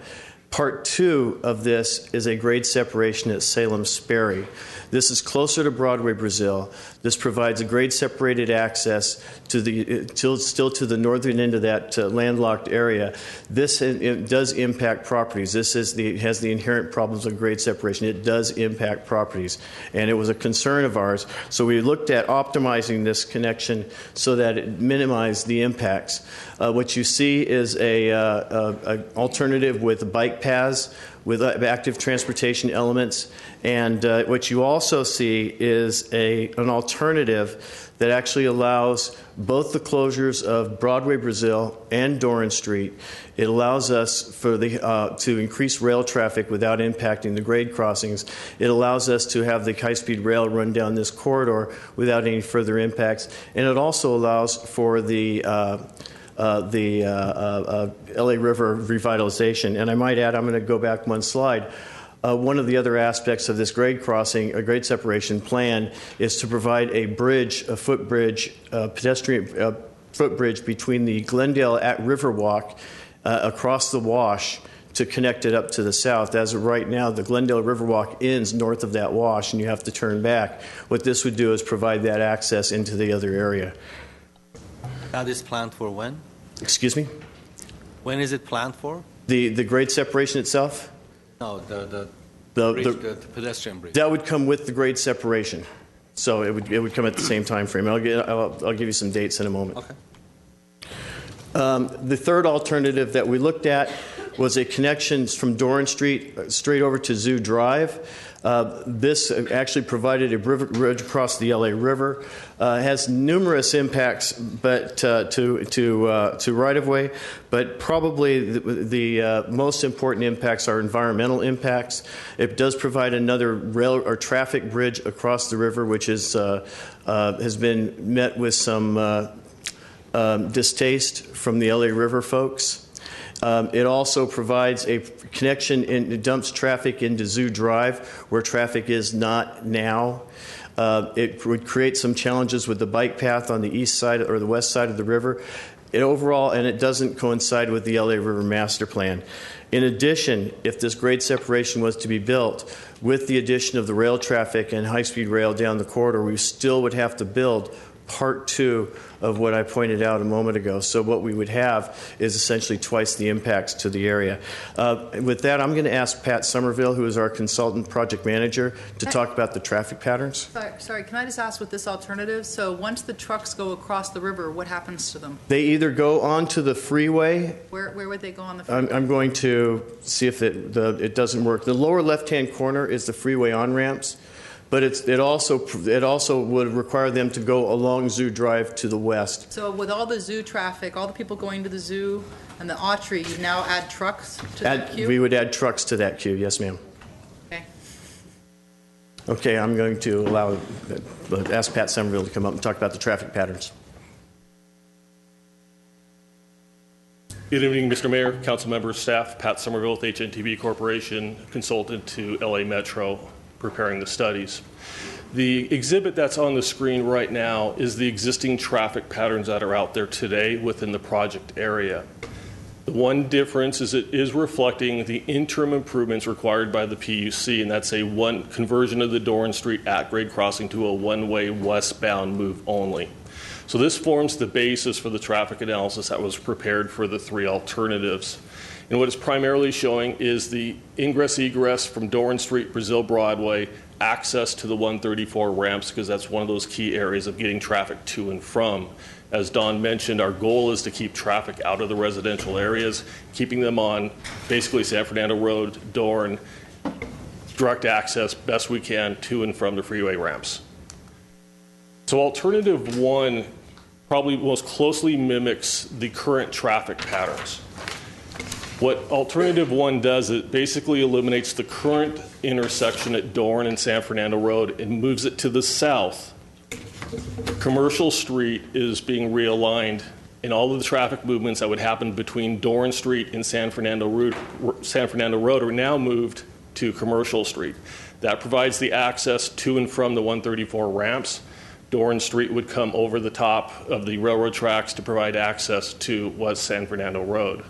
Part 2 of this is a grade separation at Salem Sperry. This is closer to Broadway Brazil. This provides a grade-separated access to still to the northern end of that landlocked area. This it does impact properties. This has the inherent problems of grade separation. It does impact properties, and it was a concern of ours. So we looked at optimizing this connection so that it minimized the impacts. What you see is a alternative with bike paths with active transportation elements, and what you also see is an alternative that actually allows both the closures of Broadway Brazil and Doran Street. It allows us to increase rail traffic without impacting the grade crossings. It allows us to have the high-speed rail run down this corridor without any further impacts, and it also allows for the LA River revitalization. And I might add, I'm going to go back one slide. One of the other aspects of this grade crossing, a grade separation plan, is to provide a bridge, a footbridge, pedestrian footbridge between the Glendale at Riverwalk across the wash to connect it up to the south. As of right now, the Glendale Riverwalk ends north of that wash, and you have to turn back. What this would do is provide that access into the other area.
That is planned for when?
Excuse me?
When is it planned for?
The grade separation itself?
No, the pedestrian bridge.
That would come with the grade separation. So it would come at the same time frame. I'll give you some dates in a moment.
Okay.
The third alternative that we looked at was a connection from Doran Street straight over to Zoo Drive. This actually provided a bridge across the LA River. Has numerous impacts, but to right-of-way. But probably the most important impacts are environmental impacts. It does provide another rail or traffic bridge across the river, which has been met with some distaste from the LA River folks. It also provides a connection it dumps traffic into Zoo Drive, where traffic is not now. It would create some challenges with the bike path on the east side or the west side of the river. It doesn't coincide with the LA River Master Plan. In addition, if this grade separation was to be built, with the addition of the rail traffic and high-speed rail down the corridor, we still would have to build Part 2 of what I pointed out a moment ago. So what we would have is essentially twice the impacts to the area. With that, I'm going to ask Pat Somerville, who is our consultant project manager, to talk about the traffic patterns.
Sorry, can I just ask with this alternative? So once the trucks go across the river, what happens to them?
They either go onto the freeway.
Where would they go on the freeway?
I'm going to see if it doesn't work. The lower left-hand corner is the freeway on-ramps. But it also would require them to go along Zoo Drive to the west.
So with all the zoo traffic, all the people going to the zoo and the Autry, you now add trucks to that queue?
We would add trucks to that queue, yes, ma'am.
Okay.
Okay, I'm going to ask Pat Somerville to come up and talk about the traffic patterns.
Good evening, Mr. Mayor, council members, staff. Pat Somerville with HNTB Corporation, consultant to LA Metro, preparing the studies. The exhibit that's on the screen right now is the existing traffic patterns that are out there today within the project area. The one difference is it is reflecting the interim improvements required by the PUC, and that's a conversion of the Doran Street at-grade crossing to a one-way westbound move only. So this forms the basis for the traffic analysis that was prepared for the three alternatives. And what it's primarily showing is the ingress-egress from Doran Street, Brazil Broadway, access to the 134 ramps, because that's one of those key areas of getting traffic to and from. As Don mentioned, our goal is to keep traffic out of the residential areas, keeping them on basically San Fernando Road, Doran, direct access best we can to and from the freeway ramps. So alternative one probably most closely mimics the current traffic patterns. What alternative one does, it basically eliminates the current intersection at Doran and San Fernando Road and moves it to the south. Commercial Street is being realigned, and all of the traffic movements that would happen between Doran Street and San Fernando Road are now moved to Commercial Street. That provides the access to and from the 134 ramps. Doran Street would come over the top of the railroad tracks to provide access to West San Fernando Road.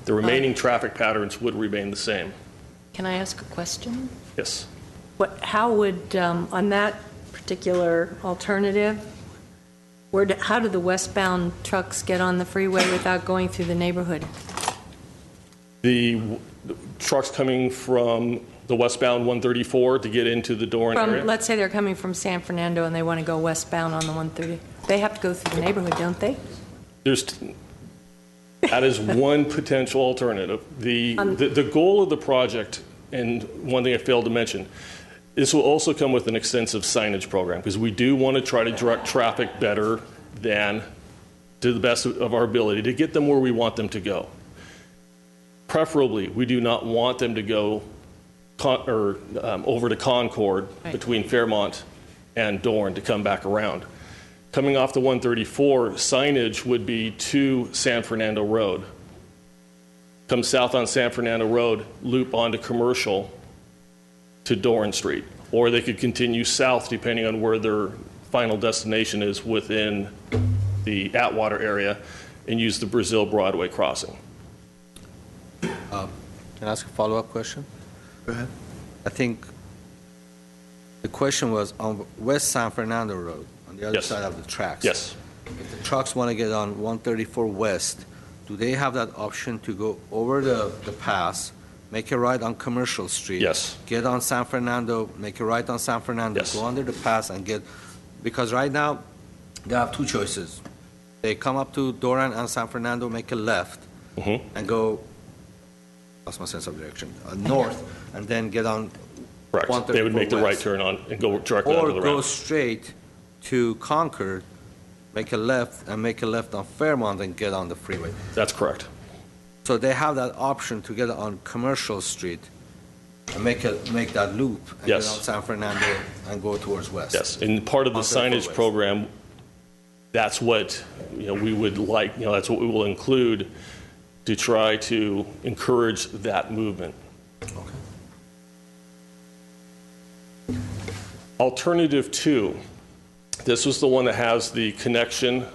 The remaining traffic patterns would remain the same.
Can I ask a question?
Yes.
How would, on that particular alternative? How do the westbound trucks get on the freeway without going through the neighborhood?
The trucks coming from the westbound 134 to get into the Doran area?
Let's say they're coming from San Fernando and they want to go westbound on the 130. They have to go through the neighborhood, don't they?
That is one potential alternative. The goal of the project, and one thing I failed to mention, this will also come with an extensive signage program, because we do want to try to direct traffic better than to the best of our ability to get them where we want them to go. Preferably, we do not want them to go over to Concord between Fairmont and Doran to come back around. Coming off the 134, signage would be to San Fernando Road. Come south on San Fernando Road, loop onto Commercial to Doran Street. Or they could continue south depending on where their final destination is within the Atwater area and use the Brazil Broadway crossing.
Can I ask a follow-up question?
Go ahead.
I think the question was on West San Fernando Road, on the other side of the tracks.
Yes.
If the trucks want to get on 134 West, do they have that option to go over the pass, make a right on Commercial Street?
Yes.
Get on San Fernando, make a right on San Fernando, go under the pass and get, because right now they have two choices. They come up to Doran and San Fernando, make a left, and go, lost my sense of direction, north, and then get on.
Correct. They would make the right turn on and go directly onto the
road. Or go
ramp.
straight to Concord, make a left, and make a left on Fairmont and get on the freeway.
That's correct.
So they have that option to get on Commercial Street and make that loop and get on San Fernando and go towards west.
Yes, and part of the signage program, that's what we would like. That's what we will include to try to encourage that movement.
Okay.
Alternative 2. This was the one that has the connection,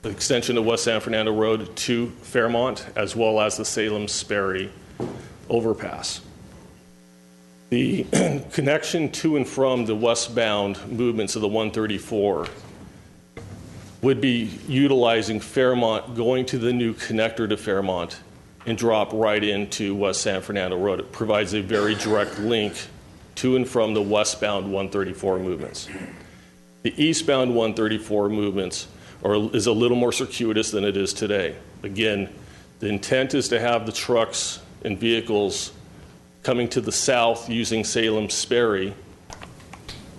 the extension of West San Fernando Road to Fairmont, as well as the Salem-Sperry overpass. The connection to and from the westbound movements of the 134 would be utilizing Fairmont, going to the new connector to Fairmont, and drop right into West San Fernando Road. It provides a very direct link to and from the westbound 134 movements. The eastbound 134 movements is a little more circuitous than it is today. Again, the intent is to have the trucks and vehicles coming to the south using Salem-Sperry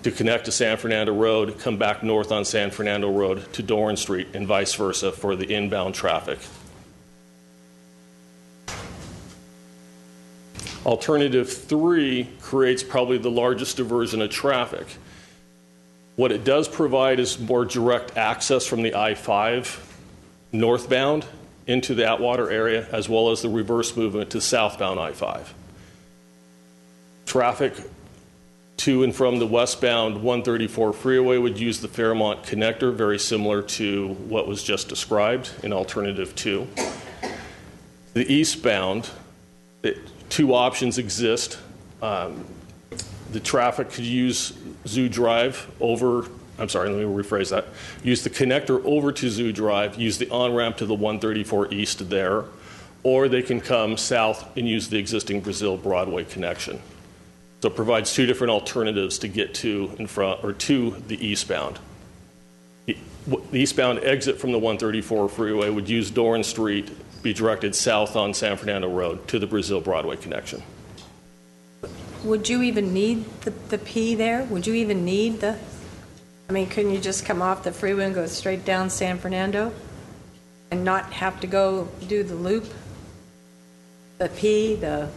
to connect to San Fernando Road, come back north on San Fernando Road to Doran Street, and vice versa for the inbound traffic. Alternative 3 creates probably the largest diversion of traffic. What it does provide is more direct access from the I-5 northbound into the Atwater area, as well as the reverse movement to southbound I-5. Traffic to and from the westbound 134 freeway would use the Fairmont connector, very similar to what was just described in Alternative 2. The eastbound, two options exist. The traffic could use Zoo Drive over, I'm sorry, let me rephrase that. Use the connector over to Zoo Drive, use the on-ramp to the 134 east there, or they can come south and use the existing Brazil Broadway connection. So it provides two different alternatives to get to the eastbound. The eastbound exit from the 134 freeway would use Doran Street, be directed south on San Fernando Road to the Brazil Broadway connection.
Would you even need the P there? Would you even need couldn't you just come off the freeway and go straight down San Fernando and not have to go do the loop? The P,
We're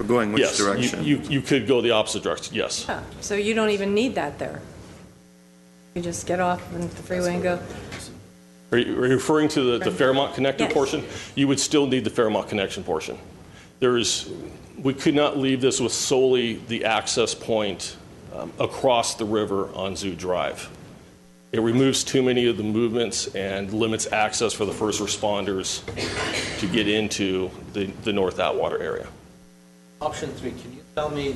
going which direction?
You could go the opposite direction, yes.
Yeah, so you don't even need that there. You just get off the freeway and go.
Are you referring to the Fairmont connector portion? You would still need the Fairmont connection portion. We could not leave this with solely the access point across the river on Zoo Drive. It removes too many of the movements and limits access for the first responders to get into the North Atwater area.
Option 3, can you tell me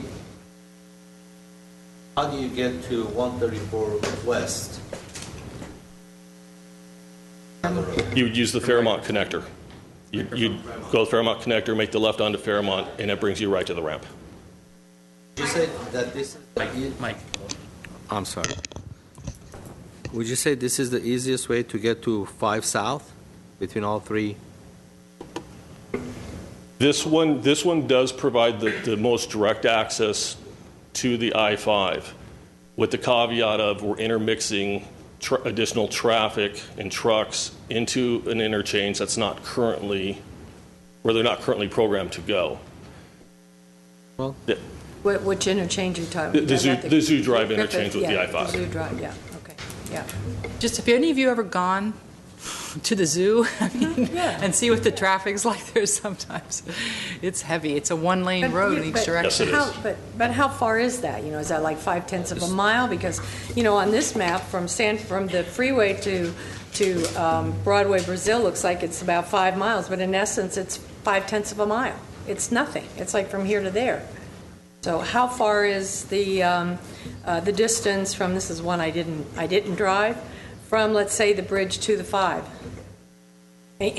How do you get to 134 West?
You would use the Fairmont connector. You'd go Fairmont connector, make the left onto Fairmont, and it brings you right to the ramp.
You said that this is
Mike.
I'm sorry. Would you say this is the easiest way to get to 5 South between all three?
This one does provide the most direct access to the I-5, with the caveat of we're intermixing additional traffic and trucks into an interchange that's not currently, where they're not currently programmed to go.
Well,
Which interchange are you talking about?
The Zoo Drive
Griffith,
interchange with the I-5.
The Zoo Drive, yeah, okay, yeah.
Just if any of you ever gone to the zoo and see what the traffic's like there sometimes, it's heavy. It's a one-lane road in each direction.
But how far is that? Is that like 0.5 of a mile? Because, on this map from the freeway to Broadway, Brazil, looks like it's about 5 miles, but in essence, it's 0.5 of a mile. It's nothing. It's like from here to there. So how far is the distance from, this is one I didn't drive, from, let's say, the bridge to the 5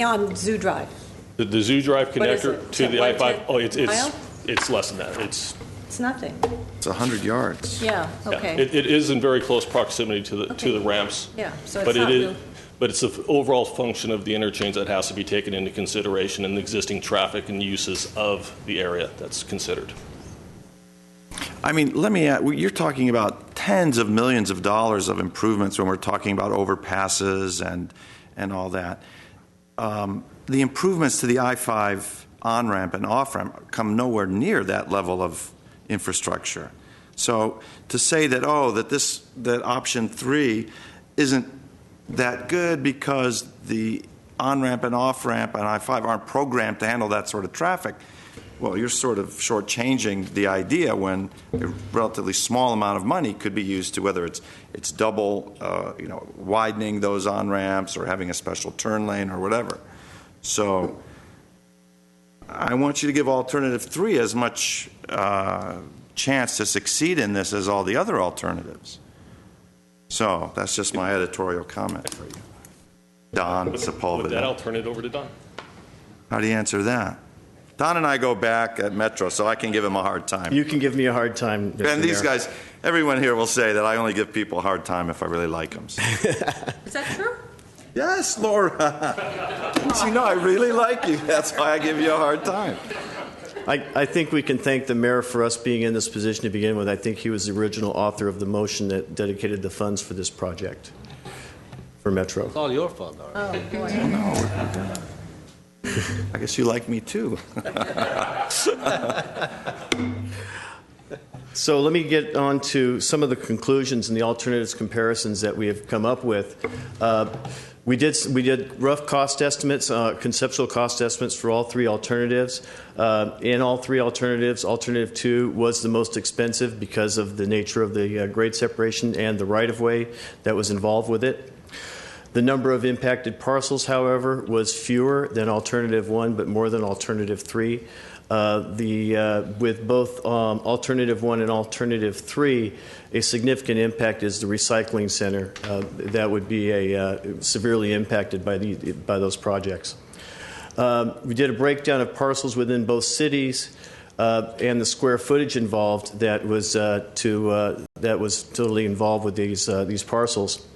on Zoo Drive?
The Zoo Drive connector to the I-5,
mile?
It's less than that.
It's nothing.
It's 100 yards.
Yeah, okay.
Yeah, it is in very close proximity to the ramps.
Yeah, so it's
but
not real.
But it's the overall function of the interchange that has to be taken into consideration, and the existing traffic and uses of the area that's considered.
I mean, let me add, you're talking about tens of millions of dollars of improvements when we're talking about overpasses and all that. The improvements to the I-5 on-ramp and off-ramp come nowhere near that level of infrastructure. So to say that, that option 3 isn't that good because the on-ramp and off-ramp and I-5 aren't programmed to handle that sort of traffic, well, you're sort of shortchanging the idea when a relatively small amount of money could be used to whether it's double, widening those on-ramps or having a special turn lane or whatever. So I want you to give alternative 3 as much chance to succeed in this as all the other alternatives. So that's just my editorial comment for you. Don Sepulveda.
With that, I'll turn it over to Don.
How do you answer that? Don and I go back at Metro, so I can give him a hard time.
You can give me a hard time, Mr.
And these
Mayor.
guys, everyone here will say that I only give people a hard time if I really like them. So.
Is that true?
Yes, Laura. You know I really like you. That's why I give you a hard time.
I think we can thank the mayor for us being in this position to begin with. I think he was the original author of the motion that dedicated the funds for this project for Metro.
It's all your fault, all right.
Oh, boy.
No. I guess you like me too.
So let me get on to some of the conclusions and the alternatives comparisons that we have come up with. We did rough cost estimates, conceptual cost estimates for all 3 alternatives. In all 3 alternatives, alternative 2 was the most expensive because of the nature of the grade separation and the right-of-way that was involved with it. The number of impacted parcels, however, was fewer than alternative 1, but more than alternative 3. With both alternative 1 and alternative 3, a significant impact is the recycling center that would be severely impacted by those projects. We did a breakdown of parcels within both cities and the square footage involved that was totally involved with these parcels.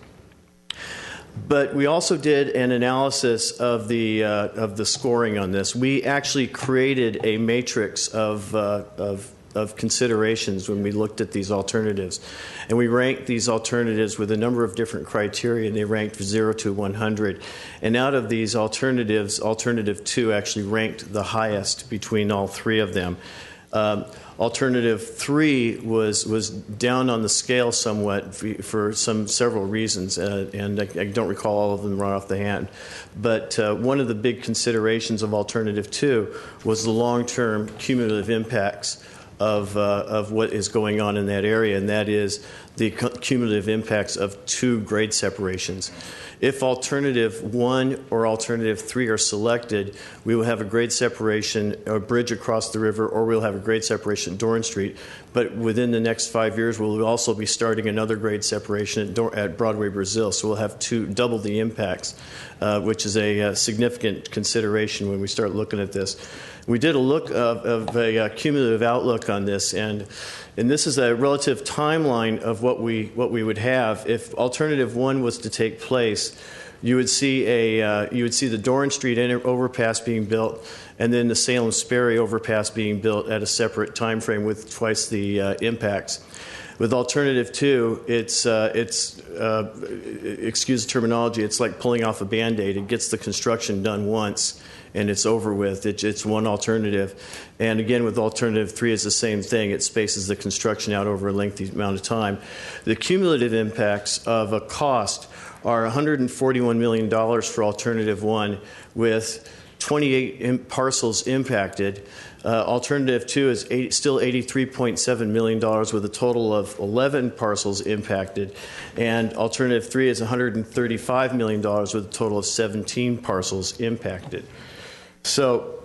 But we also did an analysis of the scoring on this. We actually created a matrix of considerations when we looked at these alternatives, and we ranked these alternatives with a number of different criteria. And they ranked from 0 to 100. And out of these alternatives, alternative 2 actually ranked the highest between all 3 of them. Alternative 3 was down on the scale somewhat for several reasons, and I don't recall all of them right off the hand. But one of the big considerations of Alternative 2 was the long-term cumulative impacts of what is going on in that area, and that is the cumulative impacts of 2 grade separations. If alternative 1 or alternative 3 are selected, we will have a grade separation, a bridge across the river, or we'll have a grade separation at Doran Street. But within the next 5 years, we'll also be starting another grade separation at Broadway Brazil. So we'll have double the impacts, which is a significant consideration when we start looking at this. We did a look of a cumulative outlook on this, and this is a relative timeline of what we would have if alternative 1 was to take place. You would see the Doran Street overpass being built, and then the Salem Sperry overpass being built at a separate time frame with twice the impacts. With alternative 2, it's excuse the terminology, it's like pulling off a Band-Aid. It gets the construction done once, and it's over with. It's one alternative. And again, with alternative 3, it's the same thing. It spaces the construction out over a lengthy amount of time. The cumulative impacts of a cost are $141 million for alternative 1, with 28 parcels impacted. Alternative 2 is still $83.7 million with a total of 11 parcels impacted. And alternative 3 is $135 million with a total of 17 parcels impacted. So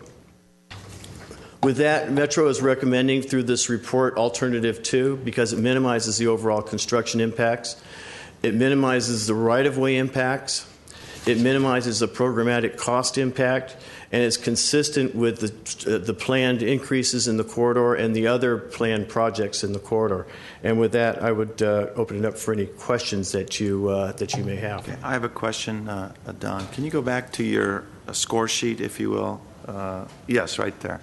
with that, Metro is recommending through this report alternative 2 because it minimizes the overall construction impacts. It minimizes the right-of-way impacts. It minimizes the programmatic cost impact, and it's consistent with the planned increases in the corridor and the other planned projects in the corridor. And with that, I would open it up for any questions that you may have.
Okay, I have a question, Don. Can you go back to your score sheet, if you will? Yes, right there.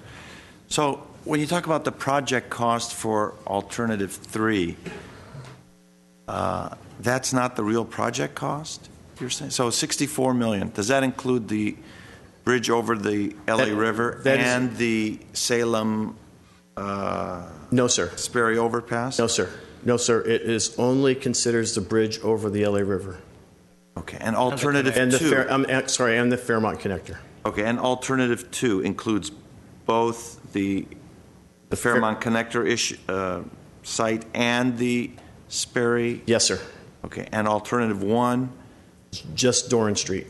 So when you talk about the project cost for alternative 3, that's not the real project cost, you're saying? So $64 million. Does that include the bridge over the LA River and the Salem
No, sir.
Sperry overpass?
No, sir. No, sir. It is only considers the bridge over the LA River.
Okay, and alternative 2.
And the Fairmont connector.
Okay, and alternative 2 includes both the Fairmont connector site and the Sperry?
Yes, sir.
Okay, and alternative 1?
Just Doran Street.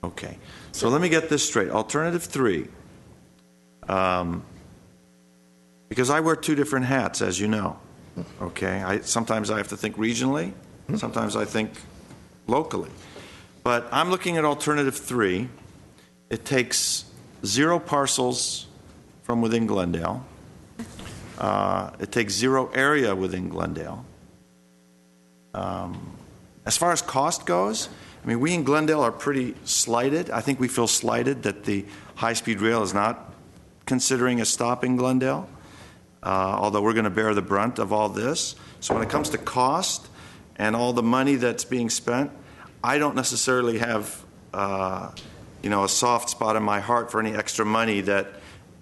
Okay, so let me get this straight. Alternative 3, because I wear 2 different hats, as you know. Okay, sometimes I have to think regionally, sometimes I think locally. But I'm looking at alternative 3. It takes 0 parcels from within Glendale. It takes 0 area within Glendale. As far as cost goes, I mean, we in Glendale are pretty slighted. I think we feel slighted that the high-speed rail is not considering a stop in Glendale, although we're going to bear the brunt of all this. So when it comes to cost and all the money that's being spent, I don't necessarily have a soft spot in my heart for any extra money that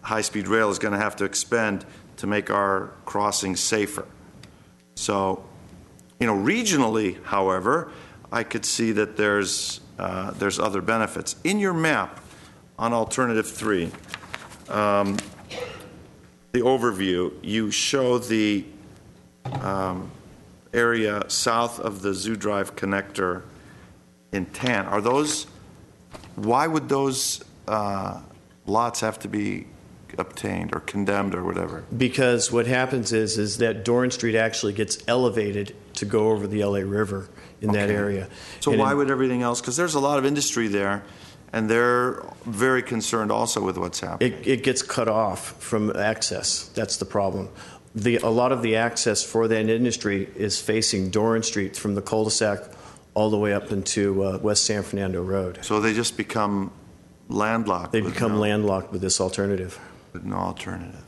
high-speed rail is going to have to expend to make our crossings safer. So, regionally, however, I could see that there's other benefits. In your map on alternative 3, the overview, you show the area south of the Zoo Drive connector in tan. Why would those lots have to be obtained or condemned or whatever?
Because what happens is that Doran Street actually gets elevated to go over the LA River in that area.
So why would everything else? Because there's a lot of industry there, and they're very concerned also with what's happening.
It gets cut off from access. That's the problem. A lot of the access for that industry is facing Doran Street from the cul-de-sac all the way up into West San Fernando Road.
So they just become landlocked.
They become landlocked with this alternative.
With no alternative.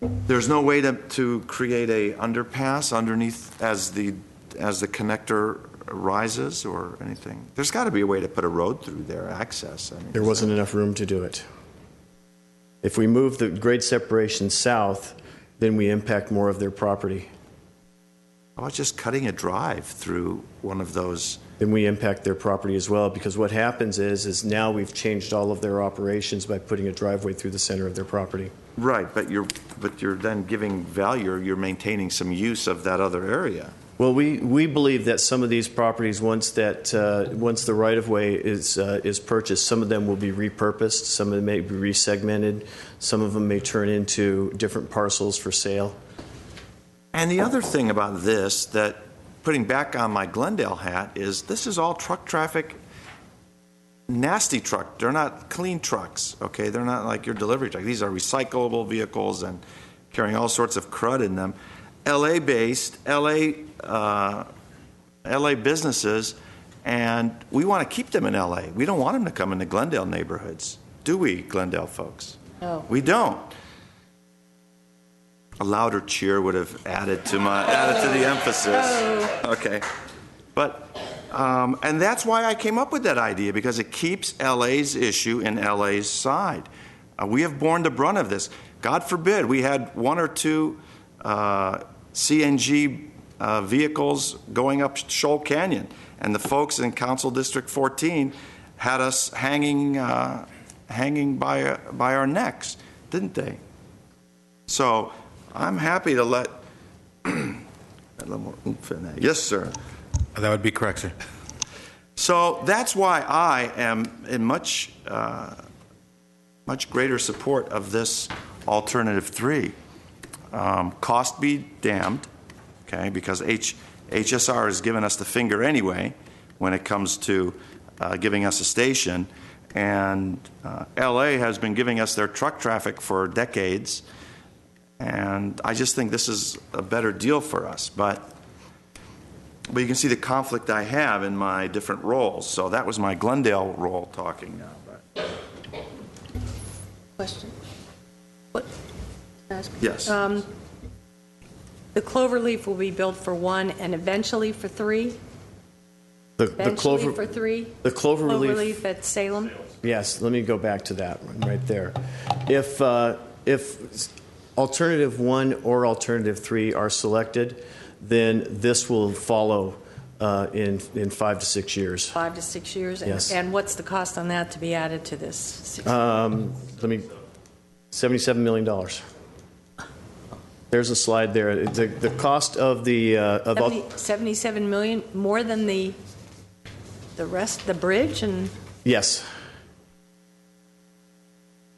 There's no way to create a underpass underneath as the connector rises or anything. There's got to be a way to put a road through there, access.
There wasn't enough room to do it. If we move the grade separation south, then we impact more of their property.
How about just cutting a drive through one of those
then we impact their property as well, because what happens is now we've changed all of their operations by putting a driveway through the center of their property.
Right, but you're then giving value, or you're maintaining some use of that other area.
Well, we believe that some of these properties, once the right-of-way is purchased, some of them will be repurposed, some of them may be resegmented, some of them may turn into different parcels for sale.
And the other thing about this, that putting back on my Glendale hat, is this is all truck traffic, nasty truck. They're not clean trucks, okay? They're not like your delivery truck. These are recyclable vehicles and carrying all sorts of crud in them. LA-based, LA businesses, and we want to keep them in LA. We don't want them to come into Glendale neighborhoods, do we, Glendale folks?
No.
We don't. A louder cheer would have added to the emphasis. Okay, but and that's why I came up with that idea, because it keeps LA's issue in LA's side. We have borne the brunt of this. God forbid we had one or two CNG vehicles going up Shoal Canyon, and the folks in Council District 14 had us hanging by our necks, didn't they? So I'm happy to let a little more oomph in that. Yes, sir.
That would be correct, sir.
So that's why I am in much greater support of this alternative 3. Cost be damned, okay, because HSR has given us the finger anyway when it comes to giving us a station, and LA has been giving us their truck traffic for decades. And I just think this is a better deal for us. But you can see the conflict I have in my different roles. So that was my Glendale role talking now. But.
Question. What?
Yes.
The Cloverleaf will be built for 1 and eventually for 3? Eventually for 3?
The
Cloverleaf at Salem?
Yes, let me go back to that one right there. If Alternative 1 or Alternative 3 are selected, then this will follow in 5 to 6 years.
5 to 6 years?
Yes.
And what's the cost on that to be added to this?
$77 million. There's a slide there. The cost of the...
77 million, more than the rest, the bridge? And
Yes.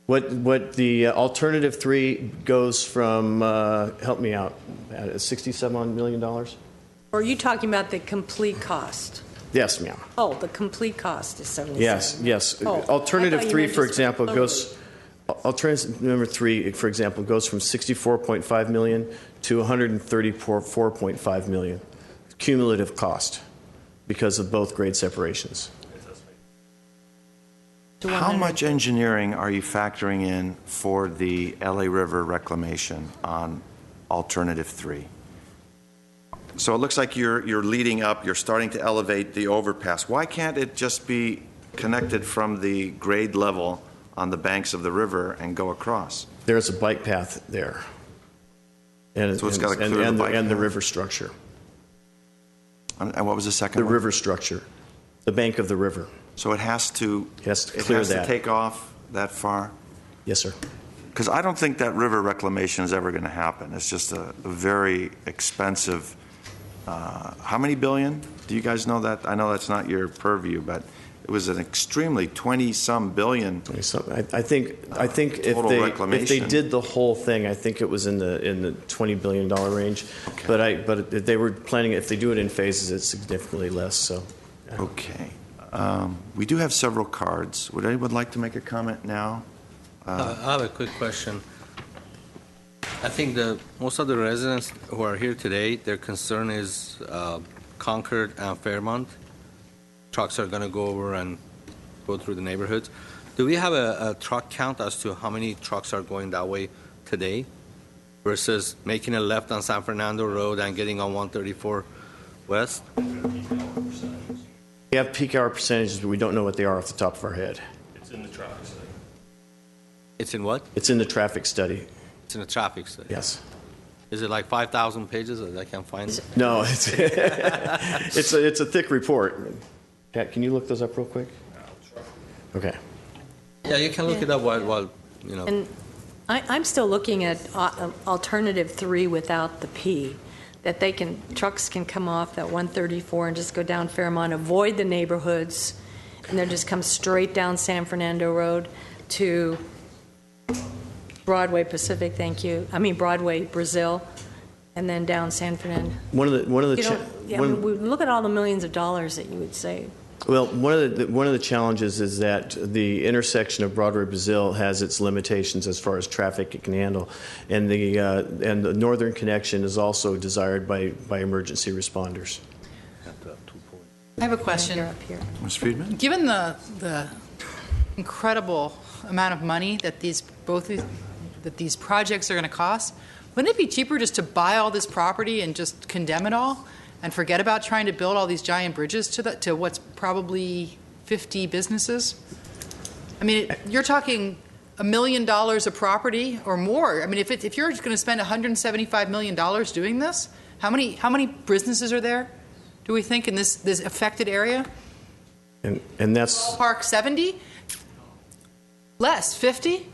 What the Alternative 3 goes from, help me out, $67 million?
Or are you talking about the complete cost?
Yes, ma'am.
Oh, the complete cost is 77.
Yes.
Oh,
Alternative 3, for example, goes... Alternative number 3, for example, goes from $64.5 million to $134.5 million cumulative cost because of both grade separations.
How much engineering are you factoring in for the LA River reclamation on Alternative 3? So it looks like you're leading up, you're starting to elevate the overpass. Why can't it just be connected from the grade level on the banks of the river and go across?
There's a bike path there. And,
so it's got to clear the bike
and the
path.
river structure.
And what was the second
one?
one?
The river structure. The bank of the river.
So it has to
clear that.
To take off that far?
Yes, sir.
Because I don't think that river reclamation is ever going to happen. It's just a very expensive. How many billion? Do you guys know that? I know that's not your purview, but it was an extremely 20-some billion.
I think if they did the whole thing, I think it was in the $20 billion range. Okay. But if they were planning, if they do it in phases, it's significantly less. So.
Okay. We do have several cards. Would anyone like to make a comment now?
I have a quick question. I think most of the residents who are here today, their concern is Concord and Fairmont. Trucks are going to go over and go through the neighborhoods. Do we have a truck count as to how many trucks are going that way today versus making a left on San Fernando Road and getting on 134 West?
We have peak hour percentages, but we don't know what they are off the top of our head.
It's in the traffic study.
It's in what?
It's in the traffic study.
It's in the traffic study.
Yes.
Is it like 5,000 pages? I can't find it.
No, it's a thick report. Pat, can you look those up real quick? Okay.
Yeah, you can look it up while you know.
And I'm still looking at alternative 3 without the P, that trucks can come off that 134 and just go down Fairmont, avoid the neighborhoods, and then just come straight down San Fernando Road to Broadway Pacific, Broadway Brazil, and then down San Fernando.
One of the
look at all the millions of dollars that you would save.
Well, one of the challenges is that the intersection of Broadway Brazil has its limitations as far as traffic it can handle, and the northern connection is also desired by emergency responders.
I have a question.
Ms. Friedman?
Given the incredible amount of money that these projects are going to cost, wouldn't it be cheaper just to buy all this property and just condemn it all and forget about trying to build all these giant bridges to what's probably 50 businesses? I mean, you're talking $1 million of property or more. I mean, if you're going to spend $175 million doing this, how many businesses are there, do we think, in this affected area?
And that's
Park 70? Less, 50?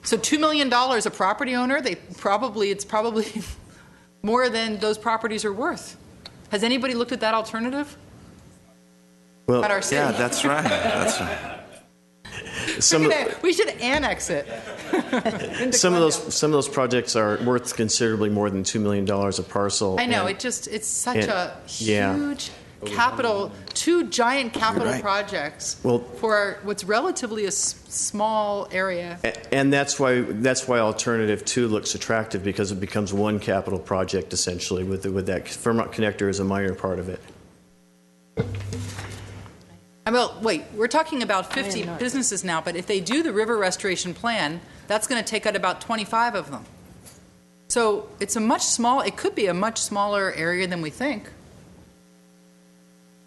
So $2 million a property owner, it's probably more than those properties are worth. Has anybody looked at that alternative?
Well,
at our city?
Yeah, that's right. That's right.
We should annex it.
Some of those projects are worth considerably more than $2 million a parcel.
I know, it's such a huge two giant capital projects for what's relatively a small area.
And that's why Alternative 2 looks attractive, because it becomes one capital project essentially with that Fairmont connector as a minor part of it.
Wait, we're talking about 50 businesses now, but if they do the river restoration plan, that's going to take out about 25 of them. So it could be a much smaller area than we think.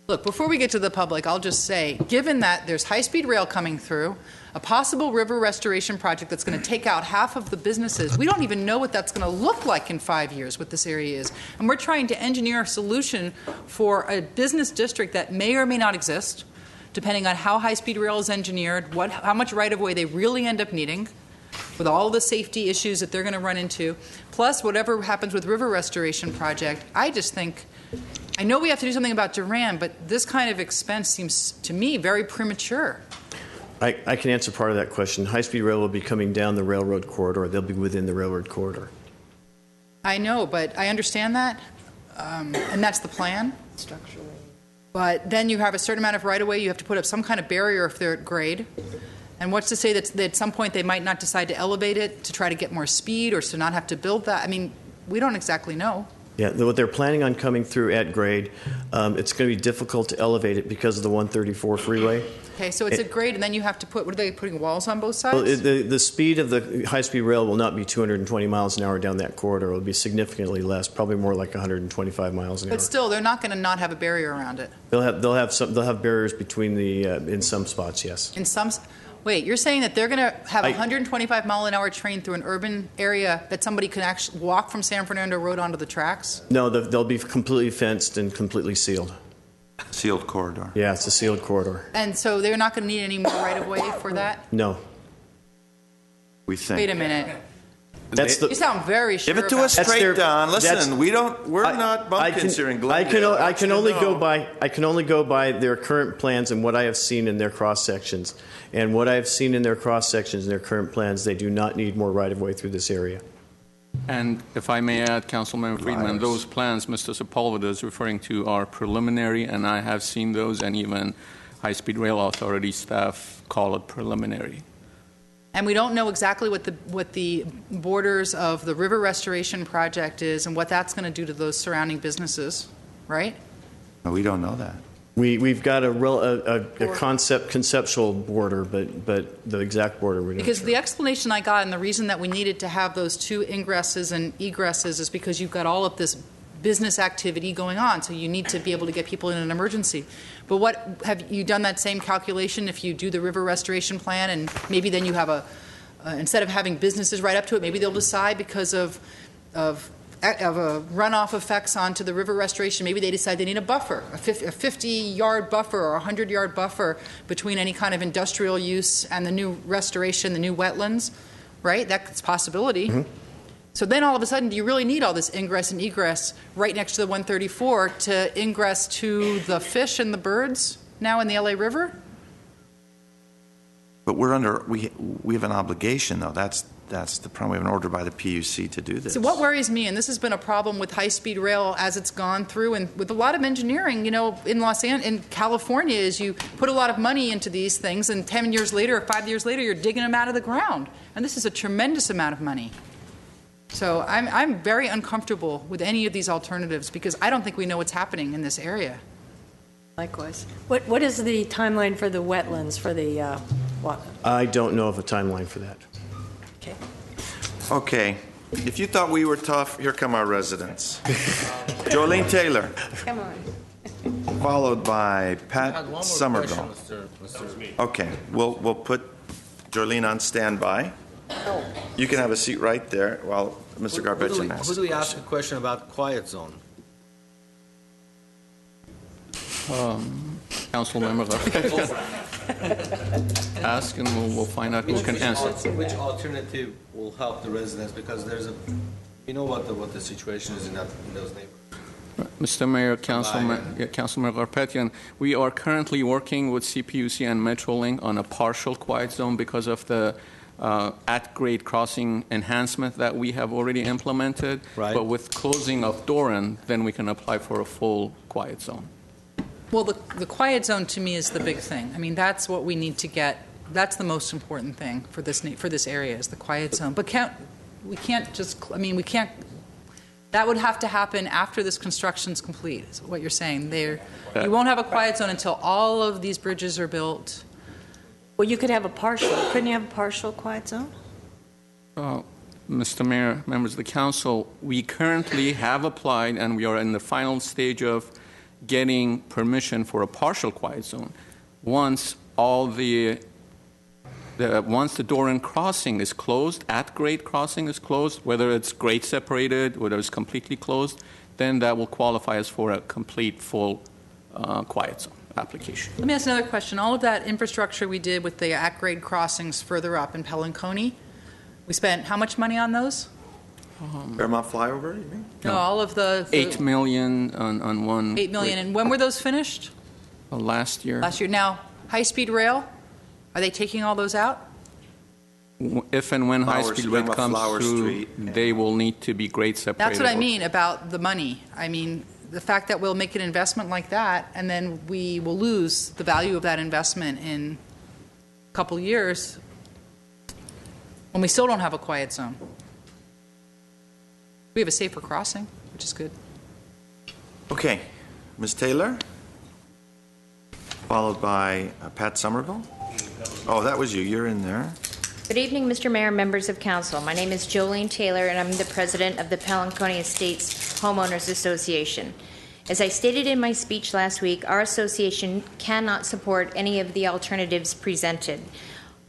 Look, before we get to the public, I'll just say, given that there's high-speed rail coming through, a possible river restoration project that's going to take out half of the businesses, we don't even know what that's going to look like in 5 years, what this area is. And we're trying to engineer a solution for a business district that may or may not exist, depending on how high-speed rail is engineered, how much right-of-way they really end up needing, with all the safety issues that they're going to run into, plus whatever happens with river restoration project. I know we have to do something about Durand, but this kind of expense seems to me very premature.
I can answer part of that question. High-speed rail will be coming down the railroad corridor. They'll be within the railroad corridor.
I know, but I understand that, and that's the plan.
Structurally.
But then you have a certain amount of right-of-way. You have to put up some kind of barrier if they're at grade. And what's to say that at some point they might not decide to elevate it to try to get more speed or to not have to build that? I mean, we don't exactly know.
Yeah, what they're planning on coming through at grade, it's going to be difficult to elevate it because of the 134 freeway.
Okay, so it's at grade, and then you have to what are they putting, walls on both sides?
Well, the speed of the high-speed rail will not be 220 miles an hour down that corridor. It will be significantly less, probably more like 125 miles an hour.
But still, they're not going to not have a barrier around it.
They'll have barriers between in some spots, yes.
Wait, you're saying that they're going to have a 125-mile-an-hour train through an urban area that somebody can actually walk from San Fernando Road onto the tracks?
No, they'll be completely fenced and completely sealed.
Sealed corridor.
Yeah, it's a sealed corridor.
And so they're not going to need any more right-of-way for that?
No.
We think.
Wait a minute. You sound very sure.
Give it to us straight, Don. Listen, we're not bumpkins here in Glendale.
I can only go by their current plans and what I have seen in their cross sections. And what I have seen in their cross sections and their current plans, they do not need more right of way through this area.
And if I may add, Councilmember Friedman, those plans Mr. Sepulveda is referring to are preliminary, and I have seen those, and even High-Speed Rail Authority staff call it preliminary.
And we don't know exactly what the borders of the river restoration project is and what that's going to do to those surrounding businesses, right?
No, we don't know that.
We've got a conceptual border, but the exact border we don't.
Because the explanation I got and the reason that we needed to have those two ingresses and egresses is because you've got all of this business activity going on, so you need to be able to get people in an emergency. But have you done that same calculation if you do the river restoration plan, and maybe then you have instead of having businesses right up to it, maybe they'll decide because of runoff effects onto the river restoration. Maybe they decide they need a buffer, a 50-yard buffer or a 100-yard buffer between any kind of industrial use and the new restoration, the new wetlands, right? That's a possibility. Mm-hmm. So then all of a sudden, do you really need all this ingress and egress right next to the 134 to ingress to the fish and the birds now in the LA River?
But we have an obligation, though. That's the problem. We have an order by the PUC to do this.
So what worries me, and this has been a problem with high-speed rail as it's gone through, and with a lot of engineering, in California, is you put a lot of money into these things, and 10 years later or 5 years later, you're digging them out of the ground. And this is a tremendous amount of money. So I'm very uncomfortable with any of these alternatives because I don't think we know what's happening in this area.
Likewise. What is the timeline for the wetlands for the what?
I don't know of a timeline for that.
Okay. If you thought we were tough, here come our residents. Jolene Taylor.
Come on.
Followed by Pat Somerville. Okay. We'll put Jolene on standby.
Oh.
You can have a seat right there while Mr. Garpetian asks.
Who do we ask a question about quiet zone?
Council member ask and we'll find out who can answer.
Which alternative will help the residents? Because you know what the situation is in those neighborhoods.
Mr. Mayor, Councilmember Garpetian, we are currently working with CPUC and Metrolink on a partial quiet zone because of the at-grade crossing enhancement that we have already implemented.
Right.
But with closing of Doran, then we can apply for a full quiet zone.
Well, the quiet zone to me is the big thing. I mean, that's what we need to get. That's the most important thing for this area is the quiet zone. But we can't. That would have to happen after this construction's complete. Is what you're saying. You won't have a quiet zone until all of these bridges are built.
Well, you could have a partial. Couldn't you have a partial quiet zone?
Mr. Mayor, members of the council, we currently have applied and we are in the final stage of getting permission for a partial quiet zone. Once the Doran crossing is closed, at-grade crossing is closed, whether it's grade separated, whether it's completely closed, then that will qualify us for a complete, full quiet zone application.
Let me ask another question. All of that infrastructure we did with the at-grade crossings further up in Pelincone, we spent how much money on those?
Fairmont Flyover, you mean?
No, all of the
$8 million on one.
$8 million. And when were those finished?
Last year.
Last year. Now, high-speed rail, are they taking all those out?
If and when high-speed rail comes through, they will need to be grade separated.
That's what I mean about the money. I mean, the fact that we'll make an investment like that, and then we will lose the value of that investment in a couple years when we still don't have a quiet zone. We have a safer crossing, which is good.
Okay. Ms. Taylor, followed by Pat Somerville. Oh, that was you. You're in there.
Good evening, Mr. Mayor, members of council. My name is Jolene Taylor, and I'm the president of the Pelincone Estates Homeowners Association. As I stated in my speech last week, our association cannot support any of the alternatives presented.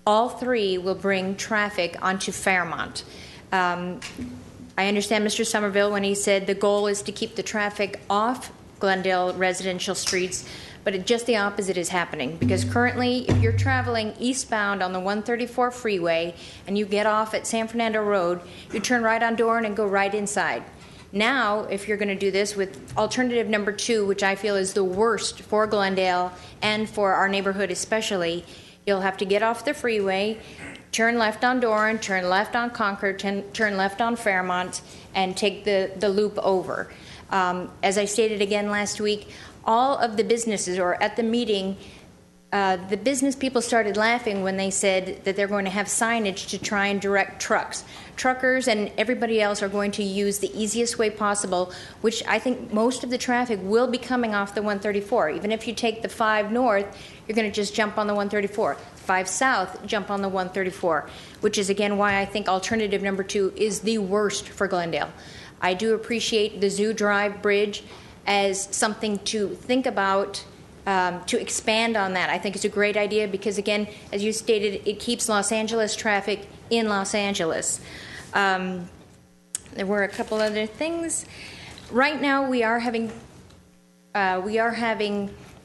All three will bring traffic onto Fairmont. I understand Mr. Somerville when he said the goal is to keep the traffic off Glendale residential streets, but just the opposite is happening, because currently if you're traveling eastbound on the 134 freeway and you get off at San Fernando Road, you turn right on Doran and go right inside. Now, if you're going to do this with alternative number 2, which I feel is the worst for Glendale and for our neighborhood especially, you'll have to get off the freeway, turn left on Doran, turn left on Concord, turn left on Fairmont, and take the loop over. As I stated again last week, all of the businesses, or at the meeting, the business people started laughing when they said that they're going to have signage to try and direct trucks. Truckers and everybody else are going to use the easiest way possible, which I think most of the traffic will be coming off the 134. Even if you take the 5 north, you're going to just jump on the 134. 5 south, jump on the 134, which is again why I think alternative number 2 is the worst for Glendale. I do appreciate the Zoo Drive Bridge as something to think about, to expand on that. I think it's a great idea because, again, as you stated, it keeps Los Angeles traffic in Los Angeles. there were a couple other things. Right now, we are having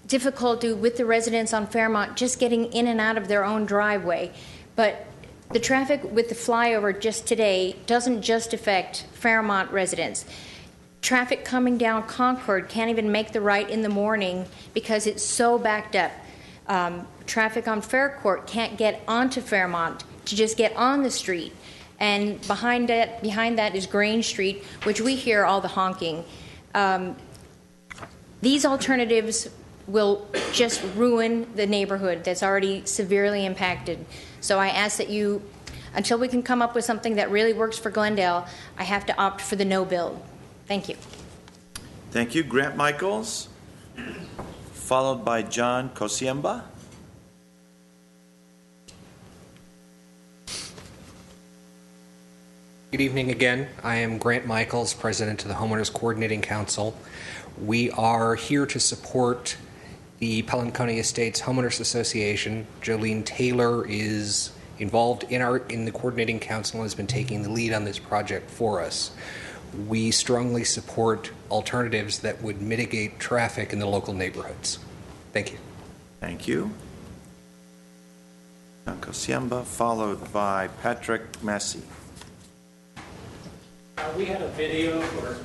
difficulty with the residents on Fairmont just getting in and out of their own driveway. But the traffic with the flyover just today doesn't just affect Fairmont residents. Traffic coming down Concord can't even make the right in the morning because it's so backed up. Traffic on Faircourt can't get onto Fairmont to just get on the street. And behind that is Grange Street, which we hear all the honking. These alternatives will just ruin the neighborhood that's already severely impacted. So I ask that you, until we can come up with something that really works for Glendale, I have to opt for the no build. Thank you.
Thank you. Grant Michaels, followed by John Kosiemba.
Good evening again. I am Grant Michaels, President of the Homeowners Coordinating Council. We are here to support the Pellon Estates Homeowners Association. Jolene Taylor is involved in the Coordinating Council and has been taking the lead on this project for us. We strongly support alternatives that would mitigate traffic in the local neighborhoods. Thank you.
Thank you. John Kosiemba, followed by Patrick Massey.
We had a video where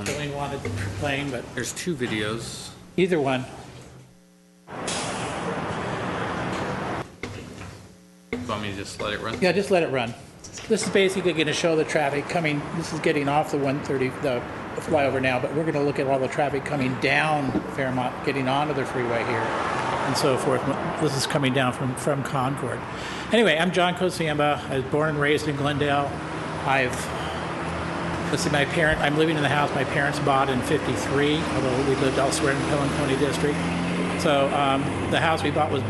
Jolene wanted to play, but
there's two videos.
Either one.
You want me to just let it run?
Yeah, just let it run. This is basically going to show the traffic coming. This is getting off the 130, the flyover now, but we're going to look at all the traffic coming down Fairmont, getting onto the freeway here, and so forth. This is coming down from Concord. Anyway, I'm John Kosiemba. I was born and raised in Glendale. I'm living in the house my parents bought in '53, although we lived elsewhere in the Pellon District. So the house we bought we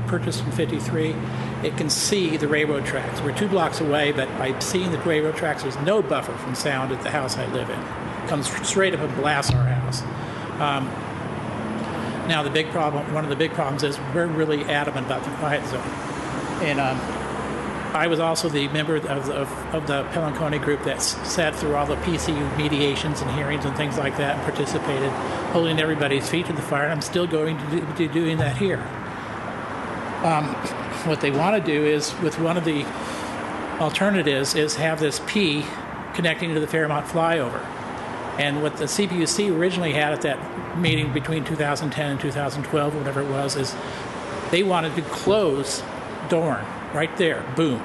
purchased in '53. It can see the railroad tracks. We're 2 blocks away, but by seeing the railroad tracks, there's no buffer from sound at the house I live in. It comes straight up and blasts our house. Now one of the big problems is we're really adamant about the quiet zone. And I was also the member of the Pellon group that sat through all the PCU mediations and hearings and things like that and participated, holding everybody's feet to the fire, and I'm still going to be doing that here. What they want to do is, with one of the alternatives, is have this P connecting to the Fairmont flyover. And what the CPUC originally had at that meeting between 2010 and 2012, whatever it was, is they wanted to close Dorn right there, boom.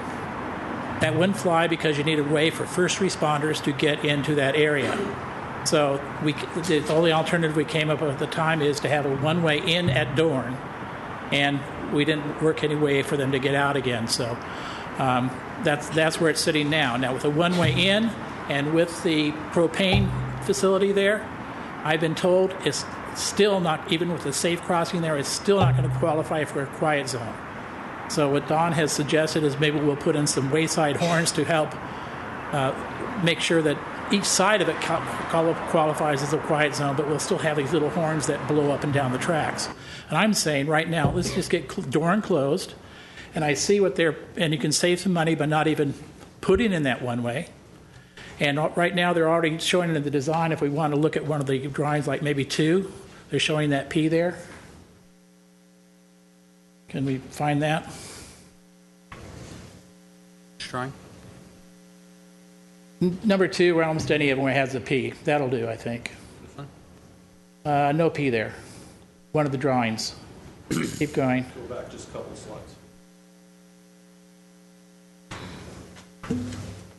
That wouldn't fly because you need a way for first responders to get into that area. So the only alternative we came up with at the time is to have a one-way in at Dorn, and we didn't work any way for them to get out again. So that's where it's sitting now. Now with a one-way in and with the propane facility there, I've been told it's still not, even with the safe crossing there, it's still not going to qualify for a quiet zone. So what Don has suggested is maybe we'll put in some wayside horns to help make sure that each side of it qualifies as a quiet zone, but we'll still have these little horns that blow up and down the tracks. And I'm saying right now, let's just get Dorn closed, and I see and you can save some money by not even putting in that one way. And right now they're already showing in the design, if we want to look at one of the drawings, like maybe 2, they're showing that P there. Can we find that?
Drawing.
Number 2, where almost any of them has a P. That'll do, I think. No P there. One of the drawings. Keep going.
Go back just a couple slides.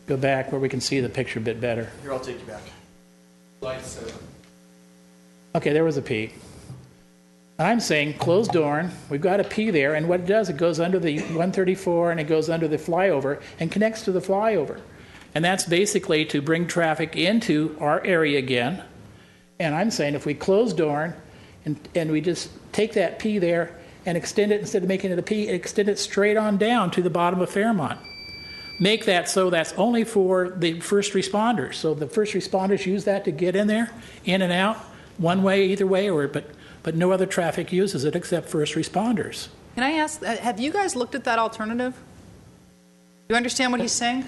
Go back where we can see the picture a bit better.
Here, I'll take you back.
Slide 7.
Okay, there was a P. I'm saying close Dorn. We've got a P there, and what it does, it goes under the 134 and it goes under the flyover and connects to the flyover. And that's basically to bring traffic into our area again. And I'm saying if we close Dorn and we just take that P there and extend it, instead of making it a P, extend it straight on down to the bottom of Fairmont. Make that so that's only for the first responders. So the first responders use that to get in there, in and out, one way, either way, but no other traffic uses it except first responders.
Can I ask, have you guys looked at that alternative? Do you understand what he's saying?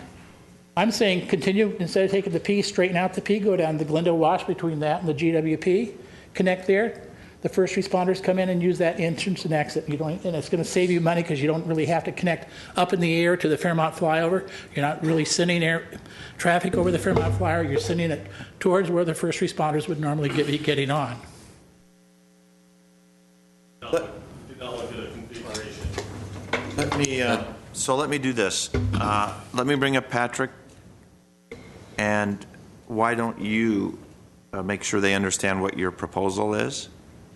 I'm saying continue, instead of taking the P, straighten out the P, go down the Glendale Wash between that and the GWP, connect there. The first responders come in and use that entrance and exit. And it's going to save you money because you don't really have to connect up in the air to the Fairmont flyover. You're not really sending traffic over the Fairmont flyover. You're sending it towards where the first responders would normally be getting on.
Let me do this. Let me bring up Patrick, and why don't you make sure they understand what your proposal is?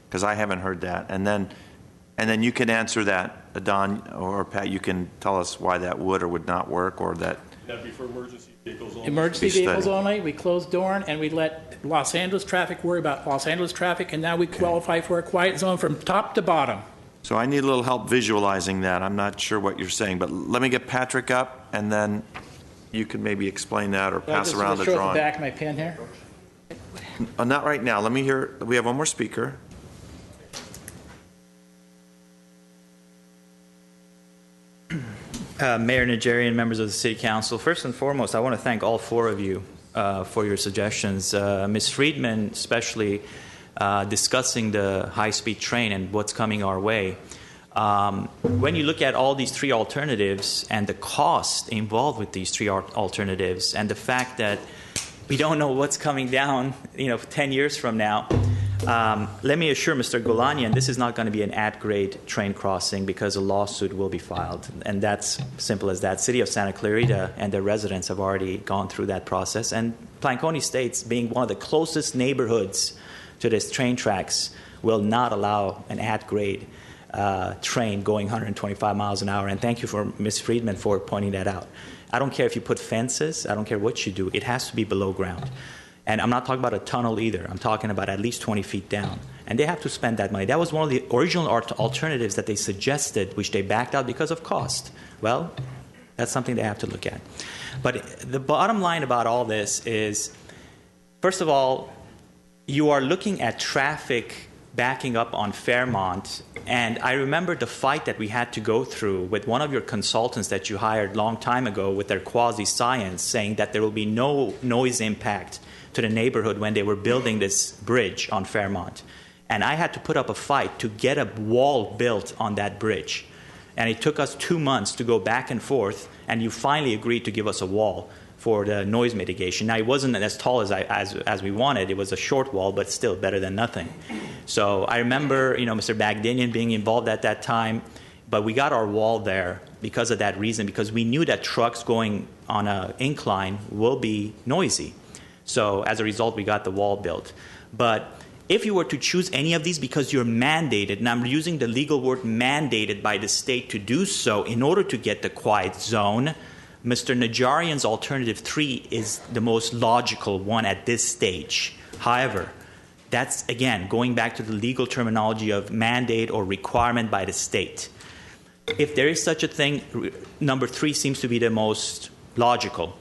Because I haven't heard that, and then you can answer that, Don or Pat. You can tell us why that would or would not work, or that.
That'd be for emergency vehicles only.
Emergency vehicles only. We close Dorn and we let Los Angeles traffic worry about Los Angeles traffic, and now we qualify for a quiet zone from top to bottom.
So I need a little help visualizing that. I'm not sure what you're saying, but let me get Patrick up, and then you can maybe explain that or pass around the drawing.
The back of my pen here.
Not right now. Let me hear. We have one more speaker.
Mayor Najarian, members of the City Council, first and foremost, I want to thank all four of you for your suggestions. Ms. Friedman, especially discussing the high-speed train and what's coming our way. When you look at all these three alternatives and the cost involved with these three alternatives and the fact that we don't know what's coming down 10 years from now, let me assure Mr. Golanian, this is not going to be an at-grade train crossing because a lawsuit will be filed. And that's simple as that. City of Santa Clarita and their residents have already gone through that process. And Plank County Estates, being one of the closest neighborhoods to this train tracks, will not allow an at-grade train going 125 miles an hour. And thank you for Ms. Friedman for pointing that out. I don't care if you put fences. I don't care what you do. It has to be below ground. And I'm not talking about a tunnel either. I'm talking about at least 20 feet down. And they have to spend that money. That was one of the original alternatives that they suggested, which they backed out because of cost. Well, that's something they have to look at. But the bottom line about all this is, first of all, you are looking at traffic backing up on Fairmont. And I remember the fight that we had to go through with one of your consultants that you hired a long time ago with their quasi-science saying that there will be no noise impact to the neighborhood when they were building this bridge on Fairmont. And I had to put up a fight to get a wall built on that bridge. And it took us 2 months to go back and forth, and you finally agreed to give us a wall for the noise mitigation. Now, it wasn't as tall as we wanted. It was a short wall, but still better than nothing. So I remember, Mr. Bagdinian being involved at that time, but we got our wall there because of that reason, because we knew that trucks going on an incline will be noisy. So as a result, we got the wall built. But if you were to choose any of these because you're mandated, and I'm using the legal word mandated by the state to do so in order to get the quiet zone, Mr. Najarian's alternative 3 is the most logical one at this stage. However, that's, again, going back to the legal terminology of mandate or requirement by the state. If there is such a thing, number 3 seems to be the most logical.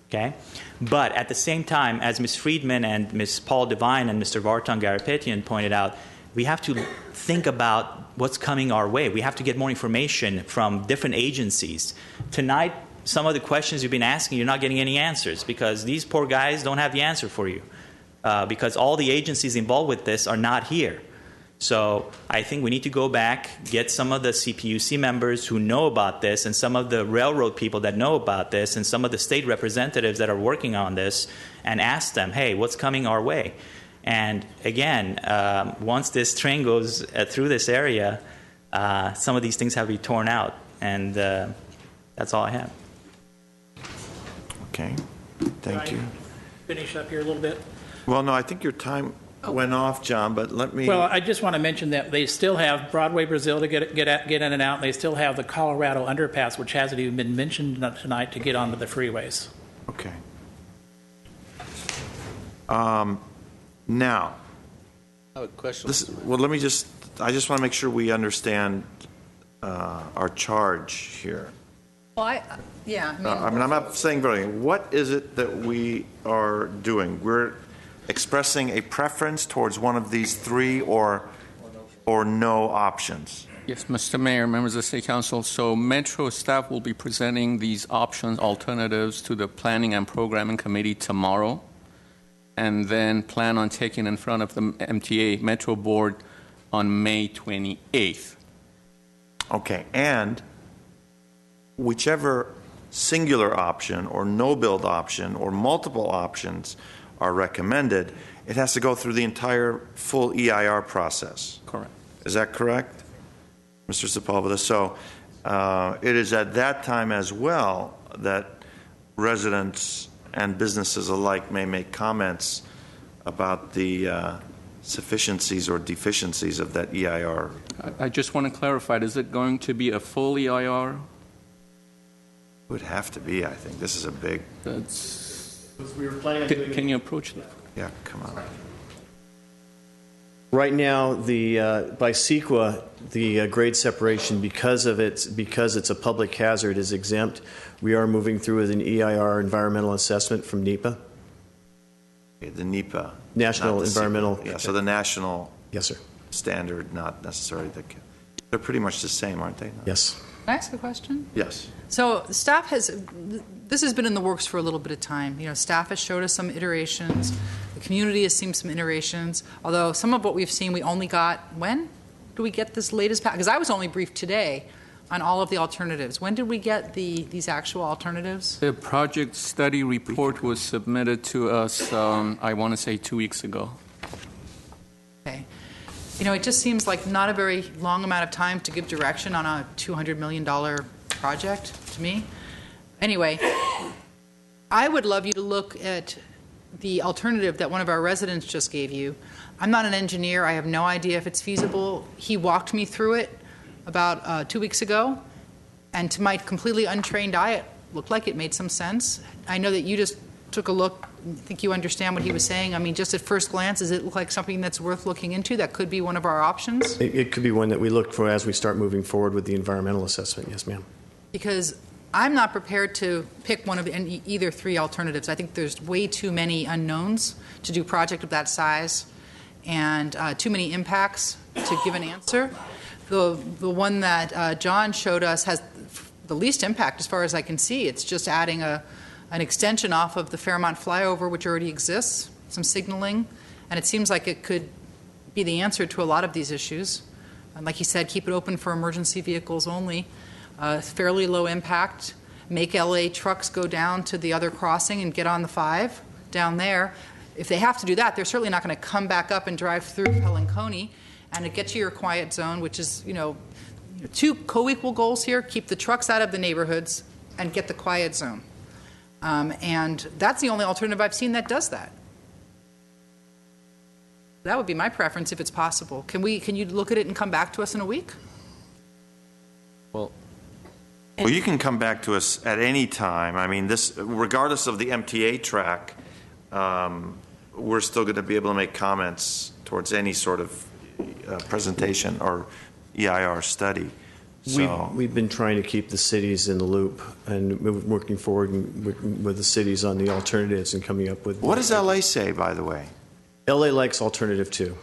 Okay? But at the same time, as Ms. Friedman and Ms. Paul Devine and Mr. Vartan Garapetian pointed out, we have to think about what's coming our way. We have to get more information from different agencies. Tonight, some of the questions you've been asking, you're not getting any answers because these poor guys don't have the answer for you because all the agencies involved with this are not here. So I think we need to go back, get some of the CPUC members who know about this and some of the railroad people that know about this and some of the state representatives that are working on this and ask them, hey, what's coming our way? And again, once this train goes through this area, some of these things have to be torn out. And that's all I have.
Okay. Thank you.
Finish up here a little bit.
Well, no, I think your time went off, John, but let me...
Well, I just want to mention that they still have Broadway Brazil to get in and out, and they still have the Colorado underpass, which hasn't even been mentioned tonight, to get onto the freeways.
Okay. Now...
I have a question.
I just want to make sure we understand our charge here.
Well,
I'm not saying very. What is it that we are doing? We're expressing a preference towards one of these 3 or no options.
Yes, Mr. Mayor, members of the City Council. So Metro staff will be presenting these options, alternatives to the Planning and Programming Committee tomorrow, and then plan on taking in front of the MTA Metro Board on May 28th.
Okay, and whichever singular option or no-build option or multiple options are recommended, it has to go through the entire full EIR process.
Correct.
Is that correct, Mr. Sepulveda? So it is at that time as well that residents and businesses alike may make comments about the sufficiencies or deficiencies of that EIR.
I just want to clarify, is it going to be a full EIR?
It would have to be, I think. This is a big...
We were planning on doing
Can you approach that?
Yeah, come on.
Right now, by CEQA, the grade separation, because it's a public hazard, is exempt. We are moving through with an EIR environmental assessment from NEPA.
Okay, the NEPA.
National
not the
Environmental.
CEQA. Yeah, so the national
Yes, sir.
standard, not necessarily the... They're pretty much the same, aren't they?
Yes.
Can I ask a question?
Yes.
So staff this has been in the works for a little bit of time. You know, staff has showed us some iterations. The community has seen some iterations. Although some of what we've seen, we only got, when do we get this latest pack? Because I was only briefed today on all of the alternatives. When did we get these actual alternatives?
The project study report was submitted to us, I want to say 2 weeks ago.
Okay. You know, it just seems like not a very long amount of time to give direction on a $200 million project to me. Anyway, I would love you to look at the alternative that one of our residents just gave you. I'm not an engineer. I have no idea if it's feasible. He walked me through it about 2 weeks ago, and to my completely untrained eye, it looked like it made some sense. I know that you just took a look. I think you understand what he was saying. I mean, just at first glance, does it look like something that's worth looking into? That could be one of our options?
It could be one that we look for as we start moving forward with the environmental assessment. Yes, ma'am.
Because I'm not prepared to pick one of either three alternatives. I think there's way too many unknowns to do a project of that size and too many impacts to give an answer. The one that John showed us has the least impact as far as I can see. It's just adding an extension off of the Fairmont flyover, which already exists, some signaling, and it seems like it could be the answer to a lot of these issues. And like he said, keep it open for emergency vehicles only. Fairly low impact. Make LA trucks go down to the other crossing and get on the 5 down there. If they have to do that, they're certainly not going to come back up and drive through Pelinconi and get to your quiet zone, which is, you know, two co-equal goals here: keep the trucks out of the neighborhoods and get the quiet zone. And that's the only alternative I've seen that does that. That would be my preference if it's possible. Can you look at it and come back to us in a week?
Well, you can come back to us at any time. I mean, this, regardless of the MTA track, we're still going to be able to make comments towards any sort of presentation or EIR study. So
We've been trying to keep the cities in the loop and working forward with the cities on the alternatives and coming up with...
What does LA say, by the way?
LA likes alternative 2.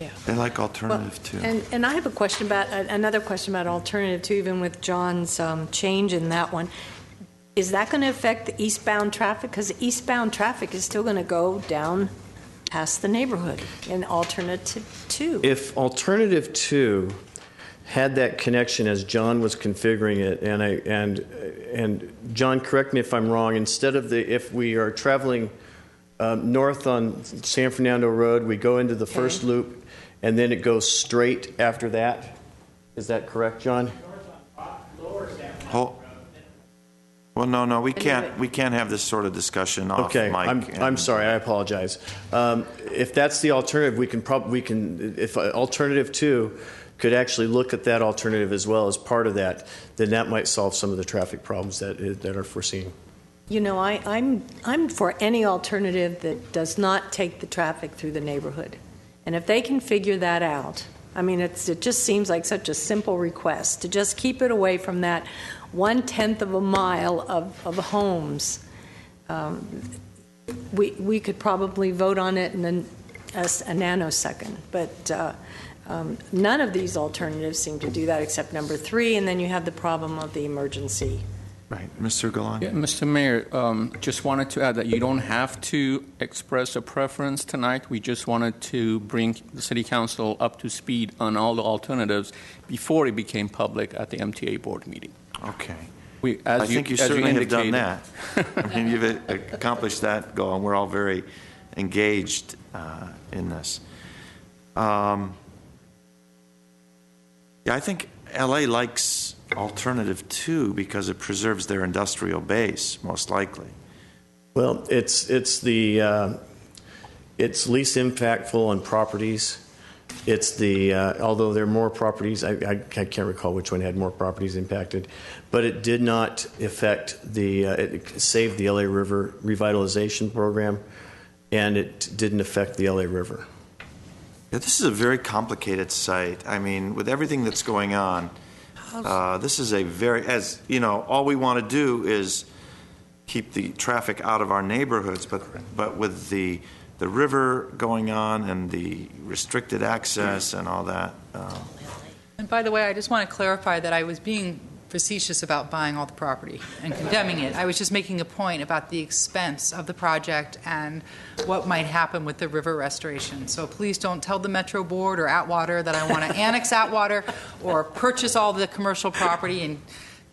Yeah.
They like alternative 2.
And I have a question about another question about alternative 2, even with John's change in that one. Is that going to affect the eastbound traffic? Because eastbound traffic is still going to go down past the neighborhood in alternative 2.
If alternative 2 had that connection as John was configuring it, and John, correct me if I'm wrong, instead of if we are traveling north on San Fernando Road, we go into the first loop, and then it goes straight after that. Is that correct, John?
Well, no, we can't have this sort of discussion off mic.
I'm sorry, I apologize. If that's the alternative, we can if alternative 2 could actually look at that alternative as well as part of that, then that might solve some of the traffic problems that are foreseen.
You know, I'm for any alternative that does not take the traffic through the neighborhood. And if they can figure that out, I mean, it just seems like such a simple request to just keep it away from that 1/10 of a mile of homes. We could probably vote on it in a nanosecond, but None of these alternatives seem to do that except number 3, and then you have the problem of the emergency.
Right. Mr. Galan?
Yeah, Mr. Mayor, just wanted to add that you don't have to express a preference tonight. We just wanted to bring the City Council up to speed on all the alternatives before it became public at the MTA board meeting.
Okay.
I
think you certainly have done that. I mean, you've accomplished that goal, and we're all very engaged in this. Yeah, I think LA likes alternative 2 because it preserves their industrial base, most likely.
Well, it's least impactful on properties. It's although there are more properties, I can't recall which one had more properties impacted, but it did not affect it saved the LA River revitalization program, and it didn't affect the LA River.
Yeah, this is a very complicated site. I mean, with everything that's going on, this is as you know, all we want to do is keep the traffic out of our neighborhoods, but with the river going on and the restricted access and all that.
And by the way, I just want to clarify that I was being facetious about buying all the property and condemning it. I was just making a point about the expense of the project and what might happen with the river restoration. So please don't tell the Metro Board or Atwater that I want to annex Atwater or purchase all the commercial property. And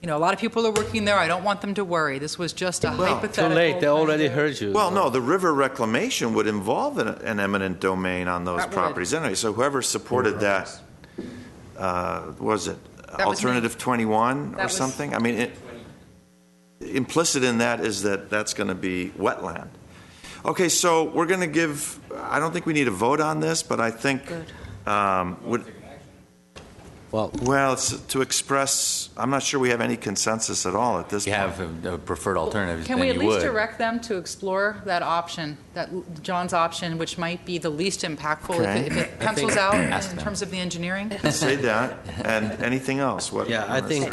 you know, a lot of people are working there. I don't want them to worry. This was just a hypothetical.
Too late. They already heard you.
Well, no, the river reclamation would involve an eminent domain on those properties anyway. So whoever supported that, was it Alternative 21 or something? I mean, implicit in that is that that's going to be wetland. Okay, so we're going to give, I don't think we need a vote on this, but I think it's to express, I'm not sure we have any consensus at all at this point.
You have a preferred alternative.
Can we at least direct them to explore that option, that John's option, which might be the least impactful if it pencils out in terms of the engineering?
Say that. And anything else?
I think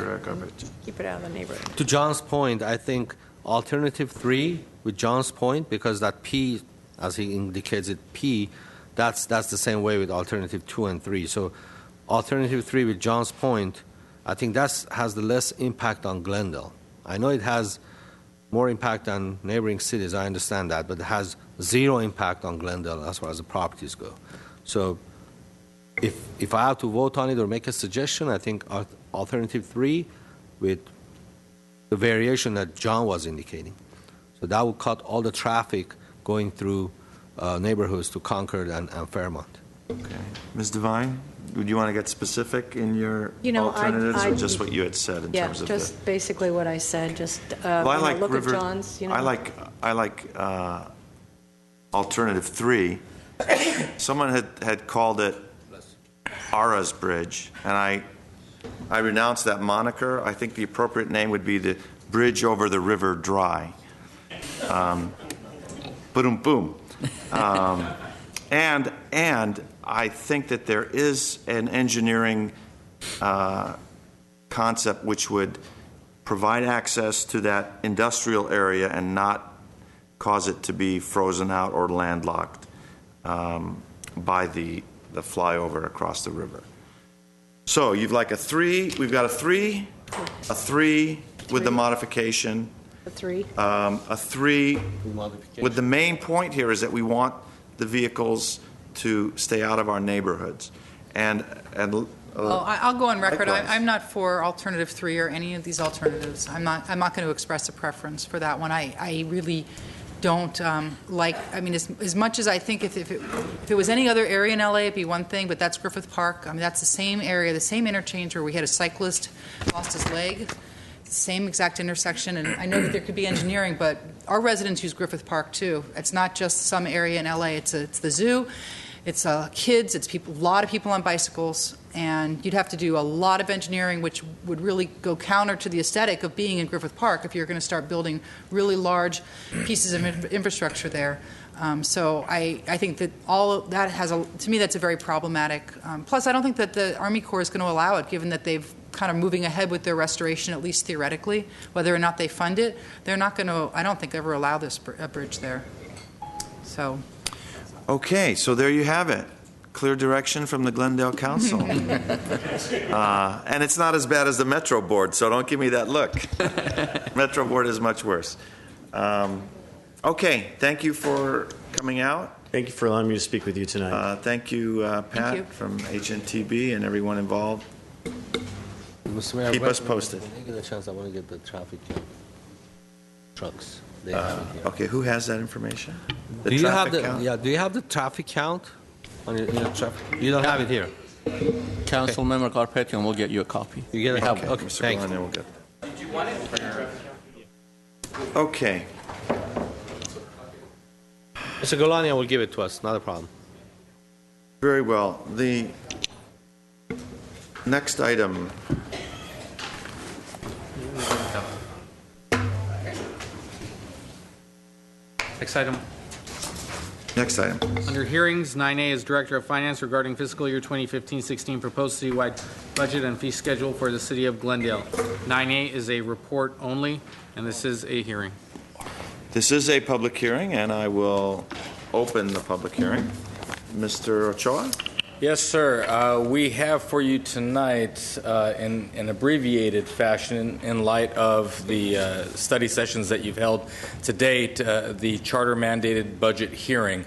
keep it out of the neighborhood.
To John's point, I think alternative 3 with John's point, because that P, as he indicates it, P, that's the same way with alternative 2 and 3. So alternative 3 with John's point, I think that has the less impact on Glendale. I know it has more impact on neighboring cities, I understand that, but it has zero impact on Glendale as far as the properties go. So if I have to vote on it or make a suggestion, I think alternative 3 with the variation that John was indicating. So that would cut all the traffic going through neighborhoods to Concord and Fairmont.
Okay. Ms. Devine, would you want to get specific in your alternatives or just what you had said in terms of
just basically what I said. Just
I like
look
river,
at John's.
I like alternative 3. Someone had called it Ara's Bridge, and I renounced that moniker. I think the appropriate name would be the Bridge over the River Dry. Boom, boom. And I think that there is an engineering concept which would provide access to that industrial area and not cause it to be frozen out or landlocked by the flyover across the river. So you'd like a 3. We've got a 3 with the modification.
A 3.
A 3 with the main point here is that we want the vehicles to stay out of our neighborhoods.
Well, I'll go on record. I'm not for alternative 3 or any of these alternatives. I'm not going to express a preference for that one. I really don't like. I mean, as much as I think if it was any other area in LA, it'd be one thing. But that's Griffith Park. I mean, that's the same area, the same interchange where we had a cyclist lost his leg. Same exact intersection, and I know that there could be engineering, but our residents use Griffith Park too. It's not just some area in LA. It's the zoo, it's kids, it's people. A lot of people on bicycles, and you'd have to do a lot of engineering, which would really go counter to the aesthetic of being in Griffith Park if you're going to start building really large pieces of infrastructure there. So I think that all of that to me, that's a very problematic. Plus, I don't think that the Army Corps is going to allow it, given that they've kind of moving ahead with their restoration, at least theoretically. Whether or not they fund it, they're not going to, I don't think, ever allow this bridge there. So.
Okay, so there you have it. clear direction from the Glendale Council. And it's not as bad as the Metro Board, so don't give me that look. Metro Board is much worse. Okay, thank you for coming out.
Thank you for allowing me to speak with you tonight.
Thank you, Pat,
you.
from HNTB and everyone involved.
Mr. Mayor,
Keep us posted.
When I get a chance, I want to get the traffic count. Trucks. They have it here.
Okay, who has that information? The
Do you have
traffic
the
count?
Do you have the traffic count on your traffic? You don't have it here.
Council Member Garpetian will get you a copy.
You get it.
Okay,
Okay,
Mr.
thank you.
Galania will get that. Okay.
Mr. Golania will give it to us. Not a problem.
Very well. The next item.
Next item.
Next item.
Under hearings, 9A is Director of Finance regarding fiscal year 2015-16 proposed citywide budget and fee schedule for the city of Glendale. 9A is a report only, and this is a hearing.
This is a public hearing, and I will open the public hearing. Mr. Ochoa?
Yes, sir. We have for you tonight, in an abbreviated fashion, in light of the study sessions that you've held to date, the charter-mandated budget hearing.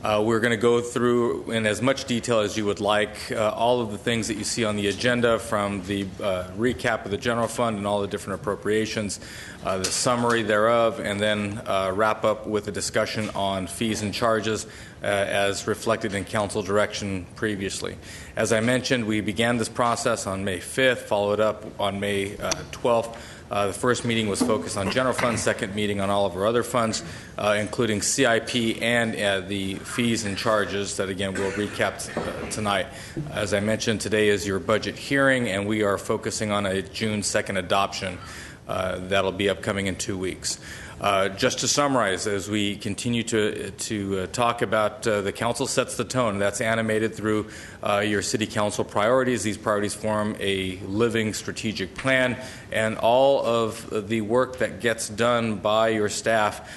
We're going to go through in as much detail as you would like all of the things that you see on the agenda, from the recap of the general fund and all the different appropriations, the summary thereof, and then wrap up with a discussion on fees and charges as reflected in council direction previously. As I mentioned, we began this process on May 5th, followed up on May 12th. The first meeting was focused on general funds, second meeting on all of our other funds, including CIP and the fees and charges that, again, we'll recap tonight. As I mentioned, today is your budget hearing, and we are focusing on a June 2nd adoption. That'll be upcoming in 2 weeks. Just to summarize, as we continue to talk about the council sets the tone. That's animated through your city council priorities. These priorities form a living strategic plan, and all of the work that gets done by your staff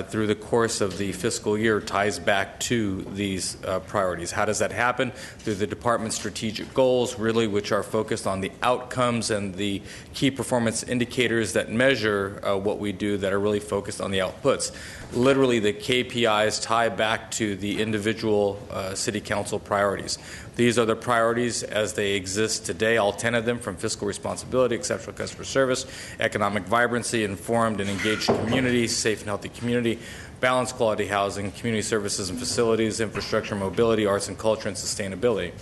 through the course of the fiscal year ties back to these priorities. How does that happen? Through the department's strategic goals, really, which are focused on the outcomes and the key performance indicators that measure what we do, that are really focused on the outputs. Literally, the KPIs tie back to the individual city council priorities. These are the priorities as they exist today, all 10 of them, from fiscal responsibility, exceptional customer service, economic vibrancy, informed and engaged community, safe and healthy community, balanced quality housing, community services and facilities, infrastructure, mobility, arts and culture, and sustainability.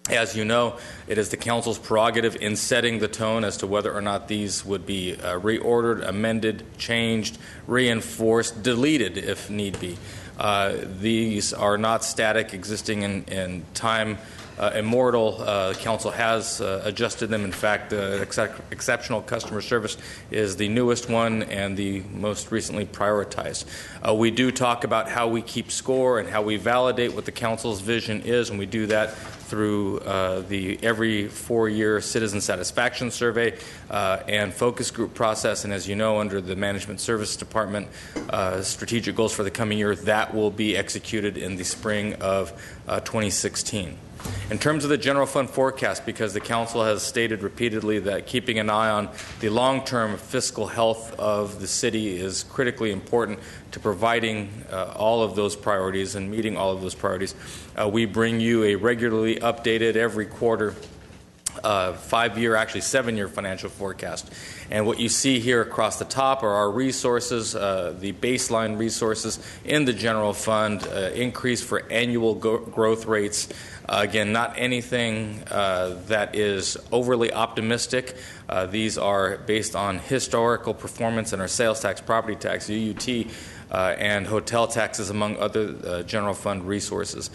As you know, it is the council's prerogative in setting the tone as to whether or not these would be reordered, amended, changed, reinforced, deleted if need be. These are not static, existing in time, immortal. The council has adjusted them. In fact, exceptional customer service is the newest one and the most recently prioritized. We do talk about how we keep score and how we validate what the council's vision is, and we do that through the every 4-year citizen satisfaction survey and focus group process. And as you know, under the Management Services Department strategic goals for the coming year, that will be executed in the spring of 2016. In terms of the general fund forecast, because the council has stated repeatedly that keeping an eye on the long-term fiscal health of the city is critically important to providing all of those priorities and meeting all of those priorities, we bring you a regularly updated every quarter 5-year, actually 7-year financial forecast. And what you see here across the top are our resources, the baseline resources in the general fund, increase for annual growth rates. Again, not anything that is overly optimistic. These are based on historical performance in our sales tax, property tax, UUT, and hotel taxes, among other general fund resources.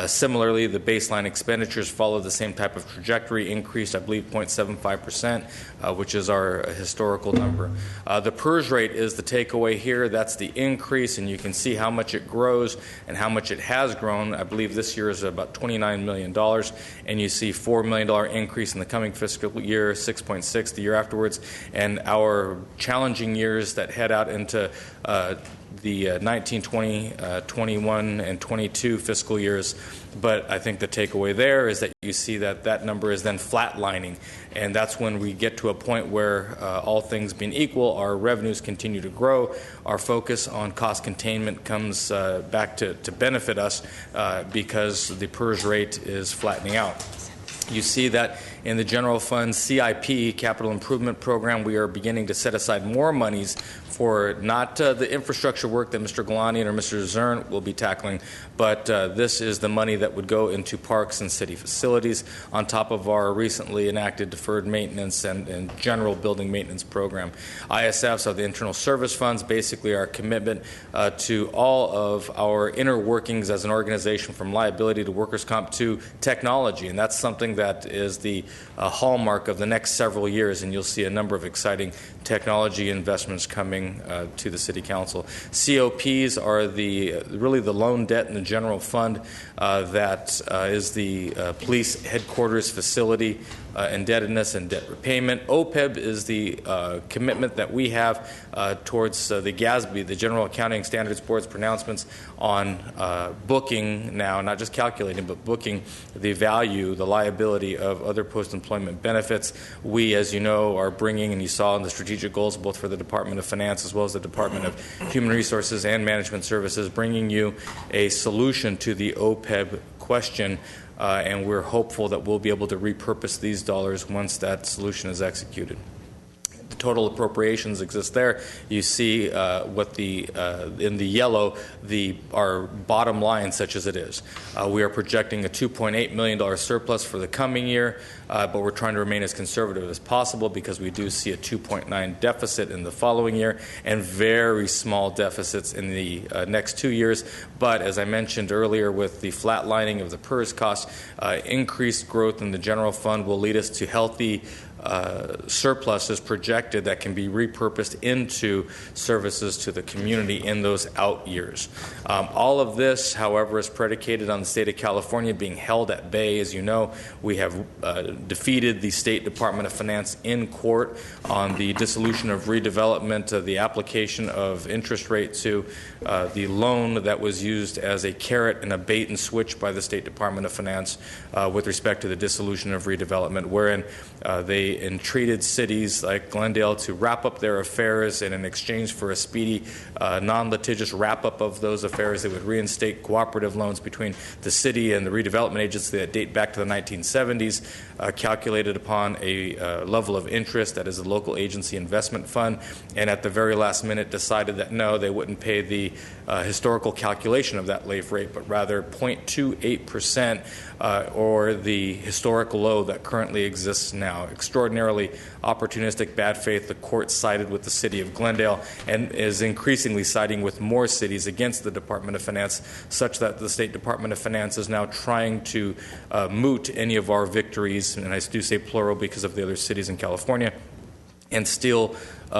Similarly, the baseline expenditures follow the same type of trajectory, increased, I believe, 0.75%, which is our historical number. The PERS rate is the takeaway here. That's the increase, and you can see how much it grows and how much it has grown. I believe this year is about $29 million, and you see $4 million increase in the coming fiscal year, 6.6 26, the year afterwards, and our challenging years that head out into the 19, 20, 21, and 22 fiscal years. But I think the takeaway there is that you see that that number is then flatlining, and that's when we get to a point where, all things being equal, our revenues continue to grow. Our focus on cost containment comes back to benefit us because the PERS rate is flattening out. You see that in the general fund CIP, Capital Improvement Program, we are beginning to set aside more monies for not the infrastructure work that Mr. Galani or Mr. Zern will be tackling, but this is the money that would go into parks and city facilities on top of our recently enacted deferred maintenance and general building maintenance program. ISFs are the internal service funds, basically our commitment to all of our inner workings as an organization, from liability to workers' comp to technology, and that's something that is the hallmark of the next several years, and you'll see a number of exciting technology investments coming to the City Council. COPs are really the loan debt in the general fund that is the police headquarters facility indebtedness and debt repayment. OPEB is the commitment that we have towards the GASB, the General Accounting Standards Board's pronouncements on booking now, not just calculating, but booking the value, the liability of other post-employment benefits. We, as you know, are bringing, and you saw in the strategic goals, both for the Department of Finance as well as the Department of Human Resources and Management Services, bringing you a solution to the OPEB question. And we're hopeful that we'll be able to repurpose these dollars once that solution is executed. The total appropriations exist there. You see what in the yellow, our bottom line, such as it is. We are projecting a $2.8 million surplus for the coming year, but we're trying to remain as conservative as possible because we do see a 2.9 deficit in the following year and very small deficits in the next 2 years. But as I mentioned earlier, with the flatlining of the PERS costs, increased growth in the general fund will lead us to healthy surpluses projected that can be repurposed into services to the community in those out years. All of this, however, is predicated on the state of California being held at bay. As you know, we have defeated the State Department of Finance in court on the dissolution of redevelopment, the application of interest rate to the loan that was used as a carrot and a bait and switch by the State Department of Finance with respect to the dissolution of redevelopment, wherein they entreated cities like Glendale to wrap up their affairs, and in exchange for a speedy, non-litigious wrap-up of those affairs, they would reinstate cooperative loans between the city and the redevelopment agency that date back to the 1970s, calculated upon a level of interest that is a local agency investment fund, and at the very last minute decided that no, they wouldn't pay the historical calculation of that LAIF rate, but rather 0.28%, or the historical low that currently exists now. Extraordinarily opportunistic bad faith. The court sided with the city of Glendale and is increasingly siding with more cities against the Department of Finance, such that the State Department of Finance is now trying to moot any of our victories, and I do say plural because of the other cities in California, and steal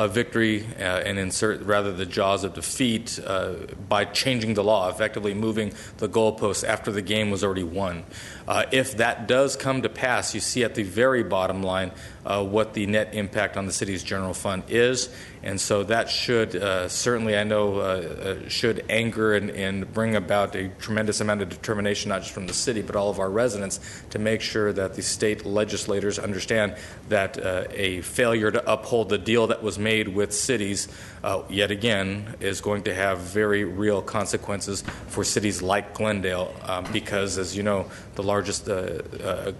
victory and insert rather the jaws of defeat by changing the law, effectively moving the goalposts after the game was already won. If that does come to pass, you see at the very bottom line what the net impact on the city's general fund is, and so that should certainly, I know, should anger and bring about a tremendous amount of determination, not just from the city, but all of our residents, to make sure that the state legislators understand that a failure to uphold the deal that was made with cities, yet again, is going to have very real consequences for cities like Glendale, because, as you know, the largest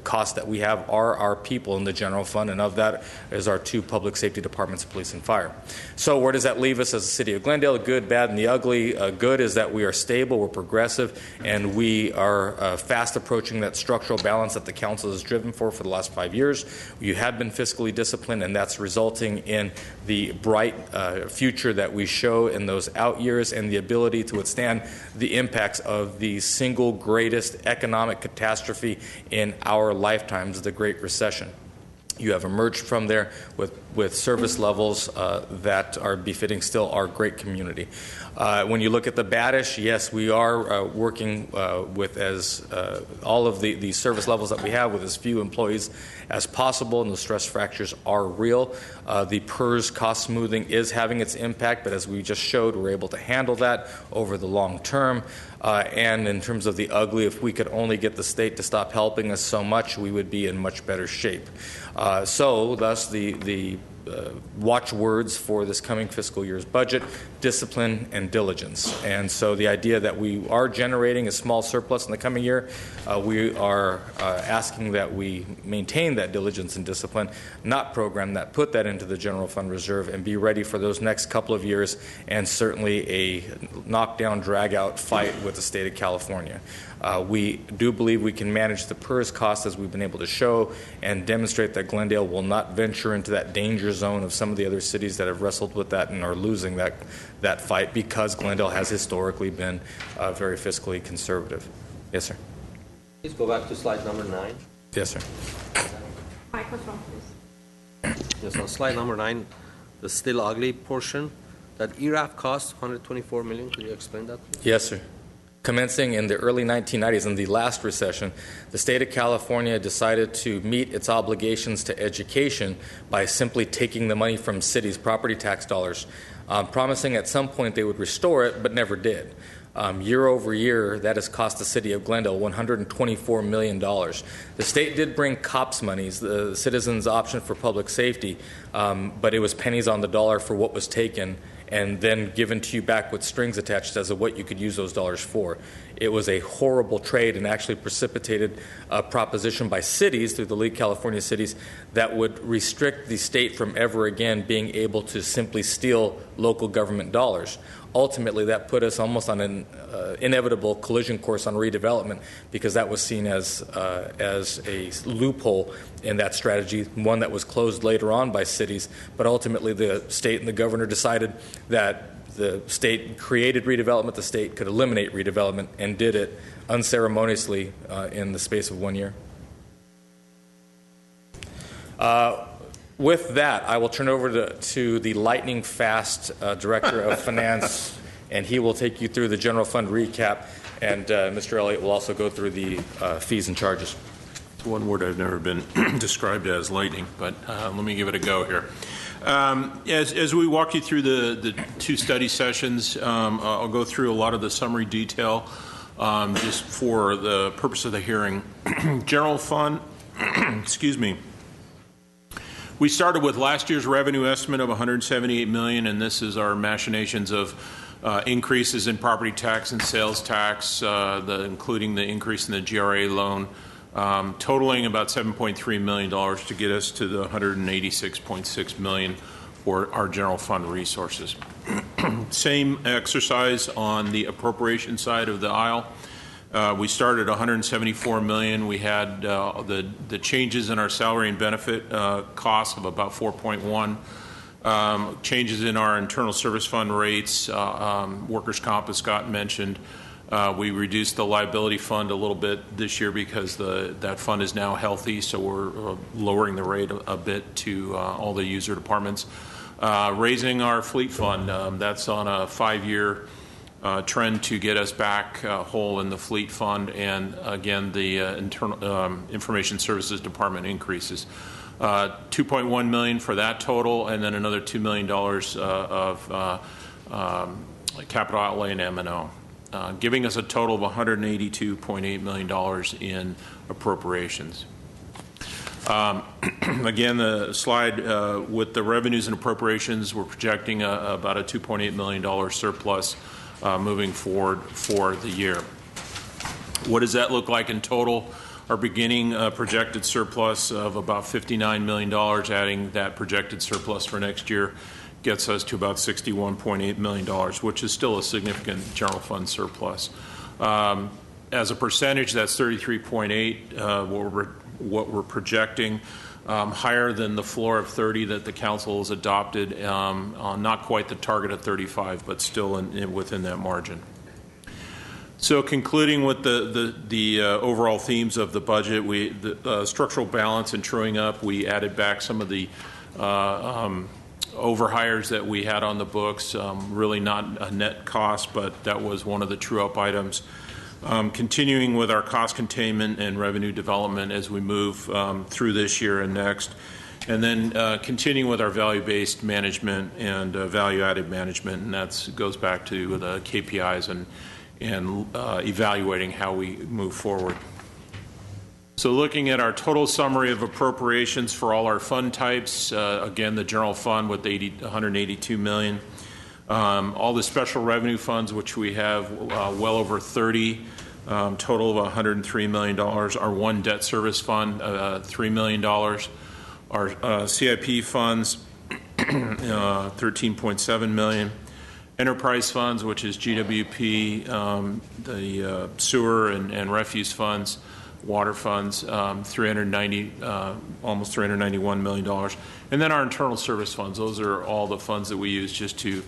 cost that we have are our people in the general fund, and of that is our two public safety departments, police and fire. So where does that leave us as the city of Glendale? Good, bad, and the ugly. Good is that we are stable, we're progressive, and we are fast approaching that structural balance that the council has driven for the last 5 years. You have been fiscally disciplined, and that's resulting in the bright future that we show in those out years and the ability to withstand the impacts of the single greatest economic catastrophe in our lifetimes, the Great Recession. You have emerged from there with with service levels that are befitting still our great community. When you look at the Badish, yes, we are working with all of the service levels that we have with as few employees as possible, and the stress fractures are real. The PERS cost smoothing is having its impact, but as we just showed, we're able to handle that over the long term. And in terms of the ugly, if we could only get the state to stop helping us so much, we would be in much better shape. So thus the watchwords for this coming fiscal year's budget: discipline and diligence. And so the idea that we are generating a small surplus in the coming year, we are asking that we maintain that diligence and discipline, not program that, put that into the general fund reserve, and be ready for those next couple of years, and certainly a knockdown, drag-out fight with the state of California. We do believe we can manage the PERS cost, as we've been able to show and demonstrate that Glendale will not venture into that danger zone of some of the other cities that have wrestled with that and are losing that fight, because Glendale has historically been very fiscally conservative. Yes, sir.
Please go back to slide number 9.
Yes, sir.
Microphone, please.
Yes, on slide number 9, the still ugly portion, that ERAF cost $124 million. Could you explain that, please?
Yes, sir. Commencing in the early 1990s, in the last recession, the state of California decided to meet its obligations to education by simply taking the money from cities' property tax dollars, promising at some point they would restore it, but never did. Year over year, that has cost the city of Glendale $124 million. The state did bring COPS monies, the Citizens Option for Public Safety, but it was pennies on the dollar for what was taken and then given to you back with strings attached as to what you could use those dollars for. It was a horrible trade and actually precipitated a proposition by cities, through the League of California Cities, that would restrict the state from ever again being able to simply steal local government dollars. Ultimately, that put us almost on an inevitable collision course on redevelopment, because that was seen as a loophole in that strategy, one that was closed later on by cities. But ultimately, the state and the governor decided that the state created redevelopment, the state could eliminate redevelopment, and did it unceremoniously in the space of 1 year. With that, I will turn over to the lightning fast Director of Finance, and he will take you through the general fund recap, and Mr. Elliott will also go through the fees and charges.
One word I've never been described as, lightning, but let me give it a go here. As we walk you through the two study sessions, I'll go through a lot of the summary detail just for the purpose of the hearing. General fund, excuse me. We started with last year's revenue estimate of $178 million, and this is our machinations of increases in property tax and sales tax, including the increase in the GRA loan, totaling about $7.3 million to get us to the $186.6 million for our general fund resources. Same exercise on the appropriation side of the aisle. We started at $174 million. We had the changes in our salary and benefit costs of about 4.1, changes in our internal service fund rates, workers' comp, as Scott mentioned. We reduced the liability fund a little bit this year because that fund is now healthy, so we're lowering the rate a bit to all the user departments. Raising our fleet fund, that's on a 5-year trend to get us back whole in the fleet fund, and again the internal information services department increases. $2.1 million for that total, and then another $2 million of capital outlay in M&O, giving us a total of $182.8 million in appropriations. Again, the slide with the revenues and appropriations, we're projecting about a $2.8 million surplus moving forward for the year. What does that look like in total? Our beginning projected surplus of about $59 million, adding that projected surplus for next year, gets us to about $61.8 million, which is still a significant general fund surplus. As a percentage, that's 33.8, what we're projecting, higher than the floor of 30 that the council has adopted, not quite the target of 35, but still within that margin. So concluding with the overall themes of the budget, the structural balance and truing up, we added back some of the overhires that we had on the books, really not a net cost, but that was one of the true-up items. Continuing with our cost containment and revenue development as we move through this year and next. And then continuing with our value-based management and value-added management, and that goes back to the KPIs and evaluating how we move forward. So looking at our total summary of appropriations for all our fund types, again, the general fund with $182 million. All the special revenue funds, which we have well over 30, total of $103 million. Our one debt service fund, $3 million. Our CIP funds, $13.7 million. Enterprise funds, which is GWP, the sewer and refuse funds, water funds, almost $391 million. And then our internal service funds, those are all the funds that we use just to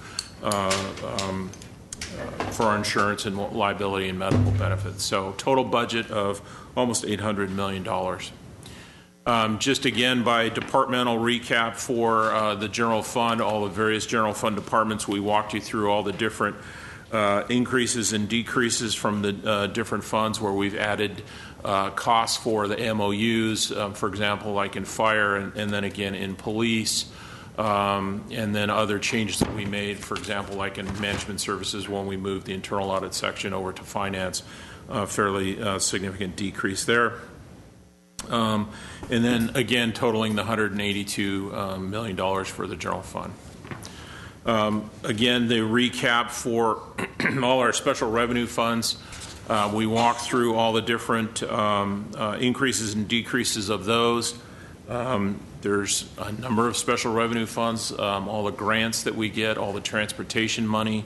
for our insurance and liability and medical benefits. So total budget of almost $800 million. Just again, by departmental recap for the general fund, all the various general fund departments, we walked you through all the different increases and decreases from the different funds where we've added costs for the MOUs, for example, like in fire, and then again in police, and then other changes that we made, for example, like in management services when we moved the internal audit section over to finance, fairly significant decrease there. And then again, totaling the $182 million for the general fund. Again, the recap for all our special revenue funds. We walked through all the different increases and decreases of those. There's a number of special revenue funds, all the grants that we get, all the transportation money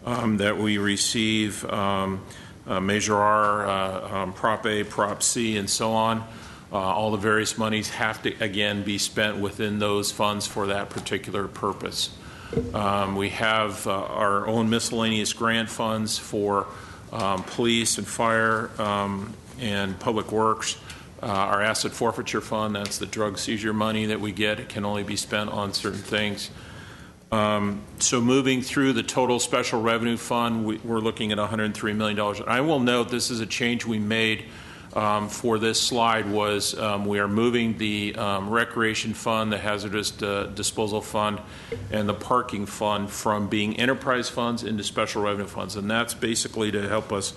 that we receive, Measure R, Prop A, Prop C, and so on. All the various monies have to, again, be spent within those funds for that particular purpose. We have our own miscellaneous grant funds for police and fire and public works. Our asset forfeiture fund, that's the drug seizure money that we get. It can only be spent on certain things. So moving through the total special revenue fund, we're looking at $103 million. I will note this is a change we made for this slide was we are moving the recreation fund, the hazardous disposal fund, and the parking fund from being enterprise funds into special revenue funds. And that's basically to help us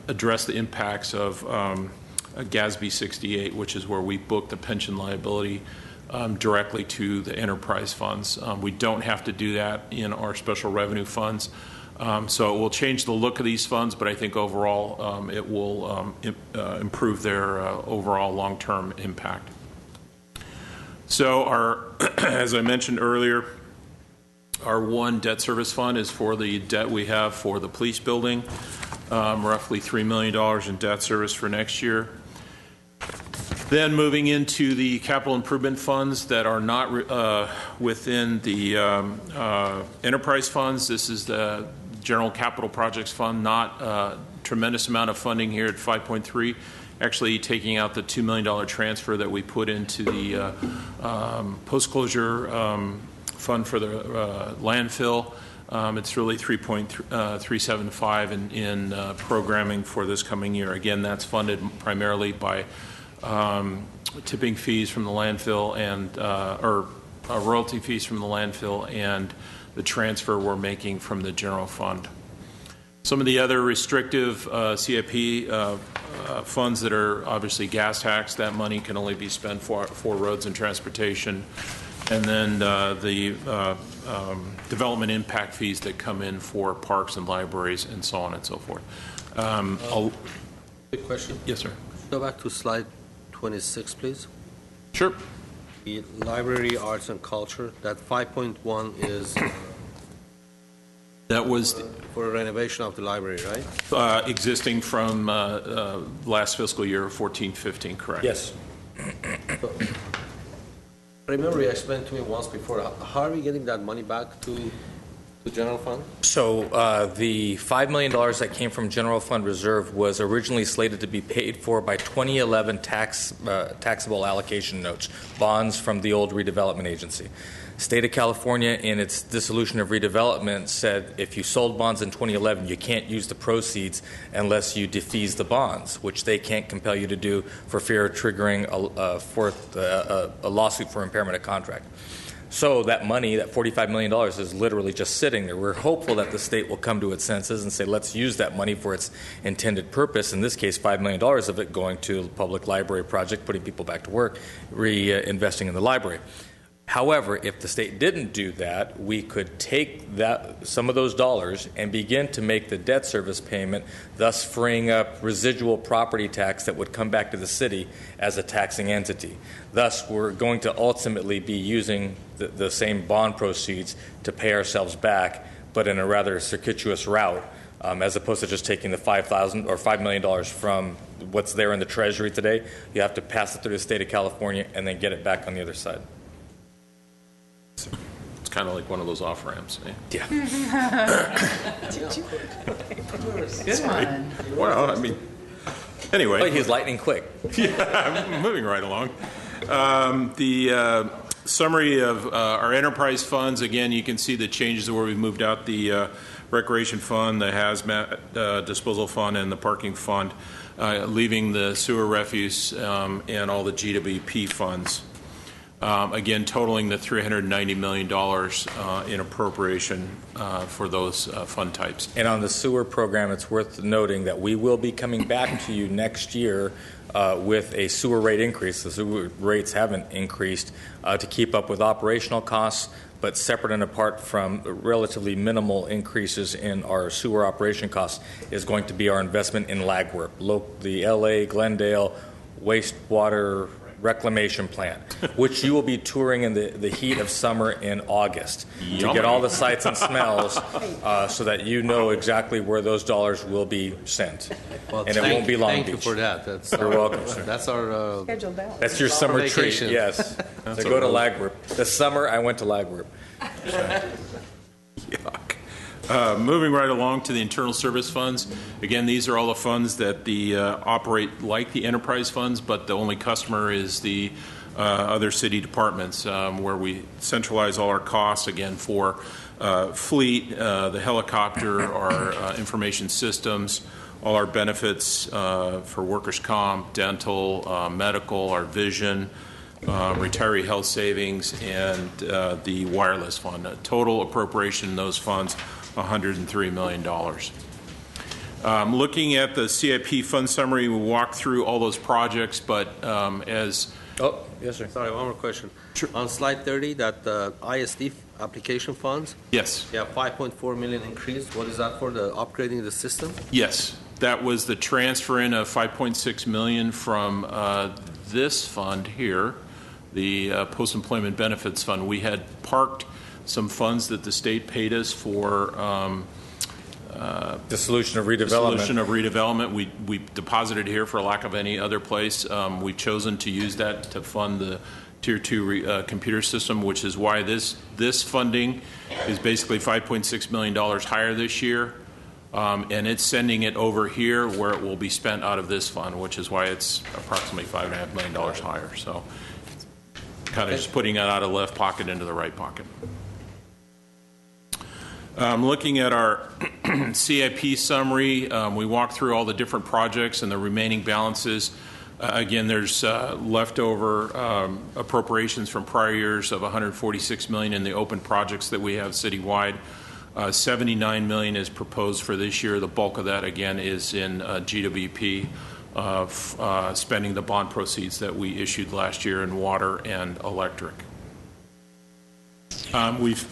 address the impacts of GASB 68, which is where we book the pension liability directly to the enterprise funds. We don't have to do that in our special revenue funds. So it will change the look of these funds, but I think overall it will improve their overall long-term impact. So our, as I mentioned earlier, our one debt service fund is for the debt we have for the police building, roughly $3 million in debt service for next year. Then moving into the capital improvement funds that are not within the enterprise funds. This is the General Capital Projects Fund, not a tremendous amount of funding here at 5.3. Actually taking out the $2 million transfer that we put into the post-closure fund for the landfill. It's really 3.375 in programming for this coming year. Again, that's funded primarily by tipping fees from the landfill and or royalty fees from the landfill and the transfer we're making from the general fund. Some of the other restrictive CIP funds that are obviously gas tax, that money can only be spent for roads and transportation. And then the development impact fees that come in for parks and libraries and so on and so forth.
Quick question.
Yes, sir.
Go back to slide 26, please.
Sure.
The library, arts, and culture, that 5.1 is
that was
for renovation of the library, right?
Existing from last fiscal year, 14-15, correct?
Yes.
So, remember you explained to me once before, how are we getting that money back to The general fund?
So the $5 million that came from general fund reserve was originally slated to be paid for by 2011 taxable allocation notes, bonds from the old redevelopment agency. State of California, in its dissolution of redevelopment, said if you sold bonds in 2011, you can't use the proceeds unless you defease the bonds, which they can't compel you to do for fear of triggering a lawsuit for impairment of contract. So that money, that $45 million, is literally just sitting there. We're hopeful that the state will come to its senses and say, let's use that money for its intended purpose. In this case, $5 million of it going to the public library project, putting people back to work, reinvesting in the library. However, if the state didn't do that, we could take some of those dollars and begin to make the debt service payment, thus freeing up residual property tax that would come back to the city as a taxing entity. Thus, we're going to ultimately be using the same bond proceeds to pay ourselves back, but in a rather circuitous route, as opposed to just taking the $5 million from what's there in the Treasury today. You have to pass it through the state of California and then get it back on the other side.
It's kind of like one of those off ramps. Eh?
Yeah.
Good one.
Well, I mean, anyway.
But he's lightning quick.
Yeah, I'm moving right along. The summary of our enterprise funds, again, you can see the changes where we've moved out the recreation fund, the hazmat disposal fund, and the parking fund, leaving the sewer refuse and all the GWP funds. Again, totaling the $390 million in appropriation for those fund types.
And on the sewer program, it's worth noting that we will be coming back to you next year with a sewer rate increase. The sewer rates haven't increased to keep up with operational costs, but separate and apart from relatively minimal increases in our sewer operation costs is going to be our investment in lag work. The LA, Glendale wastewater reclamation plant, which you will be touring in the heat of summer in August to get all the sights and smells so that you know exactly where those dollars will be sent.
Well,
and it won't be Long
Thank
Beach.
you for that. That's
You're welcome, sir.
That's our
Scheduled out.
That's your summer
vacation.
treat, yes. To go to Lagworth. This summer, I went to Lagworth.
Yuck. Moving right along to the internal service funds. Again, these are all the funds that operate like the enterprise funds, but the only customer is the other city departments, where we centralize all our costs, again, for fleet, the helicopter, our information systems, all our benefits for workers' comp, dental, medical, our vision, retiree health savings, and the wireless fund. A total appropriation in those funds, $103 million. Looking at the CIP fund summary, we walk through all those projects, but as...
Oh, yes, sir.
Sorry, one more question. Sure. On slide 30, that ISD application funds?
Yes.
Yeah, $5.4 million increase. What is that for, the upgrading the system?
Yes. That was the transfer in of $5.6 million from this fund here, the Post-Employment Benefits Fund. We had parked some funds that the state paid us for
dissolution of redevelopment. We deposited here for lack of any other place. We've chosen to use that to fund the Tier 2 computer system, which is why this funding is basically $5.6 million higher this year. And it's sending it over here where it will be spent out of this fund, which is why it's approximately $5.5 million higher. So kind of just putting it out of the left pocket into the right pocket. Looking at our CIP summary, we walk through all the different projects and the remaining balances. Again, there's leftover appropriations from prior years of $146 million in the open projects that we have citywide. $79 million is proposed for this year. The bulk of that, again, is in GWP, spending the bond proceeds that we issued last year in water and electric. We've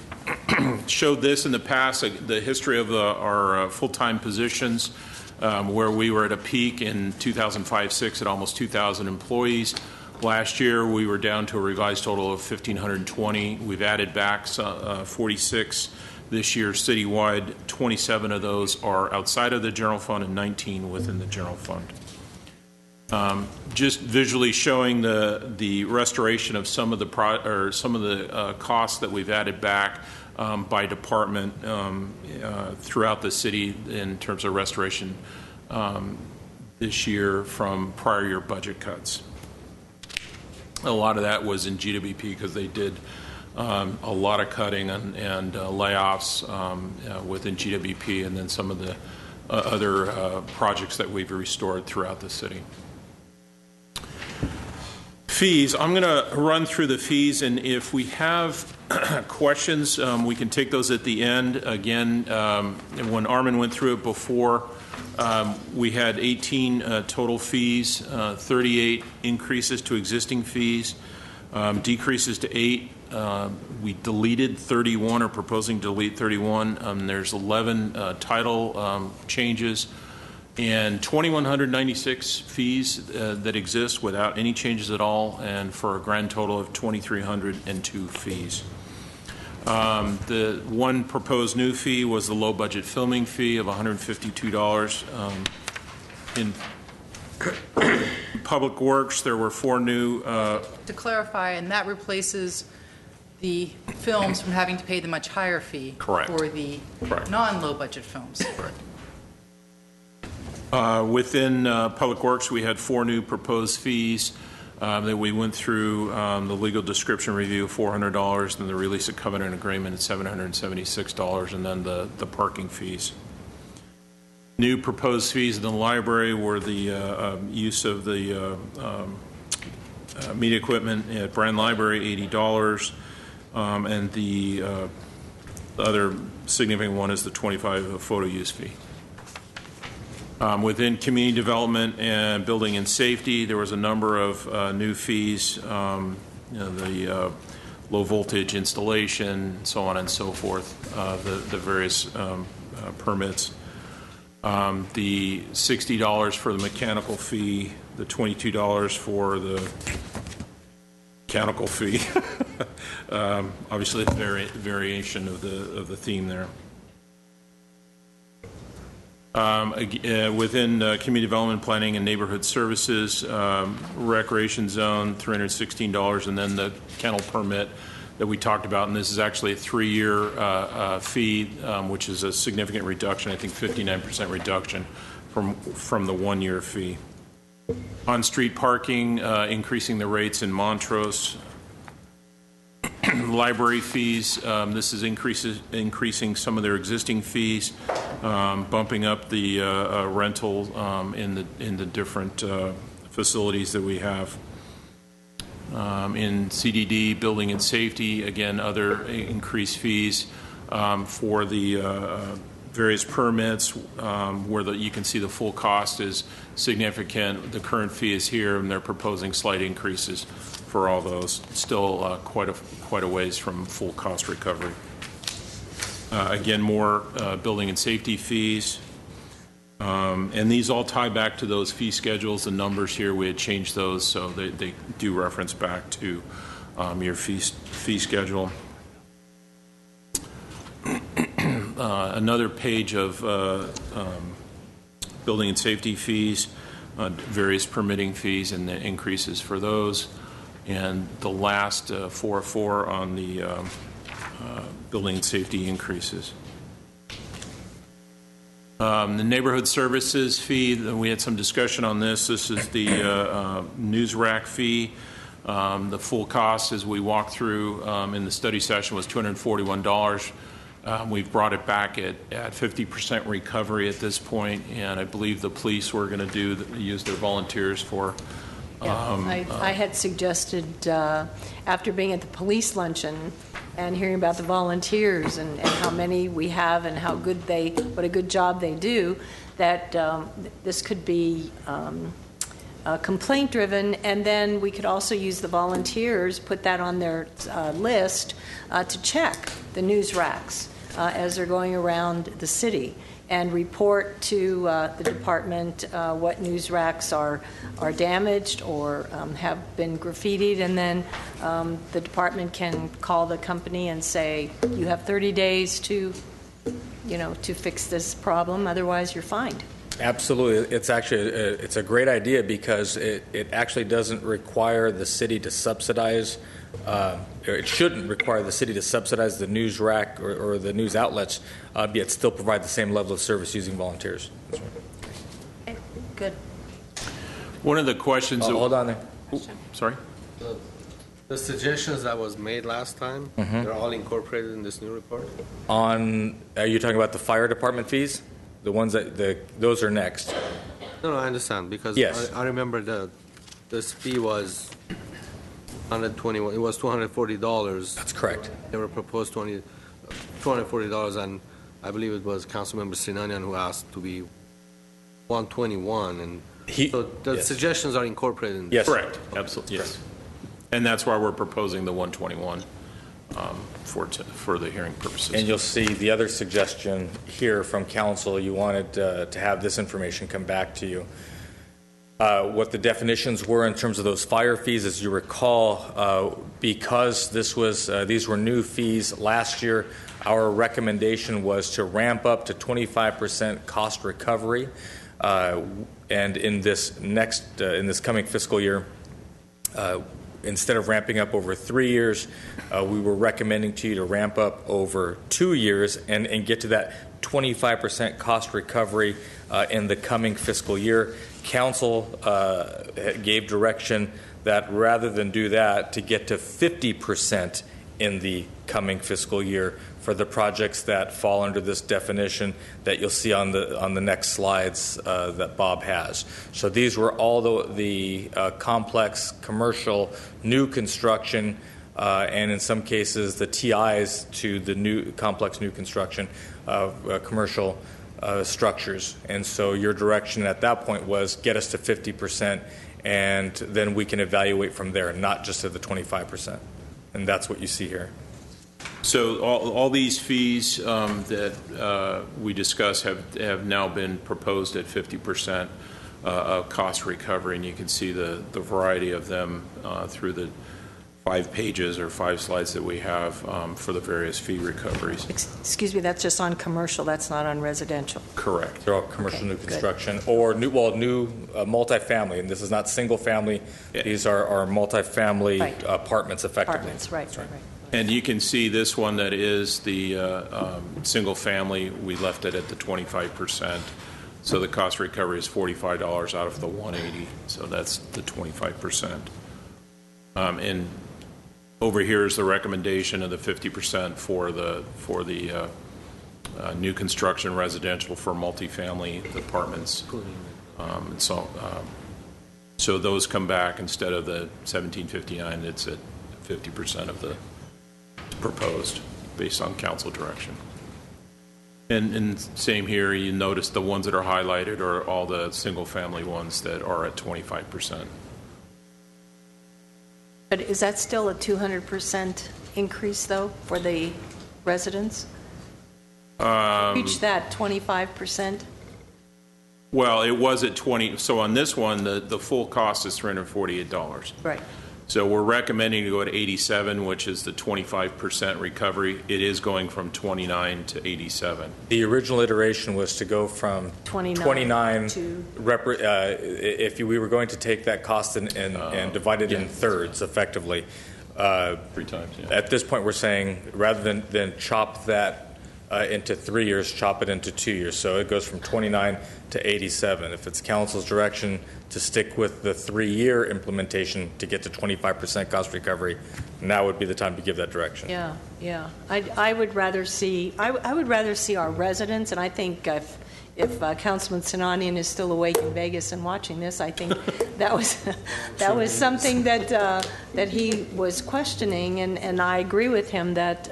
showed this in the past, the history of our full-time positions, where we were at a peak in 2005-06 at almost 2,000 employees. Last year, we were down to a revised total of 1,520. We've added back 46 this year citywide. 27 of those are outside of the general fund and 19 within the general fund. Just visually showing the restoration of some of the costs that we've added back.
by department throughout the city in terms of restoration this year from prior year budget cuts. A lot of that was in GWP because they did a lot of cutting and layoffs within GWP, and then some of the other projects that we've restored throughout the city. Fees. I'm going to run through the fees, and if we have questions, we can take those at the end. Again, when Armin went through it before, we had 18 total fees, 38 increases to existing fees, decreases to 8. We deleted 31, or proposing to delete 31. There's 11 title changes, and 2,196 fees that exist without any changes at all, and for a grand total of 2,302 fees. The one proposed new fee was the low budget filming fee of $152. In Public Works, there were 4 new.
To clarify, and that replaces the films from having to pay the much higher fee.
Correct.
For the non-low budget films.
Correct. Within Public Works, we had 4 new proposed fees that we went through. The legal description review, $400, then the release of covenant agreement at $776, and then the parking fees. New proposed fees in the library were the use of the media equipment at Brand Library, $80, and the other significant one is the $25 photo use fee. Within community development and building and safety, there was a number of new fees, the low voltage installation, so on and so forth, the various permits. The $60 for the mechanical fee, the $22 for the mechanical fee. Obviously, the variation of the theme there. Within community development, planning, and neighborhood services, recreation zone, $316, and then the kennel permit that we talked about, and this is actually a 3-year fee, which is a significant reduction, I think 59% reduction from the 1-year fee. On-street parking, increasing the rates in Montrose. Library fees, this is increasing some of their existing fees, bumping up the rental in the different facilities that we have. In CDD, building and safety, again, other increased fees for the various permits where you can see the full cost is significant. The current fee is here, and they're proposing slight increases for all those. Still quite a ways from full cost recovery. Again, more building and safety fees. And these all tie back to those fee schedules. The numbers here, we had changed those, so they do reference back to your fee schedule. Another page of building and safety fees, various permitting fees and the increases for those. And the last 4 on the building and safety increases. The neighborhood services fee, we had some discussion on this. This is the news rack fee. The full cost, as we walked through in the study session, was $241. We've brought it back at 50% recovery at this point, and I believe the police were going to use their volunteers for.
I had suggested, after being at the police luncheon and hearing about the volunteers and how many we have and what a good job they do, that this could be complaint driven, and then we could also use the volunteers, put that on their list to check the news racks as they're going around the city, and report to the department what news racks are damaged or have been graffitied, and then the department can call the company and say, you have 30 days to fix this problem, otherwise you're fined.
Absolutely. It's actually it's a great idea because it actually doesn't require the city to subsidize, or it shouldn't require the city to subsidize the news rack or the news outlets, yet still provide the same level of service using volunteers. That's right.
Okay, good.
One of the questions.
Hold on there.
Sorry?
The suggestions that was made last time, they're all incorporated in this new report?
Are you talking about the fire department fees? The ones those are next.
No, I understand, because
yes.
I remember this fee was $121. It was $240.
That's correct.
They were proposed $240, and I believe it was Councilmember Sinanian who asked to be $121, and so the suggestions are incorporated in this.
Yes, correct. Absolutely, yes. And that's why we're proposing the 121 for the hearing purposes.
And you'll see the other suggestion here from council. You wanted to have this information come back to you. What the definitions were in terms of those fire fees, as you recall, because these were new fees last year, our recommendation was to ramp up to 25% cost recovery, and in this coming fiscal year, instead of ramping up over 3 years, we were recommending to you to ramp up over 2 years and get to that 25% cost recovery in the coming fiscal year. Council gave direction that rather than do that, to get to 50% in the coming fiscal year for the projects that fall under this definition that you'll see on the next slides that Bob has. So these were all the complex commercial new construction and in some cases the TIs to the new complex new construction of commercial structures. And so your direction at that point was get us to 50%, and then we can evaluate from there, not just at the 25%. And that's what you see here.
So all these fees that we discussed have now been proposed at 50% of cost recovery, and you can see the variety of them through the 5 pages or 5 slides that we have for the various fee recoveries.
Excuse me, that's just on commercial, that's not on residential.
Correct.
They're all commercial new construction or new multifamily, and this is not single family. Yeah. These are multifamily apartments effectively.
Apartments, right.
And you can see this one that is the single family, we left it at the 25%. So the cost recovery is $45 out of the $180. So that's the 25%. And over here is the recommendation of the 50% for the new construction residential for multifamily apartments. So those come back instead of the $1,759. It's at 50% of the proposed based on council direction. And same here, you notice the ones that are highlighted are all the single family ones that are at 25%.
But is that still a 200% increase, though, for the residents? Reach that 25%?
Well, it was at 20. So on this one, the full cost is $348.
Right.
So we're recommending to go at 87, which is the 25% recovery. It is going from 29 to 87.
The original iteration was to go from 29 to if we were going to take that cost and divide it in thirds, effectively.
3 times. Yeah.
At this point, we're saying rather than chop that into 3 years, chop it into 2 years. So it goes from 29 to 87. If it's council's direction to stick with the 3-year implementation to get to 25% cost recovery, now would be the time to give that direction.
Yeah. I would rather see our residents, and I think if Councilman Sinanian is still awake in Vegas and watching this, I think that was something that he was questioning, and I agree with him that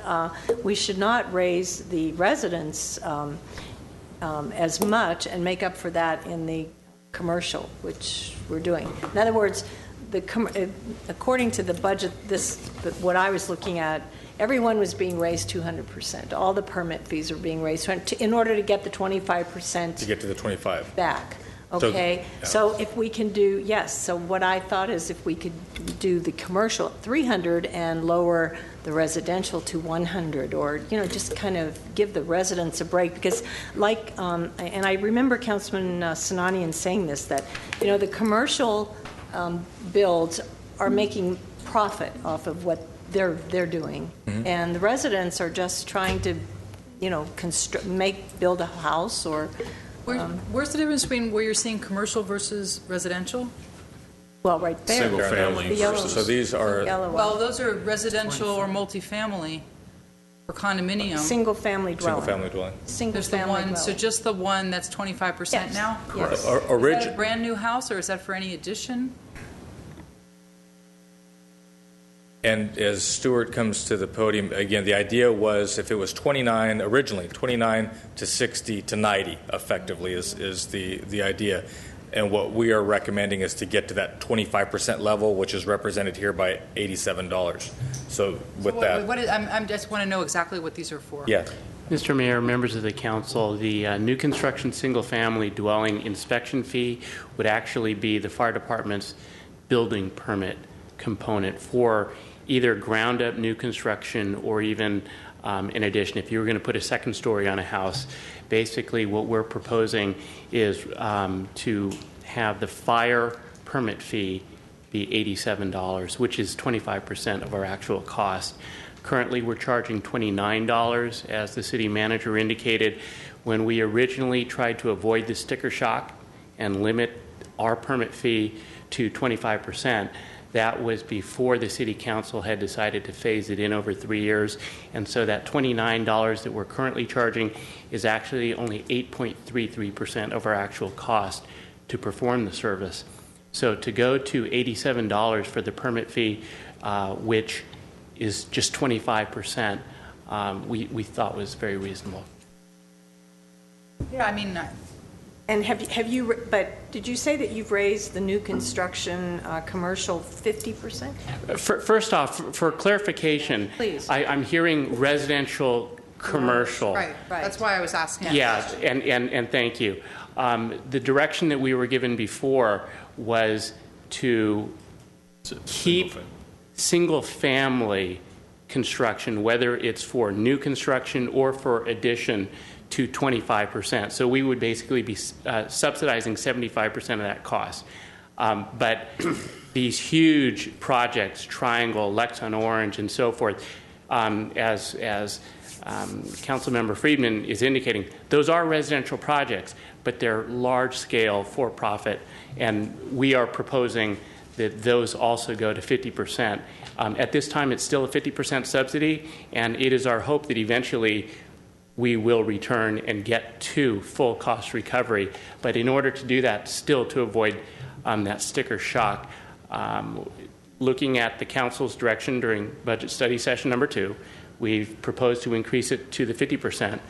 we should not raise the residents as much and make up for that in the commercial, which we're doing. In other words, according to the budget, what I was looking at, everyone was being raised 200%. All the permit fees are being raised in order to get the 25%.
To get to the 25.
Back. Okay, so if we can do, yes, so what I thought is if we could do the commercial at 300 and lower the residential to 100, or, just kind of give the residents a break, because and I remember Councilman Sinanian saying this, that, the commercial builds are making profit off of what they're doing, and the residents are just trying to, build a house or...
Where's the difference between where you're seeing commercial versus residential?
Well, right there.
Single family.
So these are...
Well, those are residential or multifamily or condominium.
Single family dwelling.
Single family dwelling.
Single family dwelling.
So just the one that's 25% now?
Yes.
Is that a brand new house, or is that for any addition?
And as Stuart comes to the podium, again, the idea was if it was 29 to 60 to 90 effectively is the idea. And what we are recommending is to get to that 25% level, which is represented here by $87. So
I just want to know exactly what these are for.
Yeah.
Mr. Mayor, members of the council, the new construction single-family dwelling inspection fee would actually be the fire department's building permit component for either ground-up new construction or even in addition. If you were going to put a second story on a house, basically what we're proposing is to have the fire permit fee be $87, which is 25% of our actual cost. Currently, we're charging $29, as the city manager indicated. When we originally tried to avoid the sticker shock and limit our permit fee to 25%, that was before the city council had decided to phase it in over 3 years. And so that $29 that we're currently charging is actually only 8.33% of our actual cost to perform the service. So to go to $87 for the permit fee, which is just 25%, we thought was very reasonable.
Yeah, I mean...
And but did you say that you've raised the new construction commercial 50%?
First off, for clarification,
please.
I'm hearing residential commercial.
Right. That's why I was asking.
Yeah, and thank you. The direction that we were given before was to keep single family construction, whether it's for new construction or for addition, to 25%. So we would basically be subsidizing 75% of that cost. But these huge projects, Triangle, Lexon Orange, and so forth, as Councilmember Friedman is indicating, those are residential projects, but they're large-scale for-profit, and we are proposing that those also go to 50%. At this time, it's still a 50% subsidy, and it is our hope that eventually we will return and get to full cost recovery. But in order to do that, still to avoid that sticker shock, looking at the council's direction during budget study session number 2, we've proposed to increase it to the 50%,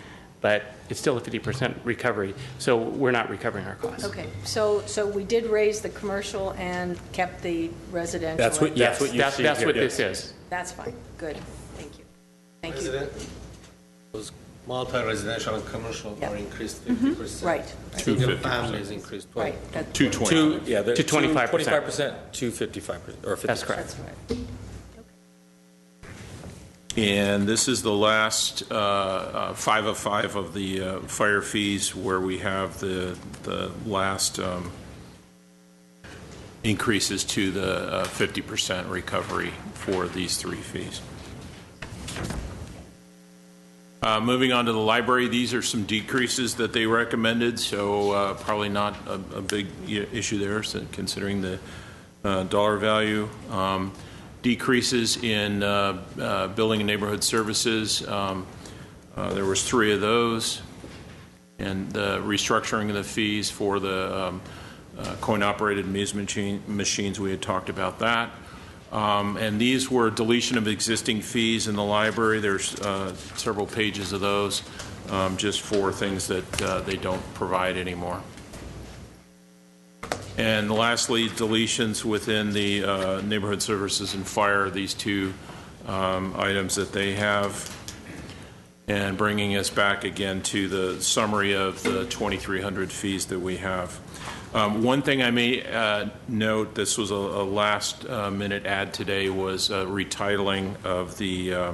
but it's still a 50% recovery, so we're not recovering our costs.
Okay, so we did raise the commercial and kept the residential.
That's what this is.
That's fine. Good. Thank you.
President, those multi-residential and commercial are increased 50%.
Right.
Single family is increased 20%.
Right.
To 25%.
To 25%.
25% to 55%, or 50%.
That's correct.
That's right.
And this is the last 5 of 5 of the fire fees, where we have the last increases to the 50% recovery for these 3 fees. Moving on to the library, these are some decreases that they recommended, so probably not a big issue there, so considering the dollar value. Decreases in building and neighborhood services, there was 3 of those, and the restructuring of the fees for the coin-operated amusement machines, we had talked about that. And these were deletion of existing fees in the library. There's several pages of those just for things that they don't provide anymore. And lastly, deletions within the neighborhood services and fire, these 2 items that they have. And bringing us back again to the summary of the 2,300 fees that we have. One thing I may note, this was a last-minute add today, was retitling of the.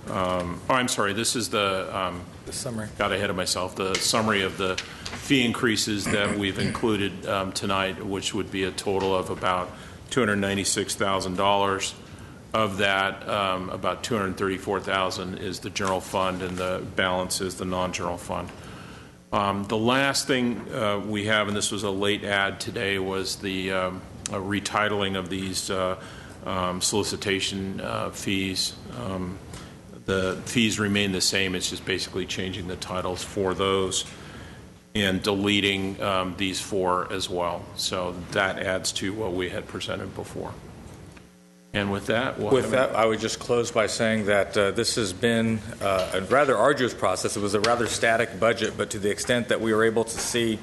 I'm sorry. This is the
summary.
Got ahead of myself. The summary of the fee increases that we've included tonight, which would be a total of about $296,000. Of that, about $234,000 is the general fund, and the balance is the non-general fund. The last thing we have, and this was a late add today, was the retitling of these solicitation fees. The fees remain the same. It's just basically changing the titles for those and deleting these four as well. So that adds to what we had presented before. And with that,
I would just close by saying that this has been a rather arduous process. It was a rather static budget, but to the extent that we were able to see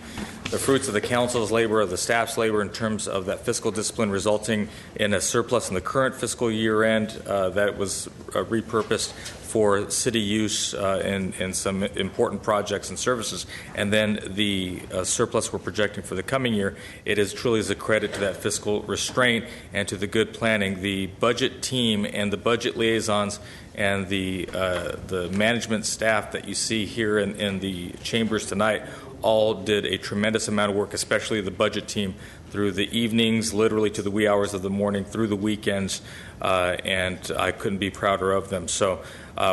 the fruits of the council's labor, of the staff's labor, in terms of that fiscal discipline resulting in a surplus in the current fiscal year end that was repurposed for city use in some important projects and services, and then the surplus we're projecting for the coming year, it is truly as a credit to that fiscal restraint and to the good planning. The budget team and the budget liaisons and the management staff that you see here in the chambers tonight all did a tremendous amount of work, especially the budget team, through the evenings, literally to the wee hours of the morning, through the weekends, and I couldn't be prouder of them. So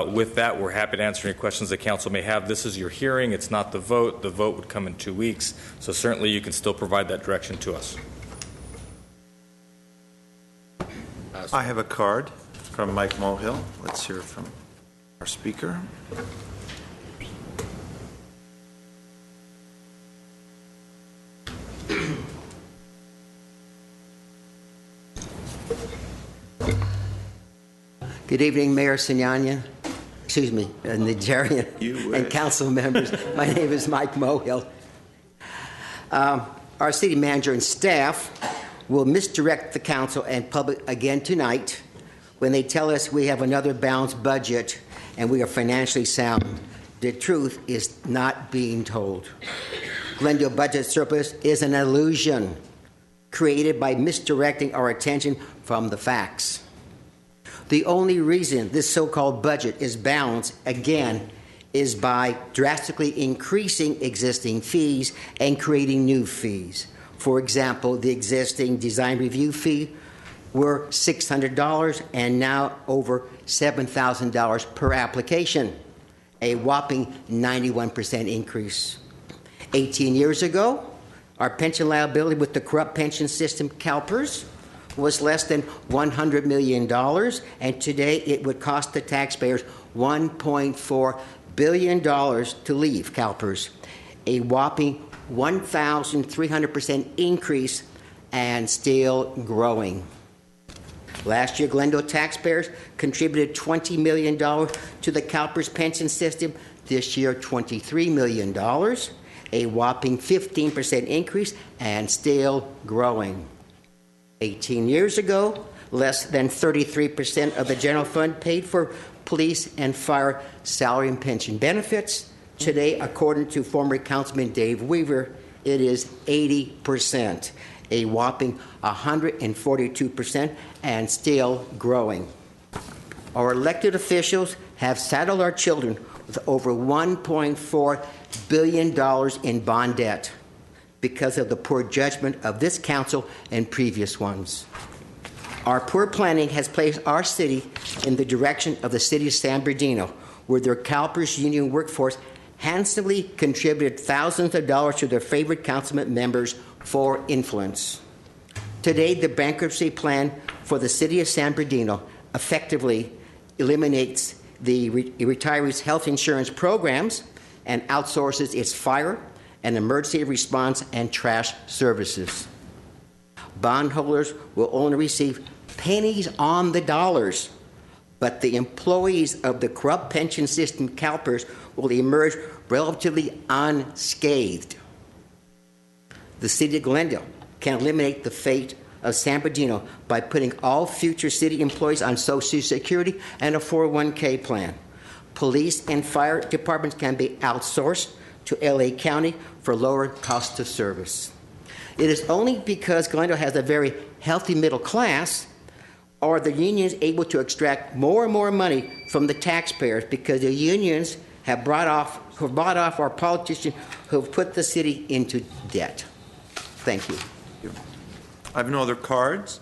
with that, we're happy to answer any questions the council may have. This is your hearing. It's not the vote. The vote would come in 2 weeks, so certainly you can still provide that direction to us.
I have a card from Mike Mohill. Let's hear from our speaker.
Good evening, Mayor Sinanian, Najarian, and council members. My name is Mike Mohill. Our city manager and staff will misdirect the council and public again tonight when they tell us we have another balanced budget and we are financially sound. The truth is not being told. Glendale budget surplus is an illusion created by misdirecting our attention from the facts. The only reason this so-called budget is balanced, again, is by drastically increasing existing fees and creating new fees. For example, the existing design review fee were $600 and now over $7,000 per application, a whopping 91% increase. 18 years ago, our pension liability with the corrupt pension system CalPERS was less than $100 million, and today it would cost the taxpayers $1.4 billion to leave CalPERS, a whopping 1,300% increase and still growing. Last year, Glendale taxpayers contributed $20 million to the CalPERS pension system. This year, $23 million, a whopping 15% increase and still growing. 18 years ago, less than 33% of the general fund paid for police and fire salary and pension benefits. Today, according to former Councilman Dave Weaver, it is 80%, a whopping 142%, and still growing. Our elected officials have saddled our children with over $1.4 billion in bond debt because of the poor judgment of this council and previous ones. Our poor planning has placed our city in the direction of the city of San Bernardino, where their CalPERS union workforce handsomely contributed thousands of dollars to their favorite councilman members for influence. Today, the bankruptcy plan for the city of San Bernardino effectively eliminates the retirees' health insurance programs and outsources its fire and emergency response and trash services. Bondholders will only receive pennies on the dollars, but the employees of the corrupt pension system CalPERS will emerge relatively unscathed. The city of Glendale can eliminate the fate of San Bernardino by putting all future city employees on Social Security and a 401k plan. Police and fire departments can be outsourced to LA County for lower cost of service. It is only because Glendale has a very healthy middle class are the unions able to extract more and more money from the taxpayers, because the unions have bought off our politicians who have put the city into debt. Thank you.
I have no other cards.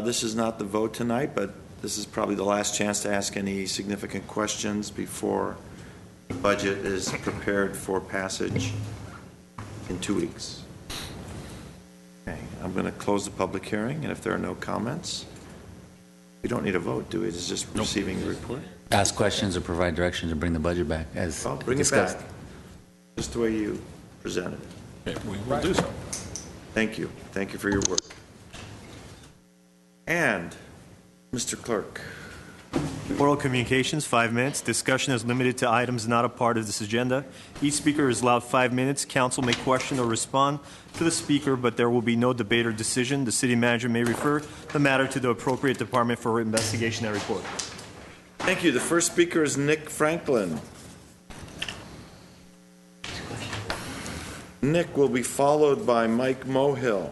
This is not the vote tonight, but this is probably the last chance to ask any significant questions before the budget is prepared for passage in 2 weeks. Okay, I'm going to close the public hearing, and if there are no comments, we don't need a vote, do we? It's just receiving the report.
Ask questions or provide direction to bring the budget back as
Bring
discussed.
it back, just the way you presented it.
Okay, we will do so.
Thank you. Thank you for your work. And, Mr. Clerk.
Oral communications, 5 minutes. Discussion is limited to items not a part of this agenda. Each speaker is allowed 5 minutes. Council may question or respond to the speaker, but there will be no debate or decision. The city manager may refer the matter to the appropriate department for investigation and report.
Thank you. The first speaker is Nick Franklin. Nick will be followed by Mike Mohill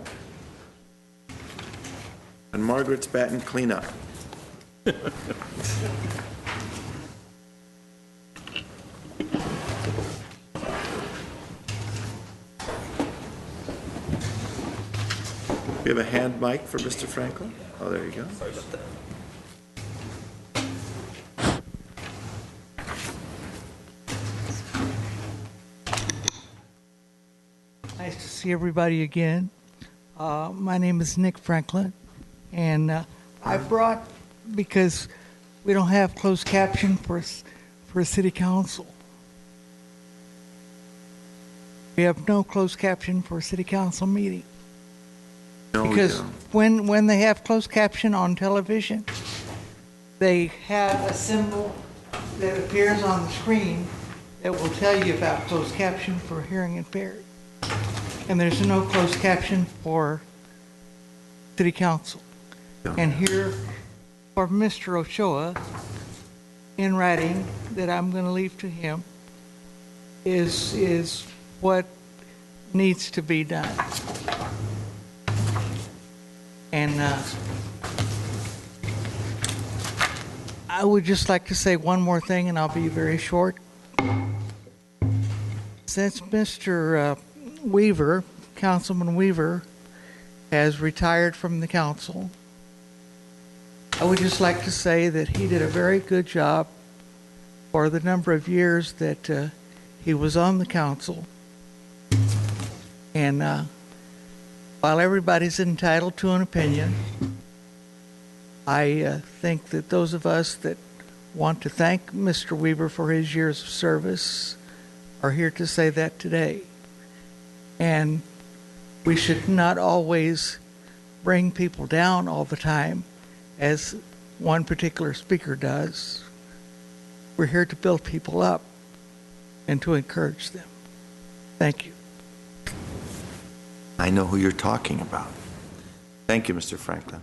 and Margaret's Batten Cleanup. We have a hand mic for Mr. Franklin. Oh, there you go. Sorry about that.
Nice to see everybody again. My name is Nick Franklin, and I brought, because we don't have closed caption for city council. We have no closed caption for a city council meeting.
No,
because when they have closed caption on television, they have a symbol that appears on the screen that will tell you about closed caption for hearing impaired. And there's no closed caption for city council. And here for Mr. Ochoa, in writing, that I'm going to leave to him, is what needs to be done. And I would just like to say one more thing, and I'll be very short. Since Mr. Weaver, Councilman Weaver, has retired from the council, I would just like to say that he did a very good job for the number of years that he was on the council. And while everybody's entitled to an opinion, I think that those of us that want to thank Mr. Weaver for his years of service are here to say that today. And we should not always bring people down all the time, as one particular speaker does. We're here to build people up and to encourage them. Thank you.
I know who you're talking about. Thank you, Mr. Franklin.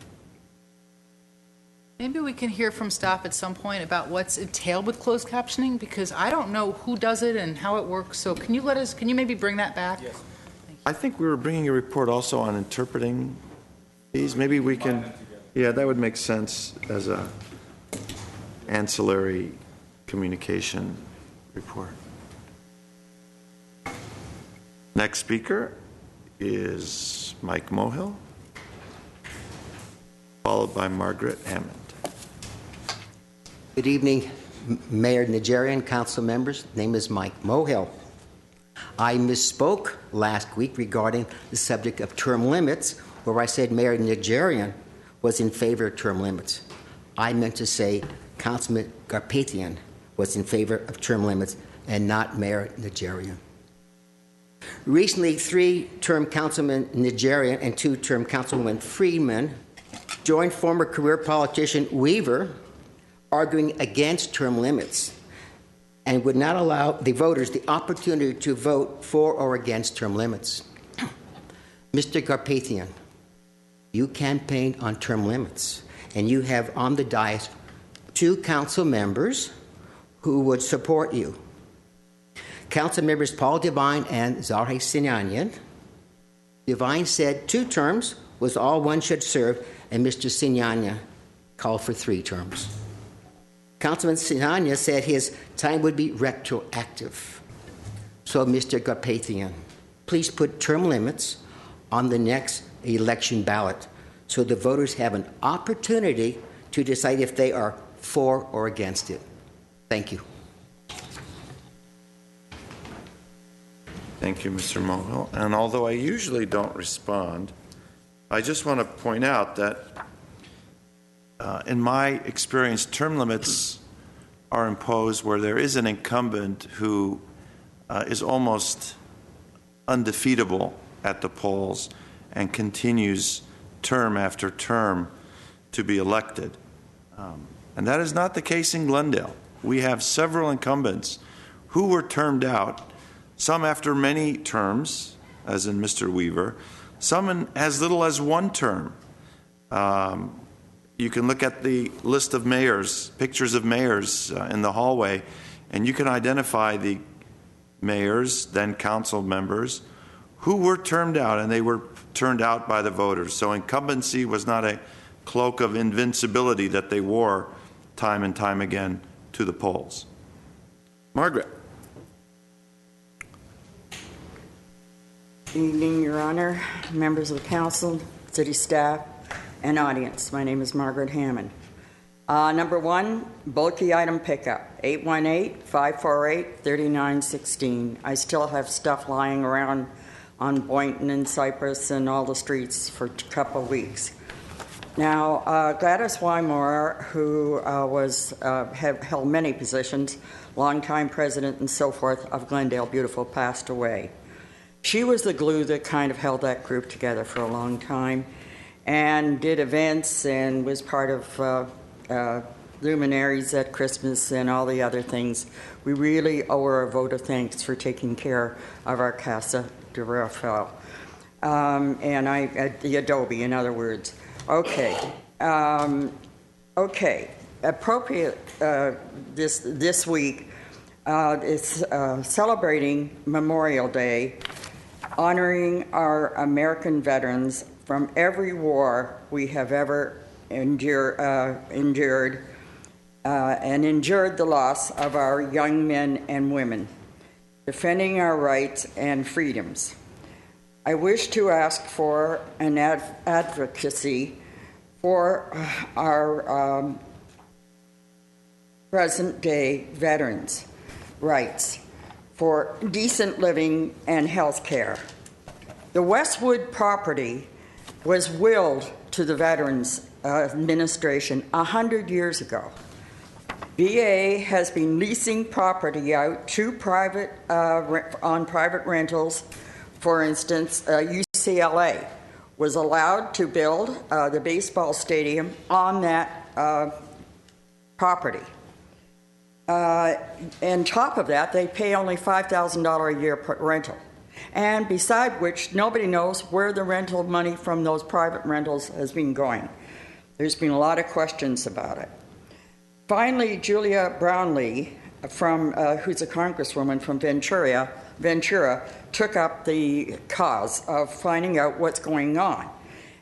Maybe we can hear from staff at some point about what's entailed with closed captioning, because I don't know who does it and how it works. So can you maybe bring that back? Yes.
I think we were bringing a report also on interpreting these. Maybe we can, yeah, that would make sense as a ancillary communication report. Next speaker is Mike Mohill, followed by Margaret Hammond.
Good evening, Mayor Nigerian, council members. Name is Mike Mohill. I misspoke last week regarding the subject of term limits, where I said Mayor Nigerian was in favor of term limits. I meant to say Councilman Garpetian was in favor of term limits and not Mayor Nigerian. Recently, 3-term Councilman Nigerian and 2-term Councilwoman Freeman joined former career politician Weaver arguing against term limits and would not allow the voters the opportunity to vote for or against term limits. Mr. Garpetian, you campaigned on term limits, and you have on the dais 2 council members who would support you. Council members Paul Devine and Zarhe Sinanian Devine said 2 terms was all one should serve, and Mr. Signana called for 3 terms. Councilman Signana said his time would be retroactive. So, Mr. Garpathian, please put term limits on the next election ballot so the voters have an opportunity to decide if they are for or against it. Thank you.
Thank you, Mr. Mulvihill. And although I usually don't respond, I just want to point out that in my experience, term limits are imposed where there is an incumbent who is almost undefeatable at the polls and continues term after term to be elected. And that is not the case in Glendale. We have several incumbents who were termed out, some after many terms, as in Mr. Weaver, some in as little as 1 term. You can look at the list of mayors, pictures of mayors in the hallway, and you can identify the mayors, then council members, who were termed out, and they were turned out by the voters. So incumbency was not a cloak of invincibility that they wore time and time again to the polls. Margaret.
Good evening, Your Honor, members of the council, city staff, and audience. My name is Margaret Hammond. Number 1, bulky item pickup, 818-548-3916. I still have stuff lying around on Boynton and Cypress and all the streets for a couple of weeks. Now, Gladys Wymore, who have held many positions, longtime president and so forth of Glendale Beautiful, passed away. She was the glue that kind of held that group together for a long time and did events and was part of luminaries at Christmas and all the other things. We really owe her a vote of thanks for taking care of our Casa de Rafael. The Adobe, in other words. Okay. Appropriate this week is celebrating Memorial Day, honoring our American veterans from every war we have ever endured the loss of our young men and women, defending our rights and freedoms. I wish to ask for an advocacy for our present-day veterans' rights for decent living and health care. The Westwood property was willed to the Veterans Administration 100 years ago. VA has been leasing property out to on private rentals. For instance, UCLA was allowed to build the baseball stadium on that property. On top of that, they pay only $5,000 a year per rental. And beside which, nobody knows where the rental money from those private rentals has been going. There's been a lot of questions about it. Finally, Julia Brownlee, who's a congresswoman from Ventura, took up the cause of finding out what's going on.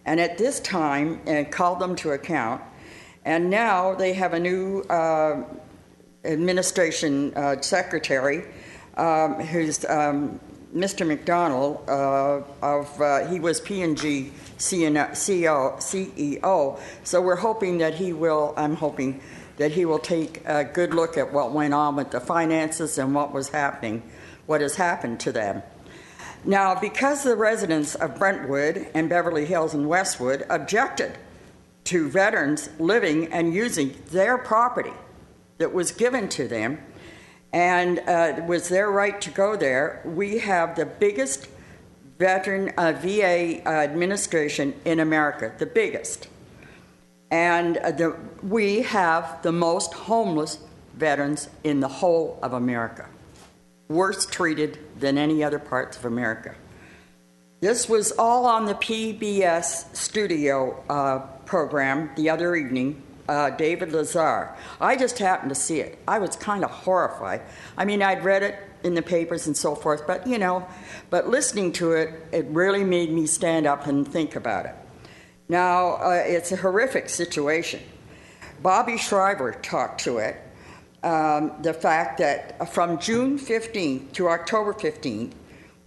And at this time, called them to account. And now they have a new administration secretary, who's Mr. McDonald. He was P&G CEO. So we're hoping that I'm hoping that he will take a good look at what went on with the finances and what has happened to them. Now, because the residents of Brentwood and Beverly Hills and Westwood objected to veterans living and using their property that was given to them, and it was their right to go there, we have the biggest veteran VA administration in America, the biggest. And we have the most homeless veterans in the whole of America, worse treated than any other parts of America. This was all on the PBS studio program the other evening, David Lazar. I just happened to see it. I was kind of horrified. I mean, I'd read it in the papers and so forth, but listening to it, it really made me stand up and think about it. Now, it's a horrific situation. Bobby Shriver talked to it. The fact that from June 15th to October 15th,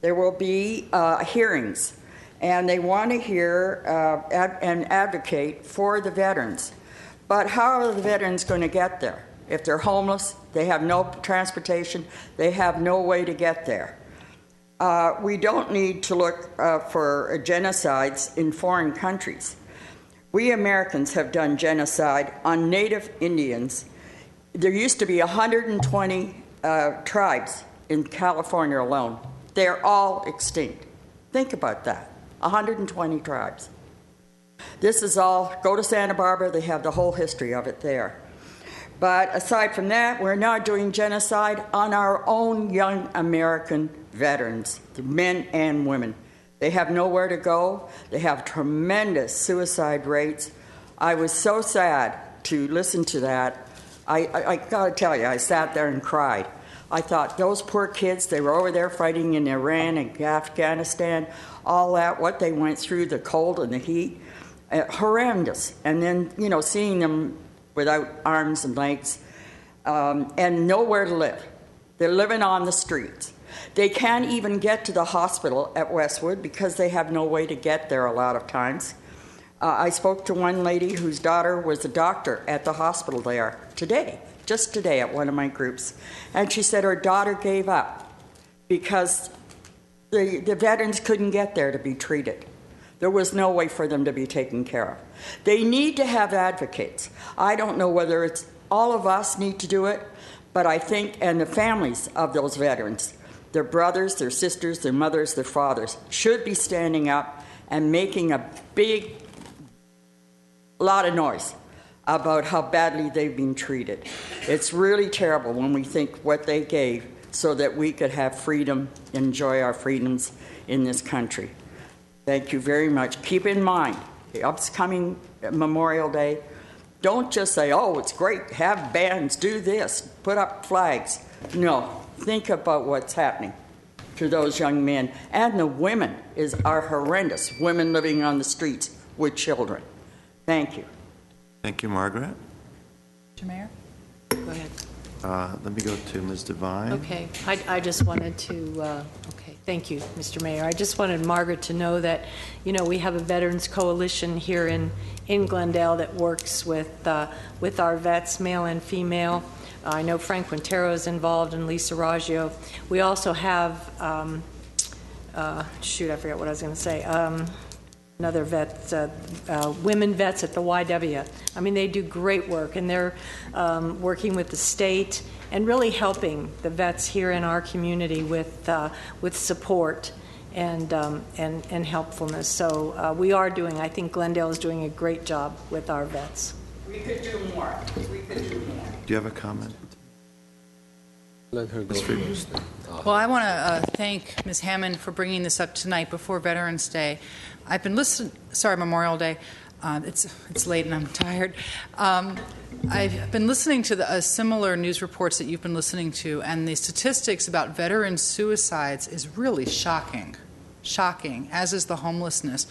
there will be hearings, and they want to hear and advocate for the veterans. But how are the veterans going to get there? If they're homeless, they have no transportation, they have no way to get there. We don't need to look for genocides in foreign countries. We Americans have done genocide on Native Indians. There used to be 120 tribes in California alone. They're all extinct. Think about that, 120 tribes. This is all, go to Santa Barbara, they have the whole history of it there. But aside from that, we're now doing genocide on our own young American veterans, the men and women. They have nowhere to go. They have tremendous suicide rates. I was so sad to listen to that. I got to tell you, I sat there and cried. I thought, those poor kids, they were over there fighting in Iran and Afghanistan, all that, what they went through, the cold and the heat, horrendous. And then, seeing them without arms and legs, and nowhere to live. They're living on the streets. They can't even get to the hospital at Westwood because they have no way to get there a lot of times. I spoke to one lady whose daughter was a doctor at the hospital there today, just today at one of my groups, and she said her daughter gave up because the veterans couldn't get there to be treated. There was no way for them to be taken care of. They need to have advocates. I don't know whether it's all of us need to do it, but I think, and the families of those veterans, their brothers, their sisters, their mothers, their fathers, should be standing up and making a big lot of noise about how badly they've been treated. It's really terrible when we think what they gave so that we could have freedom, enjoy our freedoms in this country. Thank you very much. Keep in mind, the upcoming Memorial Day, don't just say, oh, it's great, have bands, do this, put up flags. No, think about what's happening to those young men. And the women are horrendous, women living on the streets with children. Thank you.
Thank you, Margaret.
Mr. Mayor? Go ahead.
Let me go to Ms. Devine.
Okay, I just wanted to, thank you, Mr. Mayor. I just wanted Margaret to know that, we have a Veterans Coalition here in Glendale that works with our vets, male and female. I know Frank Quintero is involved and Lisa Raggio. We also have, I forget what I was going to say. Another vet, women vets at the YW. I mean, they do great work, and they're working with the state and really helping the vets here in our community with support and helpfulness. So we are doing, I think Glendale is doing a great job with our vets.
We could do more. We could do more.
Do you have a comment?
Let her go first.
Well, I want to thank Ms. Hammond for bringing this up tonight before Veterans Day. I've been Memorial Day. It's late and I'm tired. I've been listening to similar news reports that you've been listening to, and the statistics about veteran suicides is really shocking, as is the homelessness.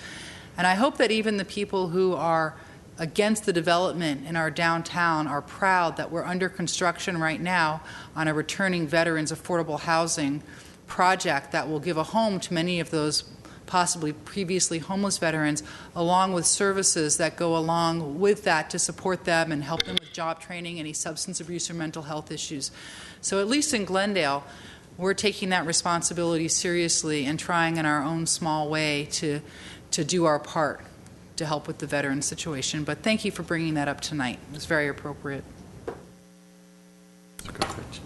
And I hope that even the people who are against the development in our downtown are proud that we're under construction right now on a returning veterans affordable housing project that will give a home to many of those possibly previously homeless veterans, along with services that go along with that to support them and help them with job training, any substance abuse or mental health issues. So at least in Glendale, we're taking that responsibility seriously and trying in our own small way to do our part to help with the veteran situation. But thank you for bringing that up tonight. It was very appropriate.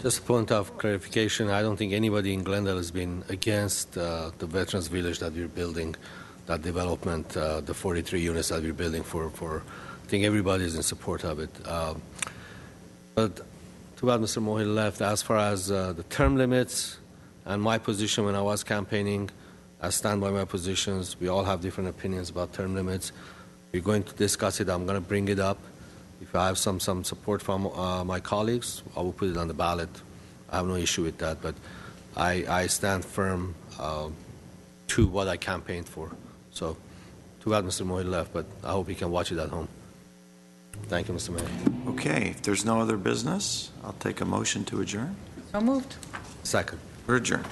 Just a point of clarification, I don't think anybody in Glendale has been against the Veterans Village that we're building, that development, the 43 units that we're building for I think everybody's in support of it. But too bad Mr. Mohil left. As far as the term limits and my position when I was campaigning, I stand by my positions. We all have different opinions about term limits. We're going to discuss it. I'm going to bring it up. If I have some support from my colleagues, I will put it on the ballot. I have no issue with that. But I stand firm to what I campaigned for. So, too bad Mr. Moy left, but I hope he can watch it at home. Thank you, Mr. Mayor.
Okay, if there's no other business, I'll take a motion to adjourn.
So moved.
Second.
We're adjourned.